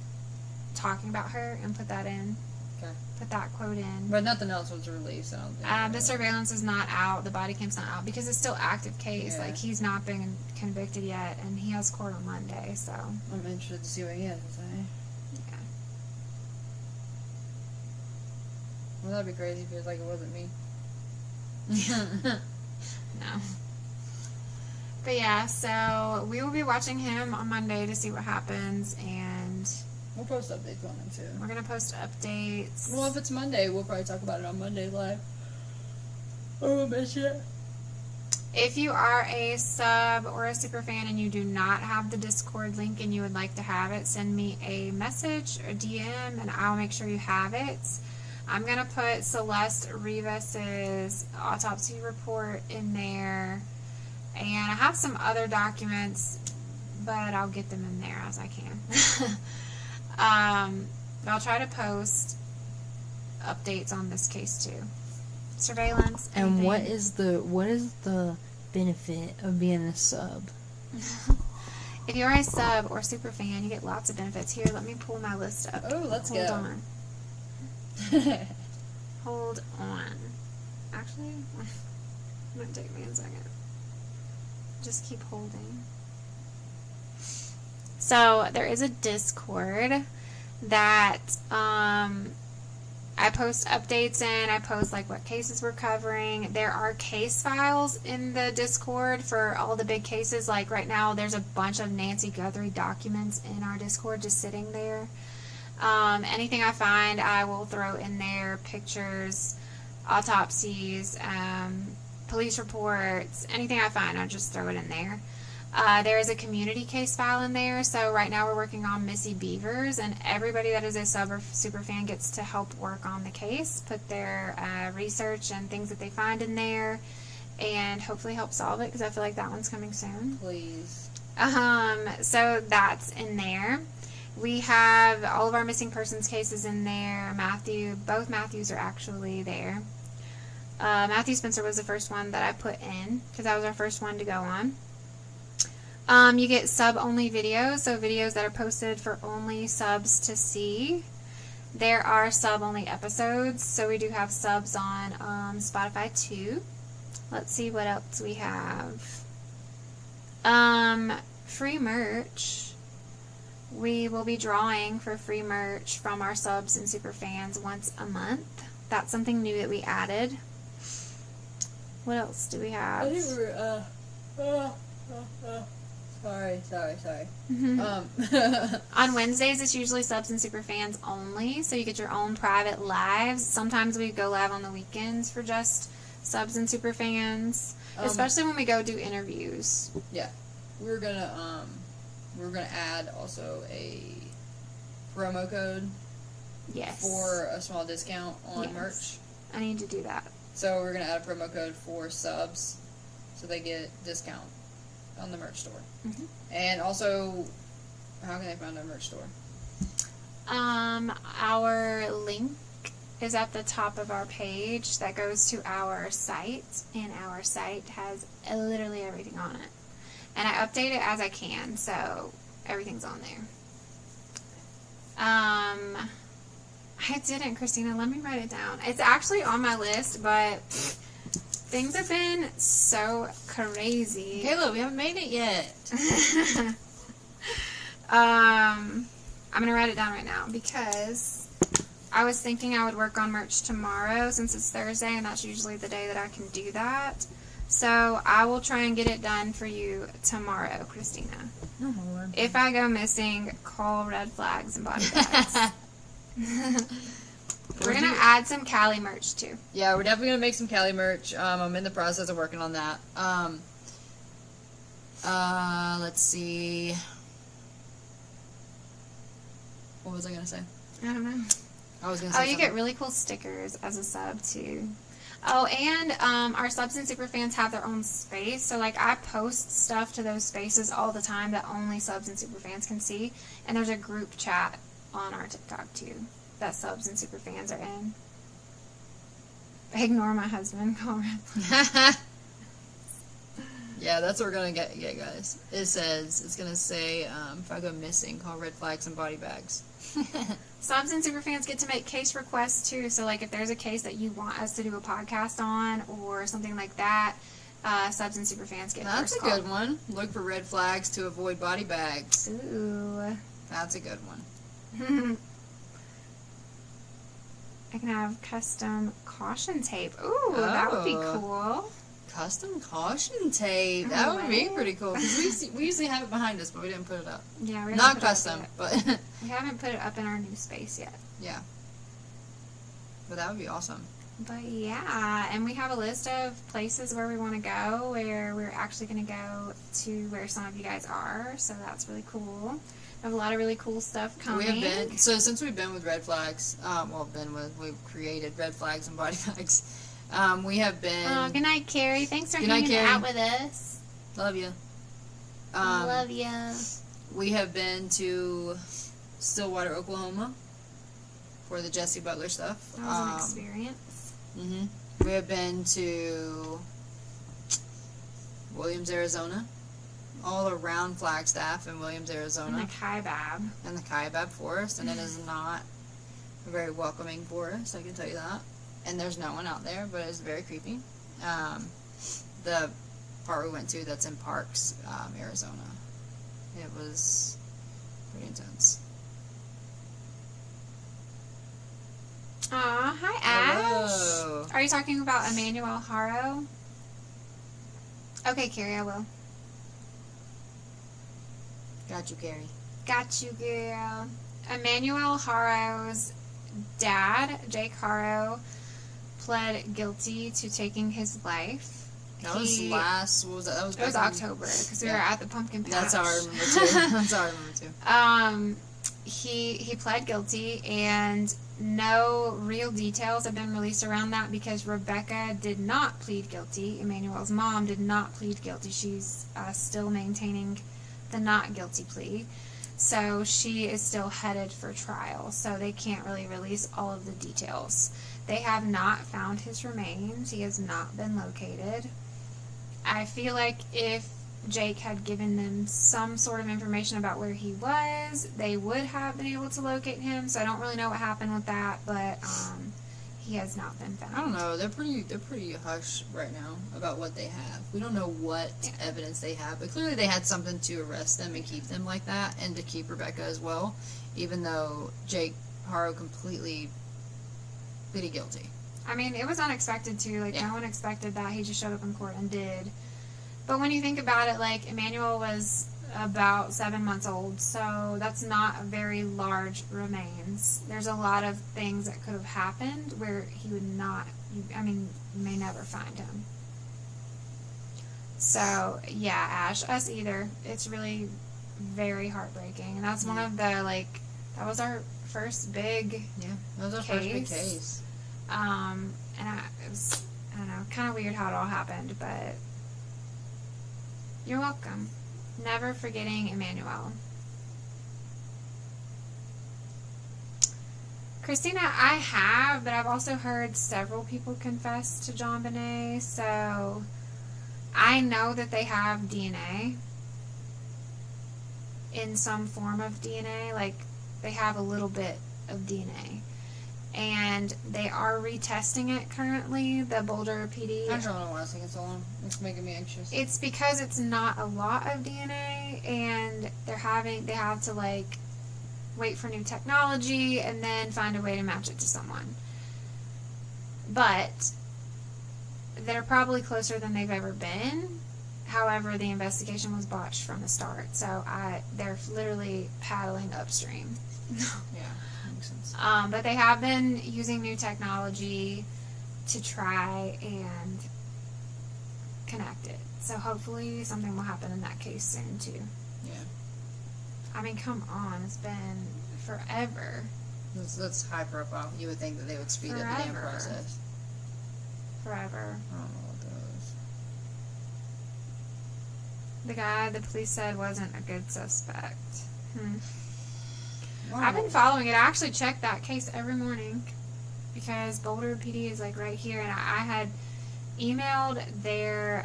talking about her and put that in. Okay. Put that quote in. But nothing else was released. I don't think. The surveillance is not out. The body cam's not out because it's still active case. Yeah. Like, he's not been convicted yet, and he has court on Monday. So I'm interested to see what he has to say. yeah. Well, that'd be crazy if it was like it wasn't me. No. But yeah, so we will be watching him on Monday to see what happens, and we'll post updates on him too. we're gonna post updates. Well, if it's Monday, we'll probably talk about it on Monday live. Oh, miss it. If you are a sub or a super fan and you do not have the Discord link and you would like to have it, send me a message or DM and I'll make sure you have it. I'm going to put Celeste Rivas's autopsy report in there. And I have some other documents, but I'll get them in there as I can. But I'll try to post updates on this case too. Surveillance. And anything. what is the benefit of being a sub? If you're a sub or super fan, you get lots of benefits. Here, let me pull my list up. Oh, let's Hold go. on. Hold on. Actually, it might take me a second. just keep holding. So there is a Discord that I post updates in. I post like what cases we're covering. There are case files in the Discord for all the big cases. Like right now there's a bunch of Nancy Guthrie documents in our Discord just sitting there. Anything I find I will throw in there. Pictures, autopsies, police reports, anything I find I'll just throw it in there. There is a community case file in there, so right now we're working on Missy Beavers, and everybody that is a sub or super fan gets to help work on the case, put their research and things that they find in there, and hopefully help solve it, because I feel like that one's coming soon. Please. So that's in there. We have all of our missing persons cases in there. Both Matthews are actually there. Matthew Spencer was the first one that I put in, because that was our first one to go on. You get sub-only videos, so videos that are posted for only subs to see. There are sub-only episodes, so we do have subs on Spotify too. Let's see what else we have. Free merch. We will be drawing for free merch from our subs and super fans once a month. That's something new that we added. What else do we have? I think we're, Sorry. On Wednesdays, it's usually subs and super fans only, so you get your own private lives. Sometimes we go live on the weekends for just subs and super fans, especially when we go do interviews. Yeah, we're gonna add also a promo code. Yes. For a small discount on merch. I need to do that. So we're gonna add a promo code for subs, so they get discount on the merch store. Mm-hmm. And also, how can they find our merch store? Our link is at the top of our page that goes to our site, and our site has literally everything on it. And I update it as I can, so everything's on there. I didn't, Christina. Let me write it down. It's actually on my list, but things have been so crazy. Kayla, we haven't made it yet. I'm going to write it down right now because I was thinking I would work on merch tomorrow since it's Thursday, and that's usually the day that I can do that. So I will try and get it done for you tomorrow, Christina. Oh, my Lord. If I go missing, call red flags and body bags. We're going to add some Cali merch, too. Yeah, we're definitely going to make some Cali merch. I'm in the process of working on that. Let's see. What was I going to say? I don't know. I was going to say you get really cool stickers as a sub, too. Oh, and our subs and super fans have their own space. So, like, I post stuff to those spaces all the time that only subs and super fans can see. And there's a group chat on our TikTok, too, that subs and super fans are in. Ignore my husband. Call red. Yeah, that's what we're going to get, guys. It's going to say, if I go missing, call red flags and body bags. Subs and super fans get to make case requests, too. So, like, if there's a case that you want us to do a podcast on or something like that, subs and super fans get That's first a call. good one. Look for red flags to avoid body bags. Ooh. That's a good one. I can have custom caution tape. Ooh, that would be cool. Custom caution tape. That would be pretty cool. Because we usually have it behind us, but we didn't put it up. Yeah, we not custom, but we haven't put it up in our new space yet. Yeah. But that would be awesome. But yeah, and we have a list of places where we want to go, where we're actually going to go to where some of you guys are. So that's really cool. We have a lot of really cool stuff coming. We have been, so since we've been with Red Flags, we've created Red Flags and Body Bags. We have been. Oh, good night, Carrie. Thanks for hanging out with us. Love you. Love you. We have been to Stillwater, Oklahoma for the Jesse Butler stuff. That was an experience. Mm-hmm. We have been to Williams, Arizona. All around Flagstaff in Williams, Arizona. And the Kaibab. And the Kaibab forest. And it is not a very welcoming forest, I can tell you that. And there's no one out there, but it's very creepy. The part we went to that's in Parks, Arizona. It was pretty intense. Aw, hi Ash. Hello. Are you talking about Emmanuel Haro? Okay, Carrie, I will. Got you, Carrie. Got you, girl. Emmanuel Haro's dad, Jake Haro, pled guilty to taking his life. That was last. What was that? That was. It was October because we were at the pumpkin patch. That's how I remember too. That's how I remember too. He pled guilty, and no real details have been released around that because Rebecca did not plead guilty. Emmanuel's mom did not plead guilty. She's still maintaining the not guilty plea. So she is still headed for trial. So they can't really release all of the details. They have not found his remains. He has not been located. I feel like if Jake had given them some sort of information about where he was, they would have been able to locate him. So I don't really know what happened with that, but he has not been found. I don't know. They're pretty hush right now about what they have. We don't know what evidence they have, but clearly they had something to arrest them and keep them like that, and to keep Rebecca as well, even though Jake Haro completely pleaded guilty. I mean, it was unexpected too. Like, no one expected that. He just showed up in court and did. But when you think about it, like, Emmanuel was about 7 months old, so that's not a very large remains. There's a lot of things that could have happened where he would not, I mean, you may never find him. So, yeah, Ash, us either. It's really very heartbreaking. And that's one of the, like, that was our first big that was our first big case. And it was, I don't know, kind of weird how it all happened, but you're welcome. Never forgetting Emmanuel. Christina, I have, but I've also heard several people confess to John Bonet, so I know that they have DNA in some form of DNA, like they have a little bit of DNA. And they are retesting it currently, the Boulder PD. I don't know why it's taking so long. It's making me anxious. It's because it's not a lot of DNA, and they have to, like, wait for new technology and then find a way to match it to someone. But they're probably closer than they've ever been. However, the investigation was botched from the start, so they're literally paddling upstream. Yeah. Makes sense. But they have been using new technology to try and connect it. So hopefully something will happen in that case soon too. Yeah. I mean, come on, it's been forever. That's high profile. You would think that they would speed up the damn process. Forever. I don't know what that is. The guy the police said wasn't a good suspect. Wow. I've been following it. I actually check that case every morning because Boulder PD is, like, right here, and I had emailed their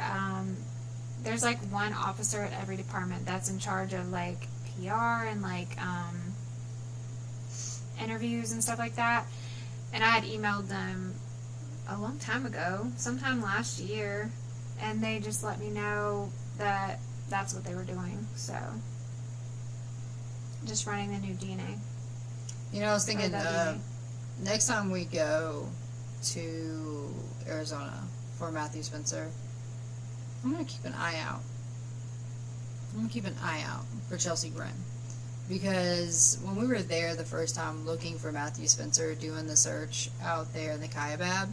there's, like, one officer at every department that's in charge of, like, PR and, like, interviews and stuff like that, and I had emailed them a long time ago, sometime last year, and they just let me know that that's what they were doing, so just running the new DNA. You know, I was thinking, next time we go to Arizona for Matthew Spencer, I'm going to keep an eye out. I'm going to keep an eye out for Chelsea Grimm. Because when we were there the first time looking for Matthew Spencer, doing the search out there in the Kaibab,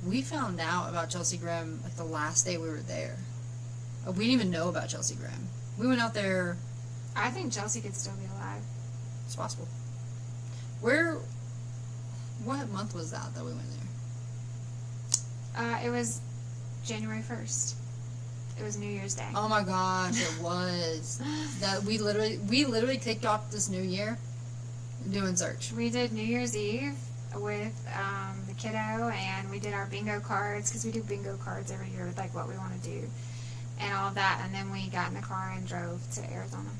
we found out about Chelsea Grimm like the last day we were there. We didn't even know about Chelsea Grimm. We went out there. I think Chelsea could still be alive. It's possible. What month was that we went there? It was January 1st. It was New Year's Day. Oh my gosh, it was. That we literally kicked off this new year doing search. We did New Year's Eve with the kiddo, and we did our bingo cards, because we do bingo cards every year with, like, what we want to do and all of that, and then we got in the car and drove to Arizona.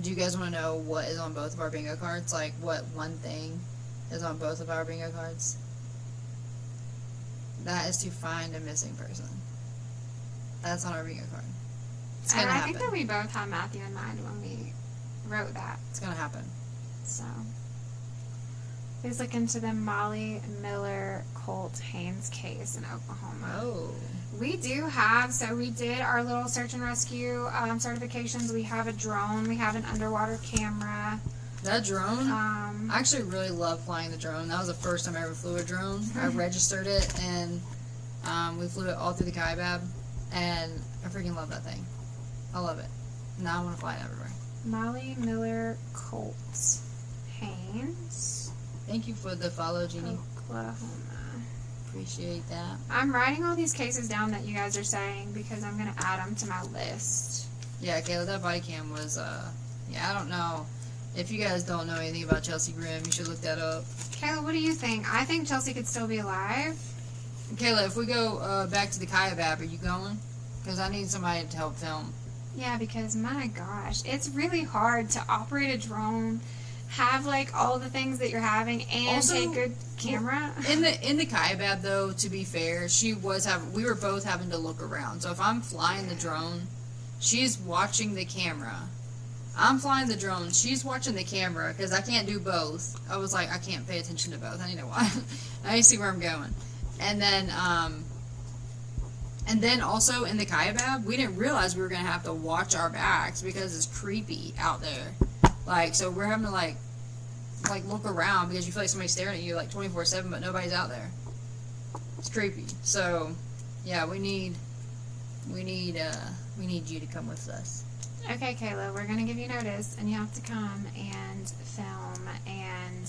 Do you guys want to know what is on both of our bingo cards? Like, what one thing is on both of our bingo cards? That is to find a missing person. That's on our bingo card. It's And gonna I happen. think that we both had Matthew in mind when we wrote that. It's gonna happen. So, please look into the Molly Miller Colt Haynes case in Oklahoma. Oh. We do have, so we did our little search and rescue certifications. We have a drone. We have an underwater camera. That drone? I actually really love flying the drone. That was the first time I ever flew a drone. I registered it, and we flew it all through the Kaibab, and I freaking love that thing. I love it. Now I want to fly it everywhere. Molly Miller Colt Haynes, Thank you for the follow, Jeannie. Oklahoma. Appreciate that. I'm writing all these cases down that you guys are saying because I'm going to add them to my list. Yeah, Kayla, that body cam was, I don't know. If you guys don't know anything about Chelsea Grimm, you should look that up. Kayla, what do you think? I think Chelsea could still be alive. Kayla, if we go back to the Kaibab, are you going? Because I need somebody to help film. Yeah, because my gosh, it's really hard to operate a drone, have like all the things that you're having, and Also, take good camera. In the Kaibab, though, to be fair, we were both having to look around. So if I'm flying the drone, she's watching the camera. I'm flying the drone, she's watching the camera, because I can't do both. I was like, I can't pay attention to both. I need to watch. I need to see where I'm going. And then also in the Kaibab, we didn't realize we were going to have to watch our backs because it's creepy out there. Like, so we're having to like look around because you feel like somebody's staring at you like 24/7, but nobody's out there. It's creepy. So, yeah, we need you to come with us. Okay, Kayla, we're going to give you notice, and you have to come and film and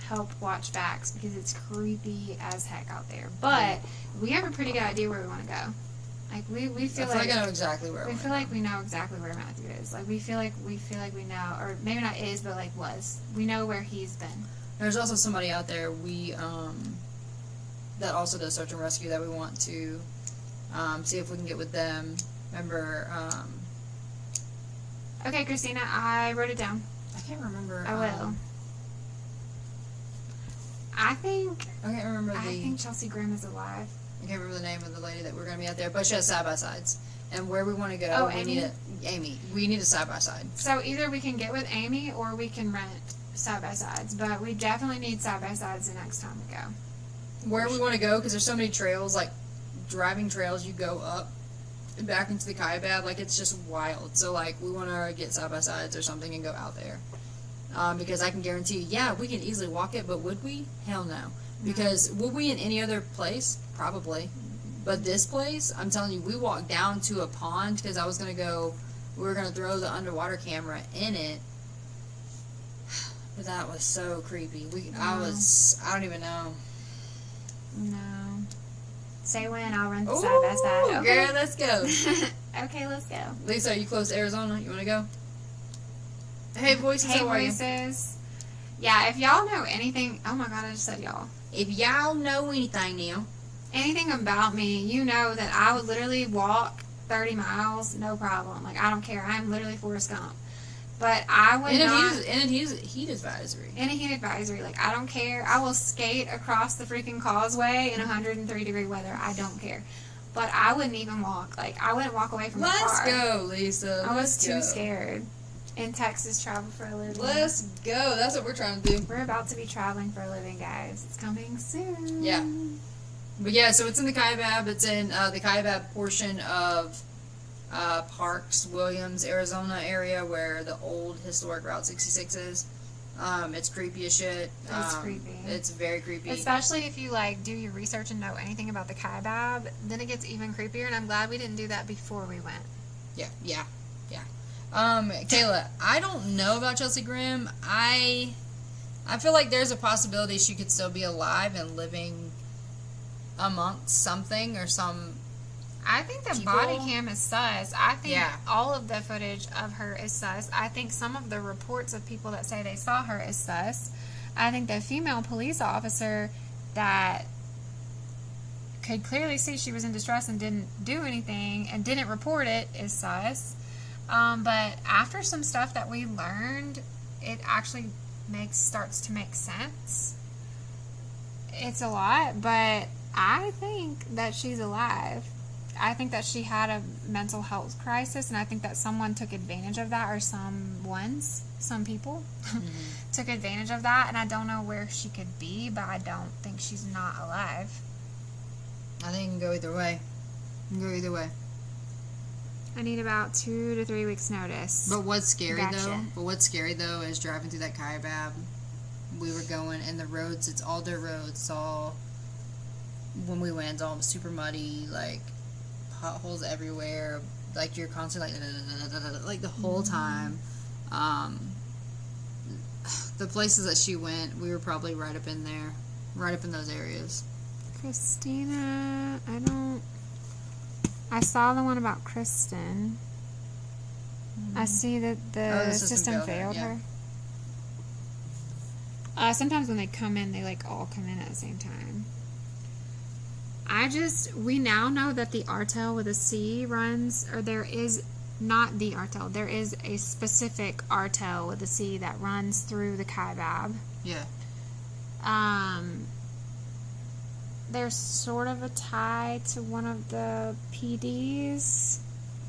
help watch backs because it's creepy as heck out there. But we have a pretty good idea where we want to go. Like we feel I know exactly where we feel like we know exactly where Matthew is. Like we feel like we know, or maybe not is, but like was. We know where he's been. There's also somebody out there that also does search and rescue that we want to see if we can get with them. Remember? Okay, Christina, I wrote it down. I can't remember. I will. I think Chelsea Grimm is alive. I can't remember the name of the lady that we're going to be out there, but she has side-by-sides. And where we want to go, Oh, we need a side-by-side. So either we can get with Amy or we can rent side-by-sides. But we definitely need side-by-sides the next time we go. Where we want to go, because there's so many trails, like driving trails, you go up and back into the Kaibab, like it's just wild. So like we want to get side-by-sides or something and go out there. Because I can guarantee you, yeah, we can easily walk it, but would we? Hell no. Because would we in any other place? Probably. But this place, I'm telling you, we walked down to a pond because we were going to throw the underwater camera in it. But that was so creepy. I don't even know. No. Say when, I'll run the side-by-side. Okay. Girl, let's go. Okay, let's go. Lisa, are you close to Arizona? You want to go? Hey, Voices, Hey, how are you? Voices. Yeah, if y'all know anything... Oh, my God, I just said y'all. If y'all know anything now. Anything about me, you know that I would literally walk 30 miles, no problem. Like, I don't care. I'm literally Forrest Gump. But I would not... In a heat advisory. In a heat advisory. Like, I don't care. I will skate across the freaking causeway in 103-degree weather. I don't care. But I wouldn't even walk. Like, I wouldn't walk away from the car. Let's go, Lisa. I was too scared. In Texas, travel for a living. Let's go. That's what we're trying to do. We're about to be traveling for a living, guys. It's coming soon. Yeah. But yeah, so it's in the Kaibab. It's in the Kaibab portion of Parks, Williams, Arizona area where the old historic Route 66 is. It's creepy as shit. It's creepy. It's very creepy. Especially if you like do your research and know anything about the Kaibab, then it gets even creepier. And I'm glad we didn't do that before we went. Yeah. Kayla, I don't know about Chelsea Grimm. I feel like there's a possibility she could still be alive and living amongst something or some. I think the people. body cam is sus. I think Yeah. all of the footage of her is sus. I think some of the reports of people that say they saw her is sus. I think the female police officer that could clearly see she was in distress and didn't do anything and didn't report it is sus. But after some stuff that we learned, it actually starts to make sense. It's a lot, but I think that she's alive. I think that she had a mental health crisis, and I think that someone took advantage of that, or some people took advantage of that, and I don't know where she could be, but I don't think she's not alive. I think it can go either way. I need about 2 to 3 weeks notice. But what's scary Gotcha. though is driving through that Kaibab. We were going, and the roads, it's all dirt roads. It's all, when we went, it's all super muddy, like potholes everywhere. Like you're constantly like the whole time. The places that she went, we were probably right up in there, right up in those areas. Christina, I saw the one about Kristen. I see that the system failed her. Sometimes when they come in, they like all come in at the same time. We now know that the Artel with a C runs, or there is not the Artel. There is a specific Artel with a C that runs through the Kaibab. Yeah. There's sort of a tie to one of the PDs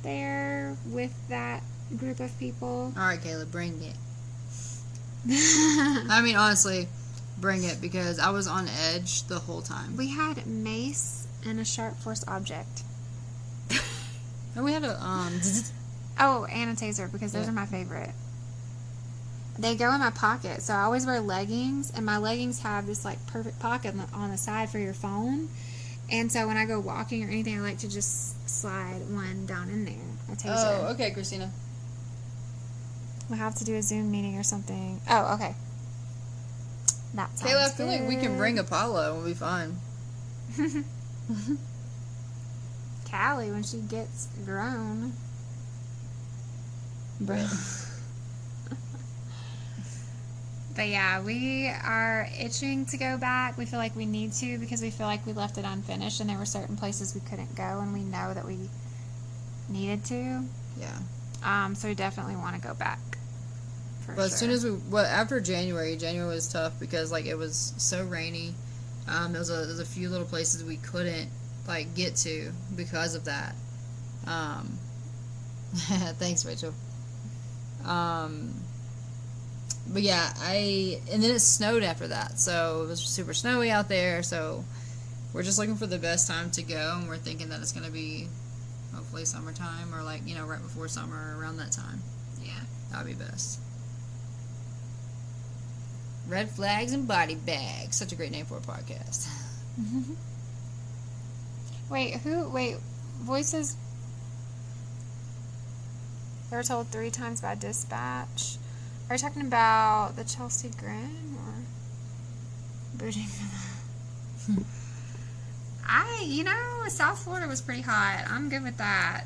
there with that group of people. All right, Kayla, bring it. I mean, honestly, bring it, because I was on edge the whole time. We had mace and a sharp force object. And we had a and a taser, because those are my favorite. They go in my pocket, so I always wear leggings, and my leggings have this like perfect pocket on the side for your phone. And so when I go walking or anything, I like to just slide one down in there. A taser. Oh, okay, Christina. We'll have to do a Zoom meeting or something. Oh, okay. That sounds Kayla, I feel good. like we can bring Apollo. We'll be fine. Callie, when she gets grown. But yeah, we are itching to go back. We feel like we need to, because we feel like we left it unfinished, and there were certain places we couldn't go, and we know that we needed to. Yeah. So we definitely want to go back. But as soon as after January was tough, because like it was so rainy. There's a few little places we couldn't like get to because of that. Thanks, Rachel. But yeah, and then it snowed after that, so it was super snowy out there, so we're just looking for the best time to go, and we're thinking that it's going to be hopefully summertime, or like, right before summer, around that time. Yeah. That would be best. Red Flags and Body Bags. Such a great name for a podcast. Wait, voices. They were told 3 times by dispatch. Are you talking about the Chelsea Grin or booting for that? South Florida was pretty hot. I'm good with that.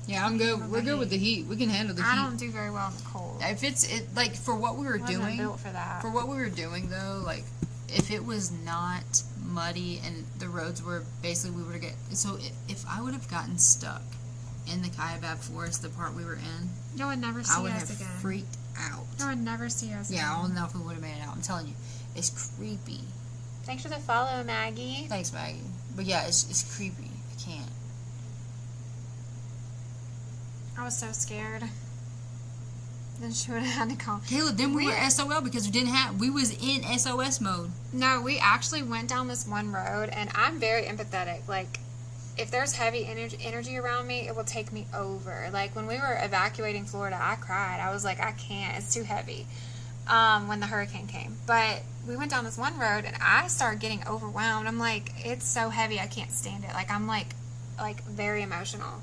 Yeah, I'm good. We're good with the heat. We can handle the heat. I don't do very well in the cold. If like for what we were doing, built for that. For what we were doing though, like if it was not muddy and the roads were basically, we were to get. So if I would have gotten stuck in the Kaibab Forest, the part we were in, you would never see us again. I would have freaked out. You would never see us again. Yeah, I don't know if we would have made it out. I'm telling you, it's creepy. Thanks for the follow, Maggie. Thanks, Maggie. But yeah, it's creepy. I can't. I was so scared. Then she would have had to call. Kayla, then we were SOL because we was in SOS mode. No, we actually went down this one road, and I'm very empathetic. Like, if there's heavy energy around me, it will take me over. Like, when we were evacuating Florida, I cried. I was like, I can't. It's too heavy. When the hurricane came. But we went down this one road, and I started getting overwhelmed. I'm like, it's so heavy, I can't stand it. Like, I'm like very emotional.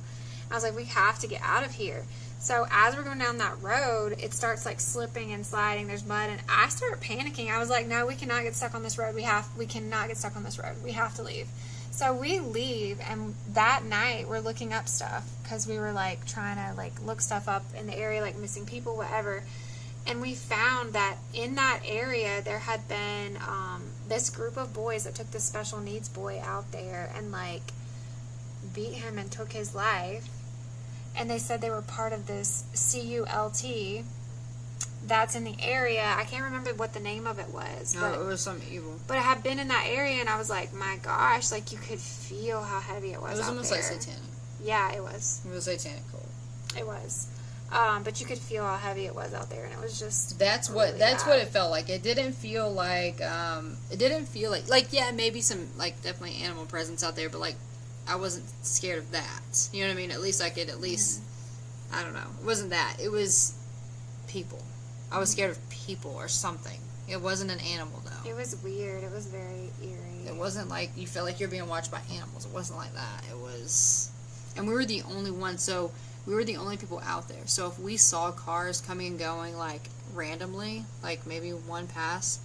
I was like, we have to get out of here. So as we're going down that road, it starts like slipping and sliding. There's mud, and I started panicking. I was like, no, we cannot get stuck on this road. We cannot get stuck on this road. We have to leave. So we leave, and that night we're looking up stuff because we were like trying to like look stuff up in the area, like missing people, whatever. And we found that in that area there had been this group of boys that took this special needs boy out there and like beat him and took his life. And they said they were part of this CULT, that's in the area. I can't remember what the name of it was. No, it was something evil. But I had been in that area, and I was like, my gosh, like, you could feel how heavy it was out there. It was almost like satanic. Yeah, it was. It was satanic cold. It was. But you could feel how heavy it was out there, and it was just that's really what it felt like. It didn't feel like yeah, maybe some, like, definitely animal presence out there, but, like, I wasn't scared of that. You know what I mean? At least I could I don't know. It wasn't that. It was people. I was scared of people or something. It wasn't an animal, though. It was weird. It was very eerie. It wasn't like you felt like you're being watched by animals. It wasn't like that. It was... And we were the only ones, so we were the only people out there. So if we saw cars coming and going, like, randomly, like maybe one pass,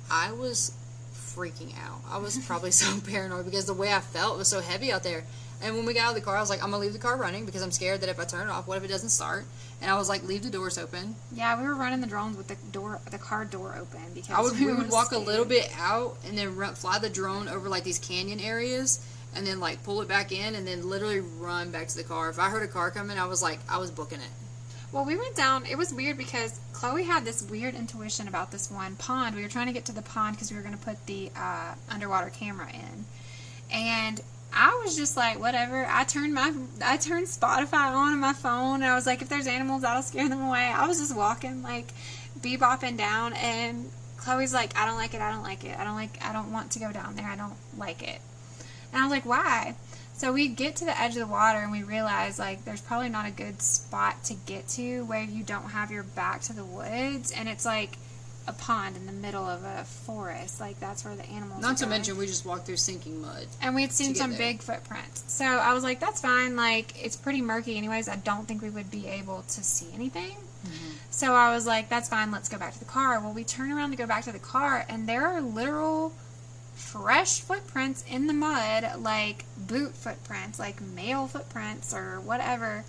I was freaking out. I was probably so paranoid because the way I felt was so heavy out there. And when we got out of the car, I was like, I'm going to leave the car running because I'm scared that if I turn it off, what if it doesn't start? And I was like, leave the doors open. Yeah, we were running the drones with the car door open because we would walk a little bit out and then fly the drone over, like, these canyon areas and then, like, pull it back in and then literally run back to the car. If I heard a car coming, I was booking it. Well, we went down. It was weird because Chloe had this weird intuition about this one pond. We were trying to get to the pond because we were going to put the underwater camera in. And I was just like, whatever. I turned Spotify on my phone, and I was like, if there's animals, that'll scare them away. I was just walking, like, bebopping down, and Chloe's like, I don't like it. I don't want to go down there. I don't like it. And I was like, why? So we get to the edge of the water, and we realize, like, there's probably not a good spot to get to where you don't have your back to the woods, and it's like a pond in the middle of a forest. Like, that's where the animals Not are to going. mention, we just walked through sinking mud. And we had seen some big footprints. So I was like, that's fine. Like, it's pretty murky anyways. I don't think we would be able to see anything. Mm-hmm. So I was like, that's fine. Let's go back to the car. Well, we turn around to go back to the car, and there are literal fresh footprints in the mud, like boot footprints, like male footprints or whatever.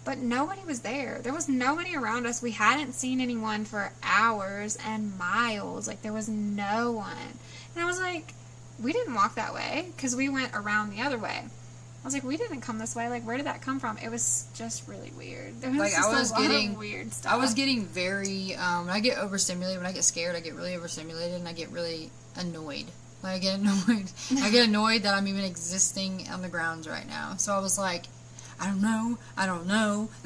But nobody was there. There was nobody around us. We hadn't seen anyone for hours and miles. Like, there was no one. And I was like, we didn't walk that way because we went around the other way. I was like, we didn't come this way. Like, where did that come from? It was just really weird. There was like, just a lot of weird stuff. I was getting very, when I get overstimulated, when I get scared, I get really overstimulated and I get really annoyed. Like, I get annoyed. I get annoyed that I'm even existing on the grounds right now. So I was like, I don't know. I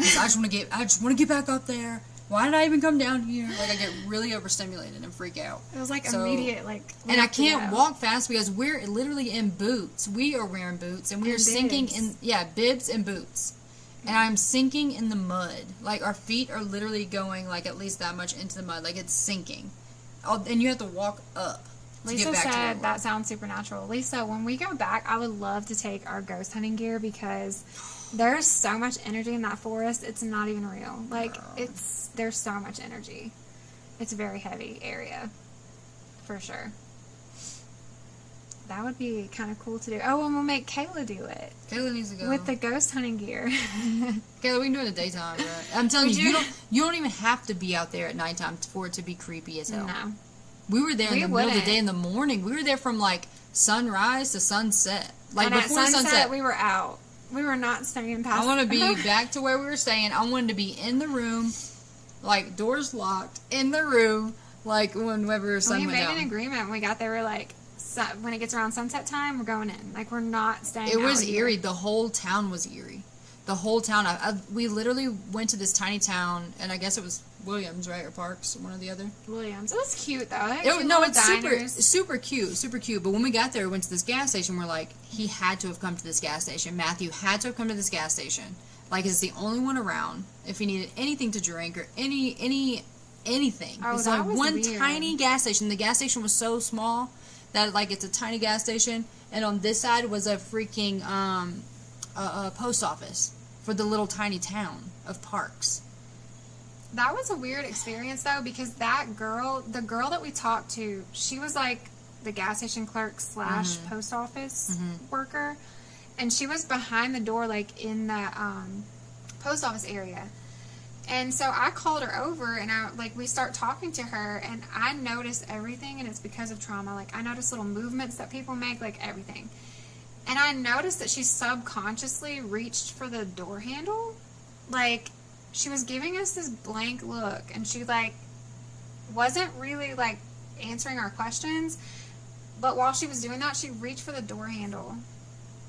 just want to get back up there. Why did I even come down here? Like, I get really overstimulated and freak out. It was like immediate, like. And I can't walk fast because we're literally in boots. We are wearing boots and we are sinking in, bibs and boots. And I'm sinking in the mud. Like, our feet are literally going, like, at least that much into the mud. Like, it's sinking. And you have to walk up. Lisa said that sounds supernatural. Lisa, when we go back, I would love to take our ghost hunting gear because there's so much energy in that forest. It's not even real. Like, there's so much energy. It's a very heavy area, for sure. That would be kind of cool to do. Oh, and we'll make Kayla do it. Kayla needs to go with the ghost hunting gear. Kayla, we can do it in the daytime. Right? I'm telling you, you don't even have to be out there at nighttime for it to be creepy as hell. No. We were there in the middle of the day in the morning. We were there from, like, sunrise to sunset. Like, and before at sunset, we were out. We were not staying past. I want to be back to where we were staying. I wanted to be in the room, like, doors locked, in the room, like, whenever sun went down. We made an agreement when we got there. We're like, when it gets around sunset time, we're going in. Like, we're not staying It was out eerie. Here. The whole town was eerie. The whole town. We literally went to this tiny town, and I guess it was Williams, right? Or Parks, one or the other. Williams. It was cute, though. It's super cute. But when we got there, we went to this gas station. We're like, he had to have come to this gas station. Matthew had to have come to this gas station. Like, it's the only one around. If he needed anything to drink or anything. Oh, it's that like was one weird. tiny gas station. The gas station was so small that, like, it's a tiny gas station. And on this side was a freaking post office for the little tiny town of Parks. That was a weird experience, though, because the girl that we talked to, she was like the gas station clerk / post office worker, and she was behind the door, like in the post office area. And so I called her over, and we start talking to her, and I noticed everything, and it's because of trauma. Like, I noticed little movements that people make, like everything. And I noticed that she subconsciously reached for the door handle. Like, she was giving us this blank look, and she, like, wasn't really, like, answering our questions. But while she was doing that, she reached for the door handle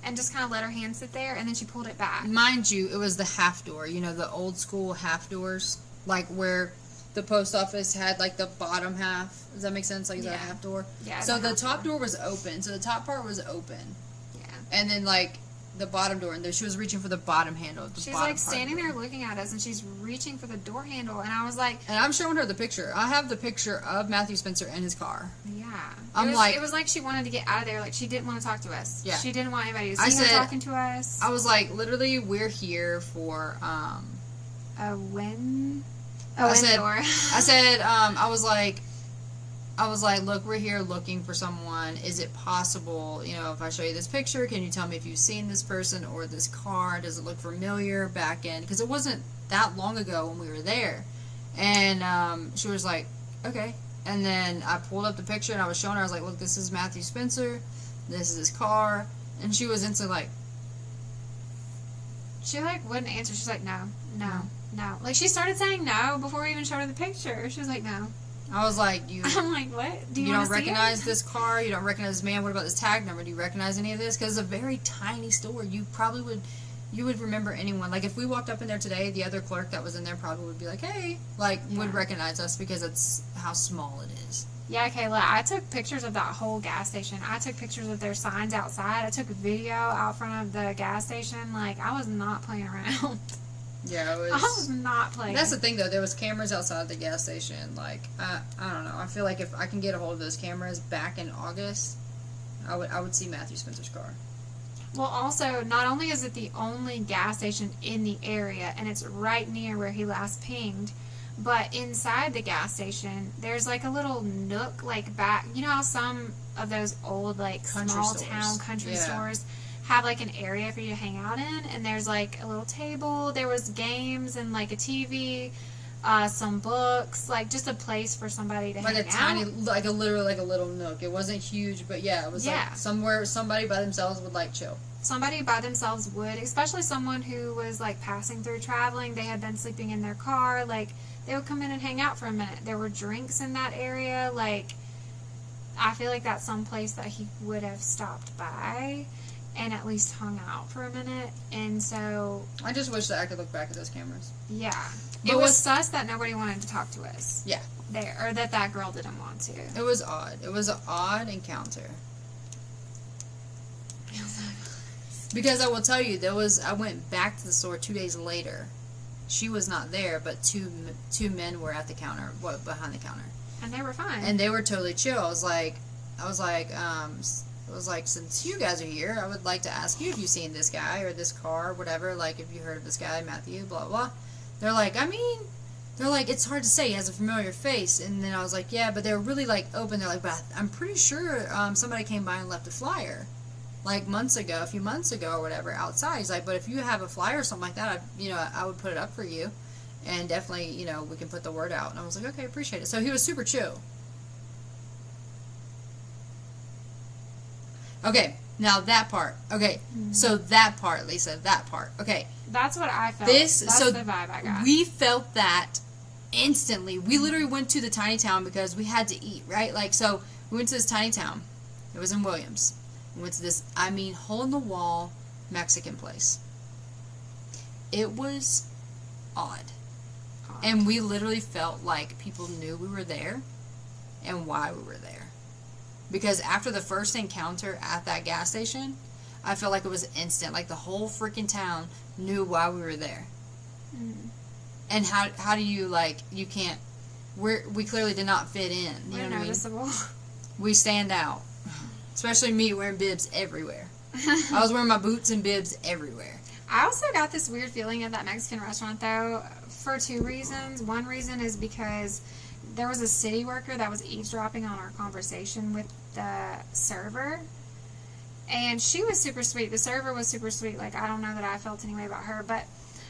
and just kind of let her hand sit there, and then she pulled it back. Mind you, it was the half door. You know, the old school half doors? Like, where the post office had, like, the bottom half. Does that make sense? Like, is that a half door? Yeah. So the top door was open. So the top part was open. Yeah. And then, like, the bottom door, and she was reaching for the bottom handle. Of the she's bottom like standing there looking at us, and she's reaching for the door handle, and I was like, and I'm showing her the picture. I have the picture of Matthew Spencer in his car. yeah. It was like she wanted to get out of there. Like, she didn't want to talk to us. Yeah. She didn't want anybody to see her talking to us. I was like, literally, we're here for a win. I said, I was like, look, we're here looking for someone. Is it possible, you know, if I show you this picture, can you tell me if you've seen this person or this car? Does it look familiar back in? Because it wasn't that long ago when we were there. And she was like, okay. And then I pulled up the picture and I was showing her, I was like, look, this is Matthew Spencer. This is his car. And she was instantly like, she, like, wouldn't answer. She's like, no. Like, she started saying no before we even showed her the picture. She was like, no. I was like, I'm like, what? Do you you don't recognize it? this car? You don't recognize this man? What about this tag number? Do you recognize any of this? Because it's a very tiny store. You would remember anyone. Like, if we walked up in there today, the other clerk that was in there probably would be like, hey, like, would recognize us because it's how small it is. Yeah, Kayla, I took pictures of that whole gas station. I took pictures of their signs outside. I took a video out front of the gas station. Like, I was not playing around. Yeah, it was. I was not playing. That's the thing, though. There was cameras outside the gas station. Like, I don't know. I feel like if I can get a hold of those cameras back in August, I would see Matthew Spencer's car. Well, also, not only is it the only gas station in the area, and it's right near where he last pinged, but inside the gas station, there's, like, a little nook, like, back. You know how some of those old, like, small town country stores have, like, an area for you to hang out in, and there's, like, a little table. There was games and, like, a TV, some books, like, just a place for somebody to hang out. Like a tiny, like a little nook. It wasn't huge, but yeah, it was like somewhere somebody by themselves would, like, chill. Somebody by themselves would, especially someone who was, like, passing through traveling. They had been sleeping in their car. Like, they would come in and hang out for a minute. There were drinks in that area. Like, I feel like that's some place that he would have stopped by and at least hung out for a minute. And so, I just wish that I could look back at those cameras. Yeah. But it was sus that nobody wanted to talk to us. Yeah. There. Or that girl didn't want to. It was odd. It was an odd encounter. Because I will tell you, I went back to the store 2 days later. She was not there, but two men were at the counter, behind the counter. And they were fine. And they were totally chill. I was like, since you guys are here, I would like to ask you if you've seen this guy or this car or whatever. Like, if you heard of this guy, Matthew, blah, blah. They're like, it's hard to say. He has a familiar face. And then I was like, yeah, but they were really, like, open. They're like, but I'm pretty sure somebody came by and left a flyer, like, a few months ago or whatever, outside. He's like, but if you have a flyer or something like that, I would put it up for you. And definitely, we can put the word out. And I was like, okay, appreciate it. So he was super chill. Okay, now that part. Okay, so that part, Lisa, that part. Okay. That's what I felt. That's the vibe I got. We felt that instantly. We literally went to the tiny town because we had to eat, right? Like, so we went to this tiny town. It was in Williams. We went to this, hole-in-the-wall Mexican place. It was odd. And we literally felt like people knew we were there and why we were there. Because after the first encounter at that gas station, I felt like it was instant. Like, the whole freaking town knew why we were there. Mm. And how do you, like, you can't, we clearly did not fit in. You know what noticeable. I mean? We stand out. Especially me wearing bibs everywhere. I was wearing my boots and bibs everywhere. I also got this weird feeling at that Mexican restaurant, though, for two reasons. One reason is because there was a city worker that was eavesdropping on our conversation with the server. And she was super sweet. The server was super sweet. Like, I don't know that I felt any way about her. But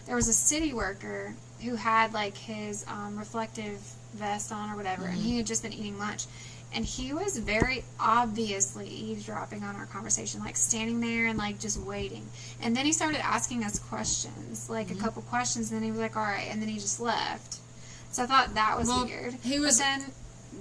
there was a city worker who had, like, his reflective vest on or whatever. Mm-hmm. And he had just been eating lunch. And he was very obviously eavesdropping on our conversation, like standing there and like just waiting. And then he started asking us questions, like a couple questions, and then he was like, all right, and then he just left. So I thought that was Well, weird. he was- But then,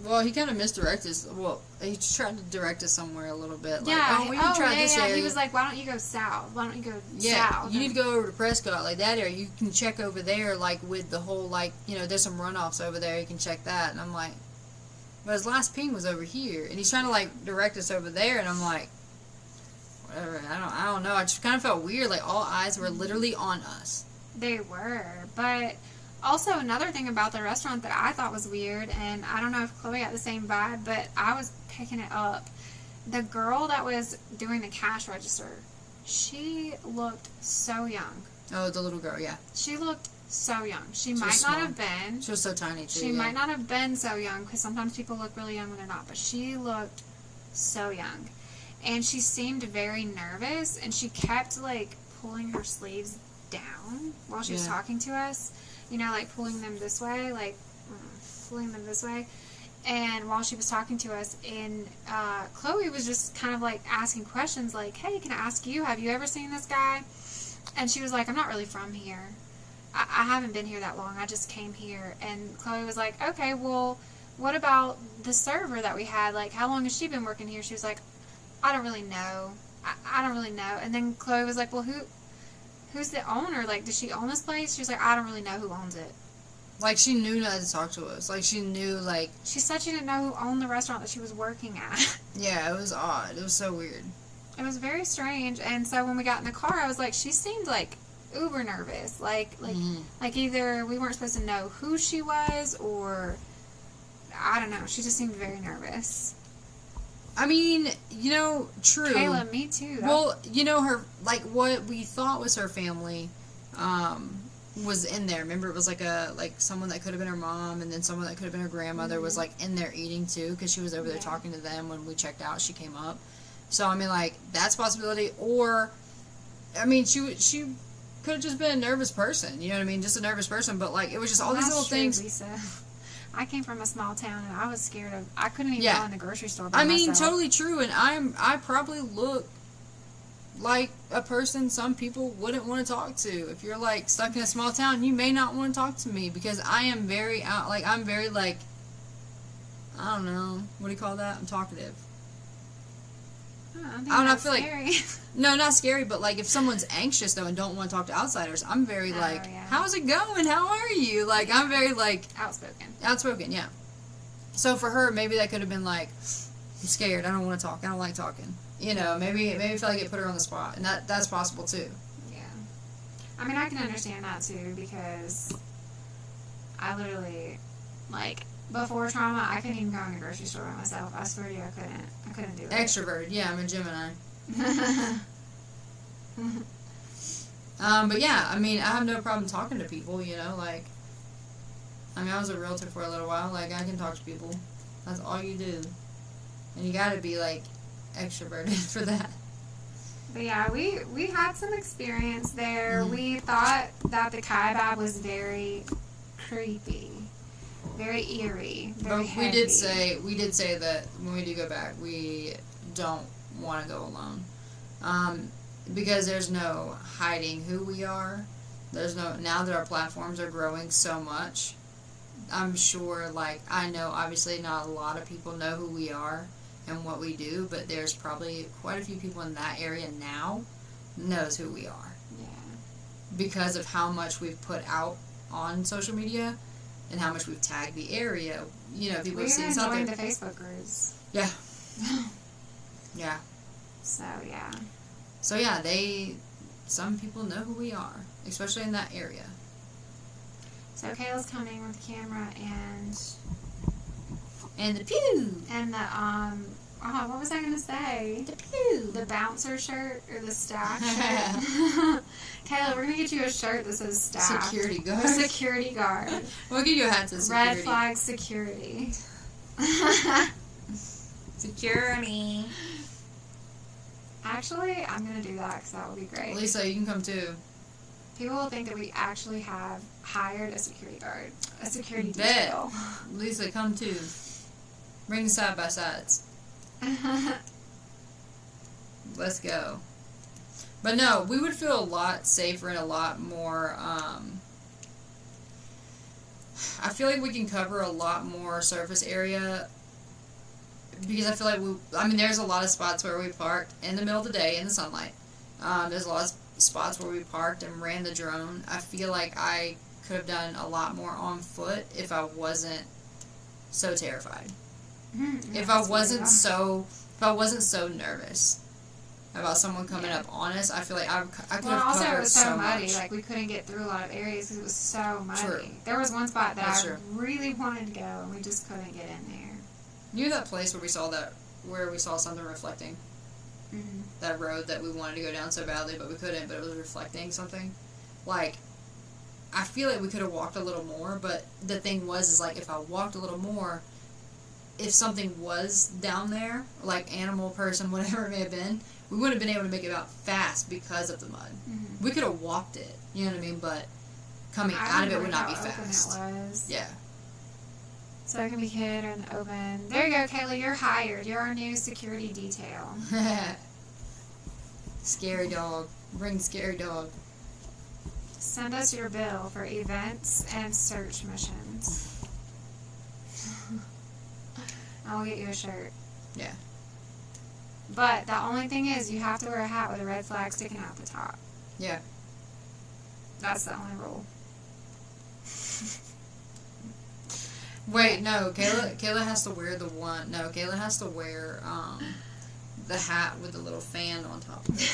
Well, he kind of misdirected us. Well, he tried to direct us somewhere a little bit. Like, yeah, oh, we can try this area. He was like, why don't you go south? Why don't you go Yeah, south? you need to go over to Prescott, like that area. You can check over there, like with the whole, like, you know, there's some runoffs over there. You can check that. And I'm like, but his last ping was over here, and he's trying to like direct us over there. And I'm like, whatever. I don't know. I just kind of felt weird. Like all eyes were literally on us. They were. But also another thing about the restaurant that I thought was weird, and I don't know if Chloe got the same vibe, but I was picking it up. The girl that was doing the cash register, she looked so young. Oh, the little girl, yeah. She looked so young. She was might small. not have been. She was so tiny too. She yeah. might not have been so young, because sometimes people look really young when they're not, but she looked so young. And she seemed very nervous, and she kept, like, pulling her sleeves down while she was Yeah. talking to us. You know, like, pulling them this way, like, pulling them this way. And while she was talking to us, and Chloe was just kind of, like, asking questions, like, hey, can I ask you, have you ever seen this guy? And she was like, I'm not really from here. I haven't been here that long. I just came here. And Chloe was like, okay, well, what about the server that we had? Like, how long has she been working here? She was like, I don't really know. I don't really know. And then Chloe was like, well, who's the owner? Like, does she own this place? She was like, I don't really know who owns it. Like, she knew not to talk to us. Like, she knew, like... She said she didn't know who owned the restaurant that she was working at. Yeah, it was odd. It was so weird. It was very strange. And so when we got in the car, I was like, she seemed, like, uber nervous. Like either we weren't supposed to know who she was, or... I don't know. She just seemed very nervous. I mean, you know, true. Kayla, me too. Well, you know, her, like, what we thought was her family, was in there. Remember, it was like someone that could have been her mom, and then someone that could have been her grandmother was, like, in there eating, too, because she was over there talking to them when we checked out. She came up. So, I mean, like, that's a possibility. Or, I mean, she could have just been a nervous person. You know what I mean? Just a nervous person. But, like, it was just all these little things. Lisa. I came from a small town, and I was scared of... I couldn't even Yeah. go in the grocery store by I mean, myself. totally true, and I probably look like a person some people wouldn't want to talk to. If you're, like, stuck in a small town, you may not want to talk to me, because I am very I'm very, like, I don't know, what do you call that? I'm talkative. I don't I know, feel scary. like, no, not scary, but, like, if someone's anxious, though, and don't want to talk to outsiders, I'm very, like, yeah. how's it going? How are you? Like, I'm very, like, outspoken, yeah. So for her, maybe that could have been like, I'm scared, I don't want to talk, I don't like talking. You know, maybe I feel like it put her on the spot, and that's possible too. Yeah. I mean, I can understand that too, because I literally, like, before trauma, I couldn't even go in the grocery store by myself. I swear to you, I couldn't do it. Extroverted, yeah, I'm a Gemini. But yeah, I mean, I have no problem talking to people, you know, like, I mean, I was a realtor for a little while, like, I can talk to people. That's all you do. And you gotta be, like, extroverted for that. But yeah, we had some experience there. Mm-hmm. We thought that the kaibab was very creepy, very eerie, very But heavy. we did say that when we do go back, we don't want to go alone. Because there's no hiding who we are. Now that our platforms are growing so much, I'm sure, like, I know obviously not a lot of people know who we are and what we do, but there's probably quite a few people in that area now knows who we are. Yeah. Because of how much we've put out on social media and how much we've tagged the area. You know, people We have seen even something. joined the Facebook groups. Yeah. Yeah. So, yeah. So, yeah, some people know who we are, especially in that area. So, Kayla's coming with the camera And the pew! and the, what was I going to say? The pew! The bouncer shirt or the staff shirt. Kayla, we're going to get you a shirt that says staff. Security guard. Security guard. We'll give you a hat to security. Red flag security. Security. Actually, I'm going to do that because that would be great. Lisa, you can come too. People will think that we actually have hired a security guard. A security Bet. detail. Lisa, come too. Bring the side by sides. Let's go. But no, we would feel a lot safer and a lot more, I feel like we can cover a lot more surface area because I feel like there's a lot of spots where we parked in the middle of the day in the sunlight. There's a lot of spots where we parked and ran the drone. I feel like I could have done a lot more on foot if I wasn't so terrified. If I wasn't so nervous about someone coming up on us, I feel like I could have covered also it was so muddy. much. Like, we couldn't get through a lot of areas because it was so muddy. True. There was one spot that That's I true. really wanted to go, and we just couldn't get in there. You know that place where we saw something reflecting? Mm-hmm. That road that we wanted to go down so badly, but we couldn't, but it was reflecting something? Like, I feel like we could have walked a little more, but the thing is like, if I walked a little more, if something was down there, like animal, person, whatever it may have been, we wouldn't have been able to make it out fast because of the mud. Mm-hmm. We could have walked it, you know what I mean? But coming out of it would not be fast. It was. Yeah. So it can be hid or in the open. There you go, Kayla. You're hired. You're our new security detail. Scary dog. Bring scary dog. Send us your bill for events and search missions. I'll get you a shirt. Yeah. But the only thing is, you have to wear a hat with a red flag sticking out the top. Yeah. That's the only rule. Wait, no. Kayla has to wear Kayla has to wear the hat with the little fan on top of it.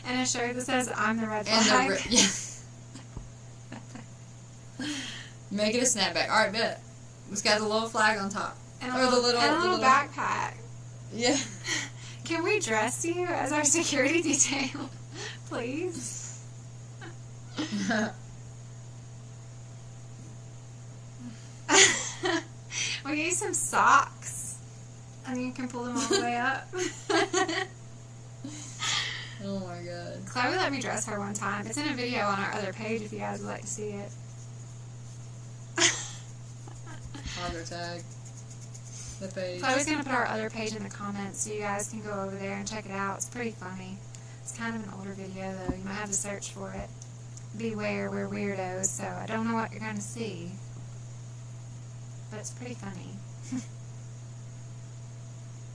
And a shirt that says, I'm the red And flag. yeah. Make it a snapback. Alright, bet. It's got the little flag on top. And Or the little backpack. Yeah. Can we dress you as our security detail? Please? We'll get you some socks. And you can pull them all the way up. Oh my god. Chloe let me dress her one time. It's in a video on our other page if you guys would like to see it. Other tag. The page. Chloe's going to put our other page in the comments so you guys can go over there and check it out. It's pretty funny. It's kind of an older video though. You might have to search for it. Beware, we're weirdos, so I don't know what you're going to see. But it's pretty funny.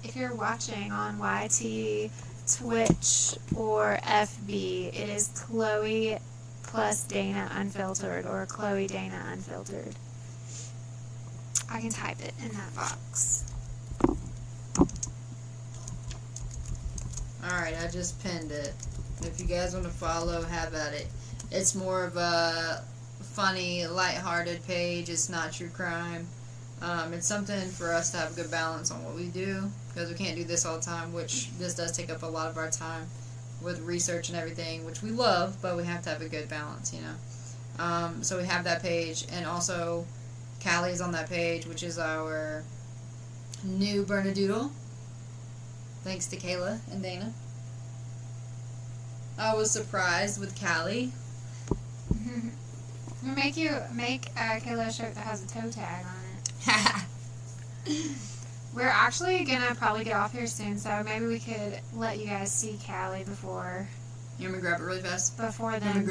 If you're watching on YT, Twitch, or FB, it is Chloe plus Dana Unfiltered, or Chloe Dana Unfiltered. I can type it in that box. Alright, I just pinned it. If you guys want to follow, have at it. It's more of a funny, lighthearted page. It's not true crime. It's something for us to have a good balance on what we do, because we can't do this all the time, which this does take up a lot of our time with research and everything, which we love, but we have to have a good balance, you know. So we have that page, and also Callie's on that page, which is our new Bernadoodle. Thanks to Kayla and Dana. I was surprised with Callie. We'll make Kayla a shirt that has a toe tag on it. We're actually gonna probably get off here soon, so maybe we could let you guys see Callie before. You want me to grab it really fast? Before then,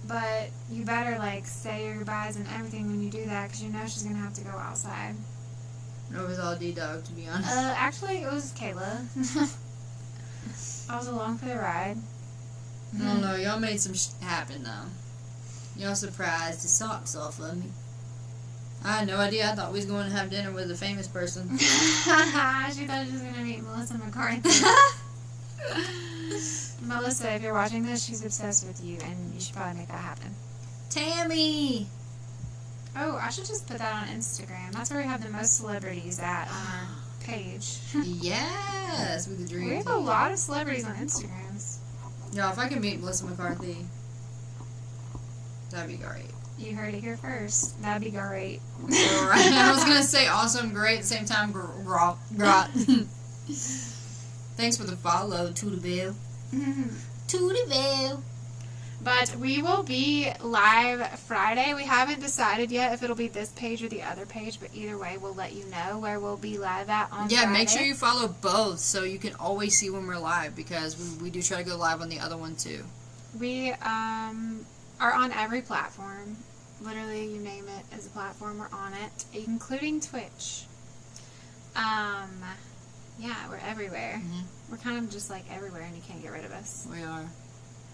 but you better say your goodbyes and everything when you do that, because you know she's gonna have to go outside. It was all D-Dog, to be honest. Actually, it was Kayla. I was along for the ride. I don't know, y'all made some happen though. Y'all surprised the socks off of me. I had no idea. I thought we was going to have dinner with a famous person. She thought she was going to meet Melissa McCarthy. Melissa, if you're watching this, she's obsessed with you, and you should probably make that happen. Tammy! Oh, I should just put that on Instagram. That's where we have the most celebrities at on our page. Yes, with the dream We have a lot of celebrities on Instagrams. Yeah, if I can meet Melissa McCarthy, that'd be great. You heard it here first. That'd be great. Alright, I was gonna say awesome, great, at the same time, grot. Thanks for the follow, Toodaboo. Toodaboo. But we will be live Friday. We haven't decided yet if it'll be this page or the other page, but either way, we'll let you know where we'll be live at on Friday. Yeah, make sure you follow both so you can always see when we're live, because we do try to go live on the other one too. We are on every platform. Literally, you name it as a platform, we're on it, including Twitch. Yeah, we're everywhere. Mm-hmm. We're kind of just like everywhere, and you can't get rid of us. We are.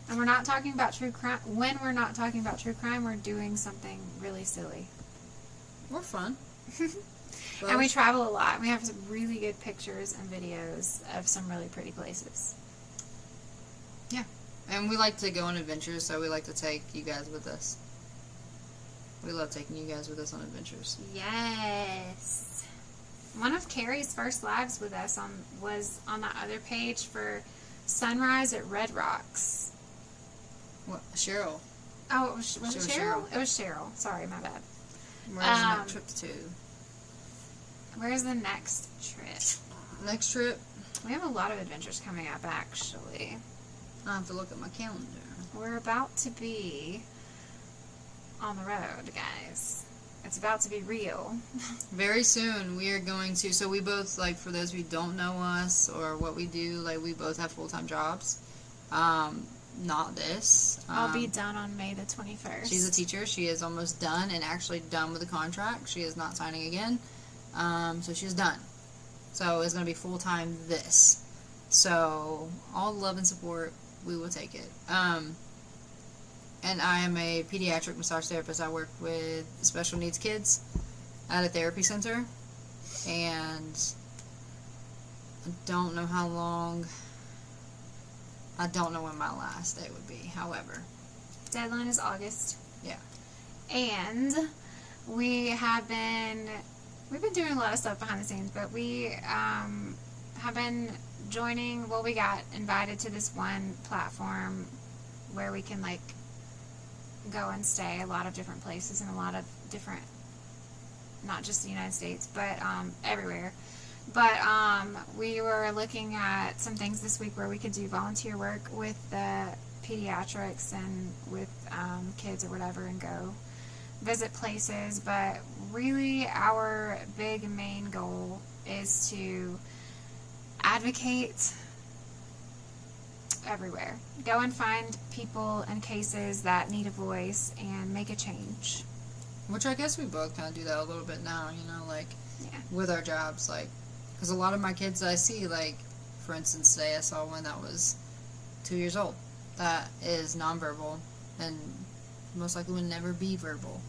And we're not talking about true crime. When we're not talking about true crime, we're doing something really silly. We're fun. And we travel a lot. We have some really good pictures and videos of some really pretty places. Yeah. And we like to go on adventures, so we like to take you guys with us. We love taking you guys with us on adventures. Yes. One of Carrie's first lives with us was on that other page for Sunrise at Red Rocks. What? Cheryl. Oh, was it Cheryl? It was Cheryl. Sorry, my bad. Where's the next trip to? Where's the next trip? Next trip? We have a lot of adventures coming up, actually. I have to look at my calendar. We're about to be on the road, guys. It's about to be real. Very soon, we are going to... So we both, like, for those who don't know us or what we do, like, we both have full-time jobs. Not this. I'll be done on May the 21st. She's a teacher. She is almost done and actually done with the contract. She is not signing again. So she's done. So it's going to be full-time this. So all love and support, we will take it. And I am a pediatric massage therapist. I work with special needs kids at a therapy center. And I don't know how long... I don't know when my last day would be, however. Deadline is August. Yeah. And we've been doing a lot of stuff behind the scenes, but we have been joining, we got invited to this one platform where we can, like, go and stay a lot of different places in a lot of different, not just the United States, but everywhere. But we were looking at some things this week where we could do volunteer work with the pediatrics and with kids or whatever and go visit places. But really our big main goal is to advocate everywhere. Go and find people and cases that need a voice and make a change. Which I guess we both kind of do that a little bit now, like, yeah. With our jobs, like, because a lot of my kids that I see, like, for instance, today I saw one that was 2 years old that is nonverbal and most likely would never be verbal.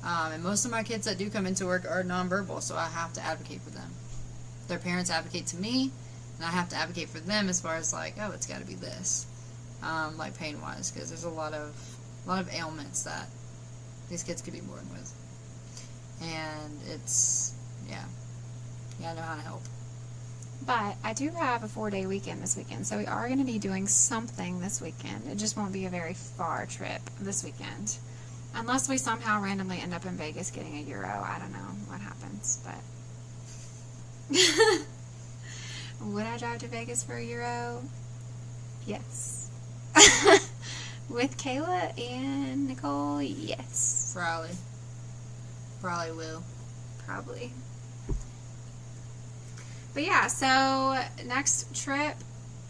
And most of my kids that do come into work are nonverbal, so I have to advocate for them. Their parents advocate to me, and I have to advocate for them as far as, like, oh, it's got to be this, like pain-wise, because there's a lot of ailments that these kids could be born with, and it's, yeah, I know how to help. But I do have a 4-day weekend this weekend, so we are going to be doing something this weekend. It just won't be a very far trip this weekend. Unless we somehow randomly end up in Vegas getting a Euro. I don't know what happens, but... Would I drive to Vegas for a Euro? Yes. With Kayla and Nicole, yes. Probably will. Probably. But yeah, so next trip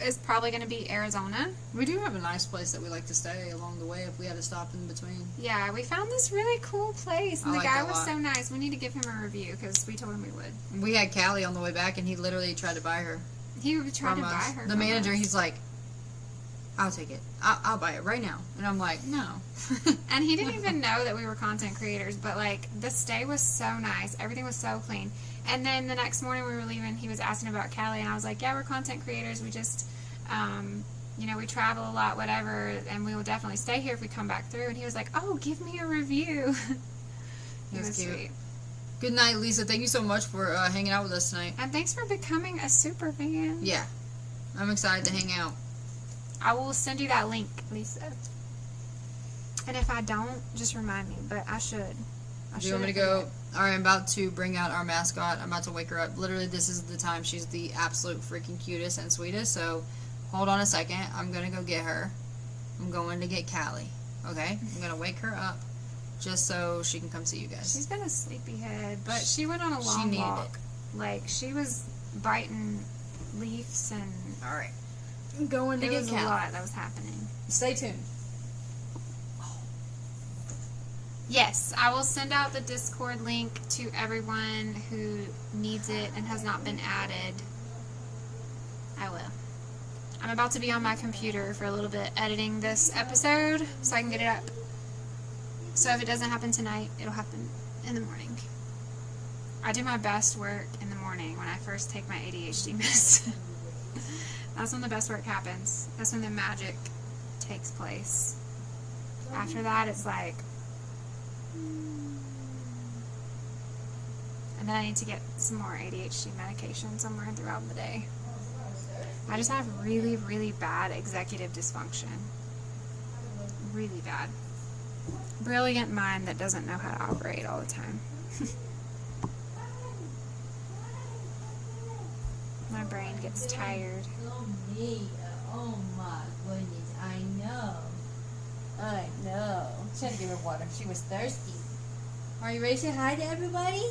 is probably going to be Arizona. We do have a nice place that we like to stay along the way if we had to stop in between. Yeah, we found this really cool place, and the like guy it a was lot. so nice. We need to give him a review because we told him we would. We had Callie on the way back, and he literally tried to buy her. He would try to from buy us. her. The from manager, us. he's like, I'll take it. I'll buy it right now. And I'm like, no. And he didn't even know that we were content creators, but, like, the stay was so nice. Everything was so clean. And then the next morning we were leaving, he was asking about Callie, and I was like, yeah, we're content creators. We just, we travel a lot, whatever, and we will definitely stay here if we come back through. And he was like, oh, give me a review. He was cute. sweet. Good night, Lisa. Thank you so much for hanging out with us tonight. And thanks for becoming a super fan. Yeah. I'm excited to hang out. I will send you that link, Lisa. And if I don't, just remind me, but I should. Do you want me to go? Alright, I'm about to bring out our mascot. I'm about to wake her up. Literally, this is the time. She's the absolute freaking cutest and sweetest. So, hold on a second. I'm going to go get her. I'm going to get Callie. Okay? I'm going to wake her up just so she can come see you guys. She's been a sleepyhead, but she went on a She long needed walk. Like, she was biting leaves and... Alright. I'm going to It get was a Callie. lot that was happening. Stay tuned. Yes, I will send out the Discord link to everyone who needs it and has not been added. I will. I'm about to be on my computer for a little bit editing this episode so I can get it up. So if it doesn't happen tonight, it'll happen in the morning. I do my best work in the morning when I first take my ADHD meds. That's when the best work happens. That's when the magic takes place. After that, it's like... And then I need to get some more ADHD medication somewhere throughout the day. I just have really, really bad executive dysfunction. Really bad. Brilliant mind that doesn't know how to operate all the time. My brain gets tired. Oh my goodness, I know. She had to give her water. She was thirsty. Are you ready to say hi to everybody?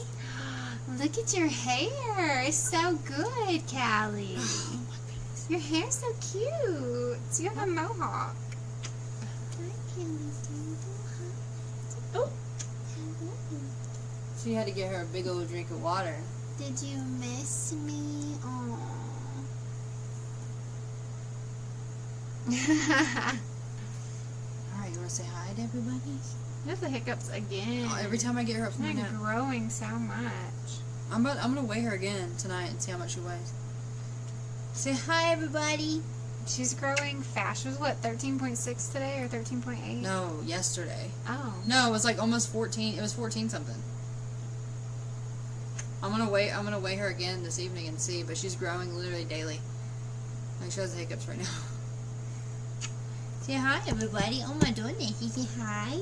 Look at your hair. It's so good, Callie. Oh my goodness. Your hair's so cute. You have a mohawk. Oh. She had to get her a big old drink of water. Did you miss me? Oh. Alright, you want to say hi to everybody? There's the hiccups again. Oh, every time I get her up from She's the not nap. growing so much. I'm gonna weigh her again tonight and see how much she weighs. Say hi, everybody. She's growing fast. She was what, 13.6 today or 13.8? No, yesterday. Oh. No, it was like almost 14. It was 14 something. I'm gonna weigh her again this evening and see, but she's growing literally daily. Like she has the hiccups right now. Say hi, everybody. Oh my goodness. You say hi.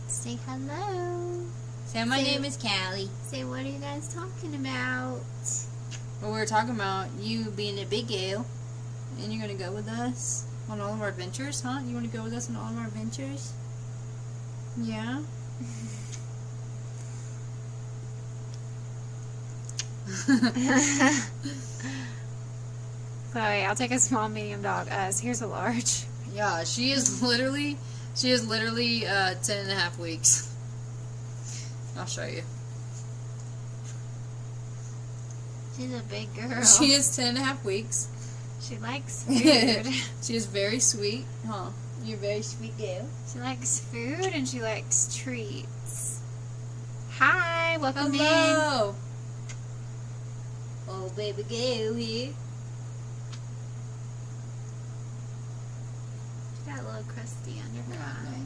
Say hello. Say my name is Callie. Say, what are you guys talking about? Well, we were talking about you being a big girl, and you're gonna go with us on all of our adventures, huh? You wanna go with us on all of our adventures? Yeah. Chloe, I'll take a small, medium dog. Here's a large. Yeah, she is literally 10.5 weeks. I'll show you. She's a big girl. She is 10.5 weeks. She likes food. She is very sweet, huh? You're a very sweet girl. She likes food and she likes treats. Hi, welcome in. Hello. Oh, baby girl here. She got a little crusty under her eye.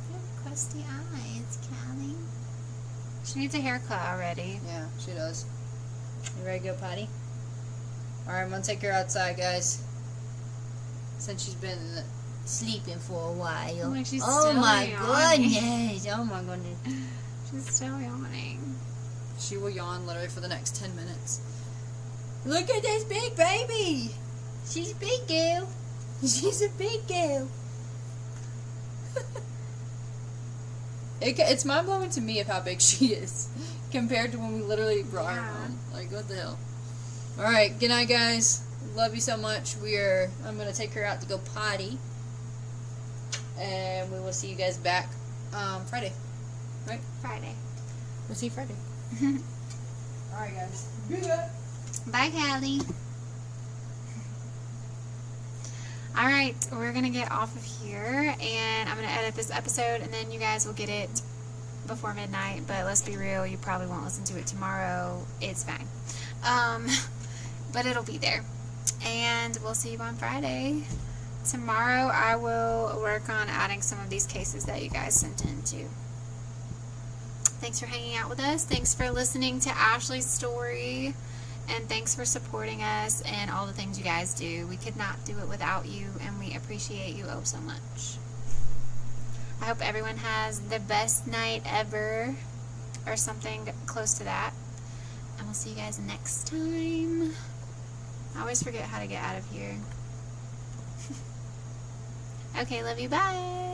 You have crusty eyes, Callie. She needs a haircut already. Yeah, she does. You ready to go potty? Alright, I'm gonna take her outside, guys. Since she's been sleeping for a while. Like she's Oh still my yawning. goodness. Oh my goodness. She's still yawning. She will yawn literally for the next 10 minutes. Look at this big baby! She's a big girl. She's a big girl. It's mind-blowing to me of how big she is compared to when we literally brought her Yeah. home. Like, what the hell? Alright, good night, guys. Love you so much. I'm going to take her out to go potty. And we will see you guys back Friday. Right? Friday. We'll see you Friday. Alright, guys. Bye, Callie. Alright, we're going to get off of here, and I'm going to edit this episode, and then you guys will get it before midnight, but let's be real, you probably won't listen to it tomorrow. It's fine. But it'll be there. And we'll see you on Friday. Tomorrow, I will work on adding some of these cases that you guys sent in, too. Thanks for hanging out with us. Thanks for listening to Ashley's story. And thanks for supporting us and all the things you guys do. We could not do it without you, and we appreciate you oh so much. I hope everyone has the best night ever, or something close to that. And we'll see you guys next time. I always forget how to get out of here. Okay, love you, bye.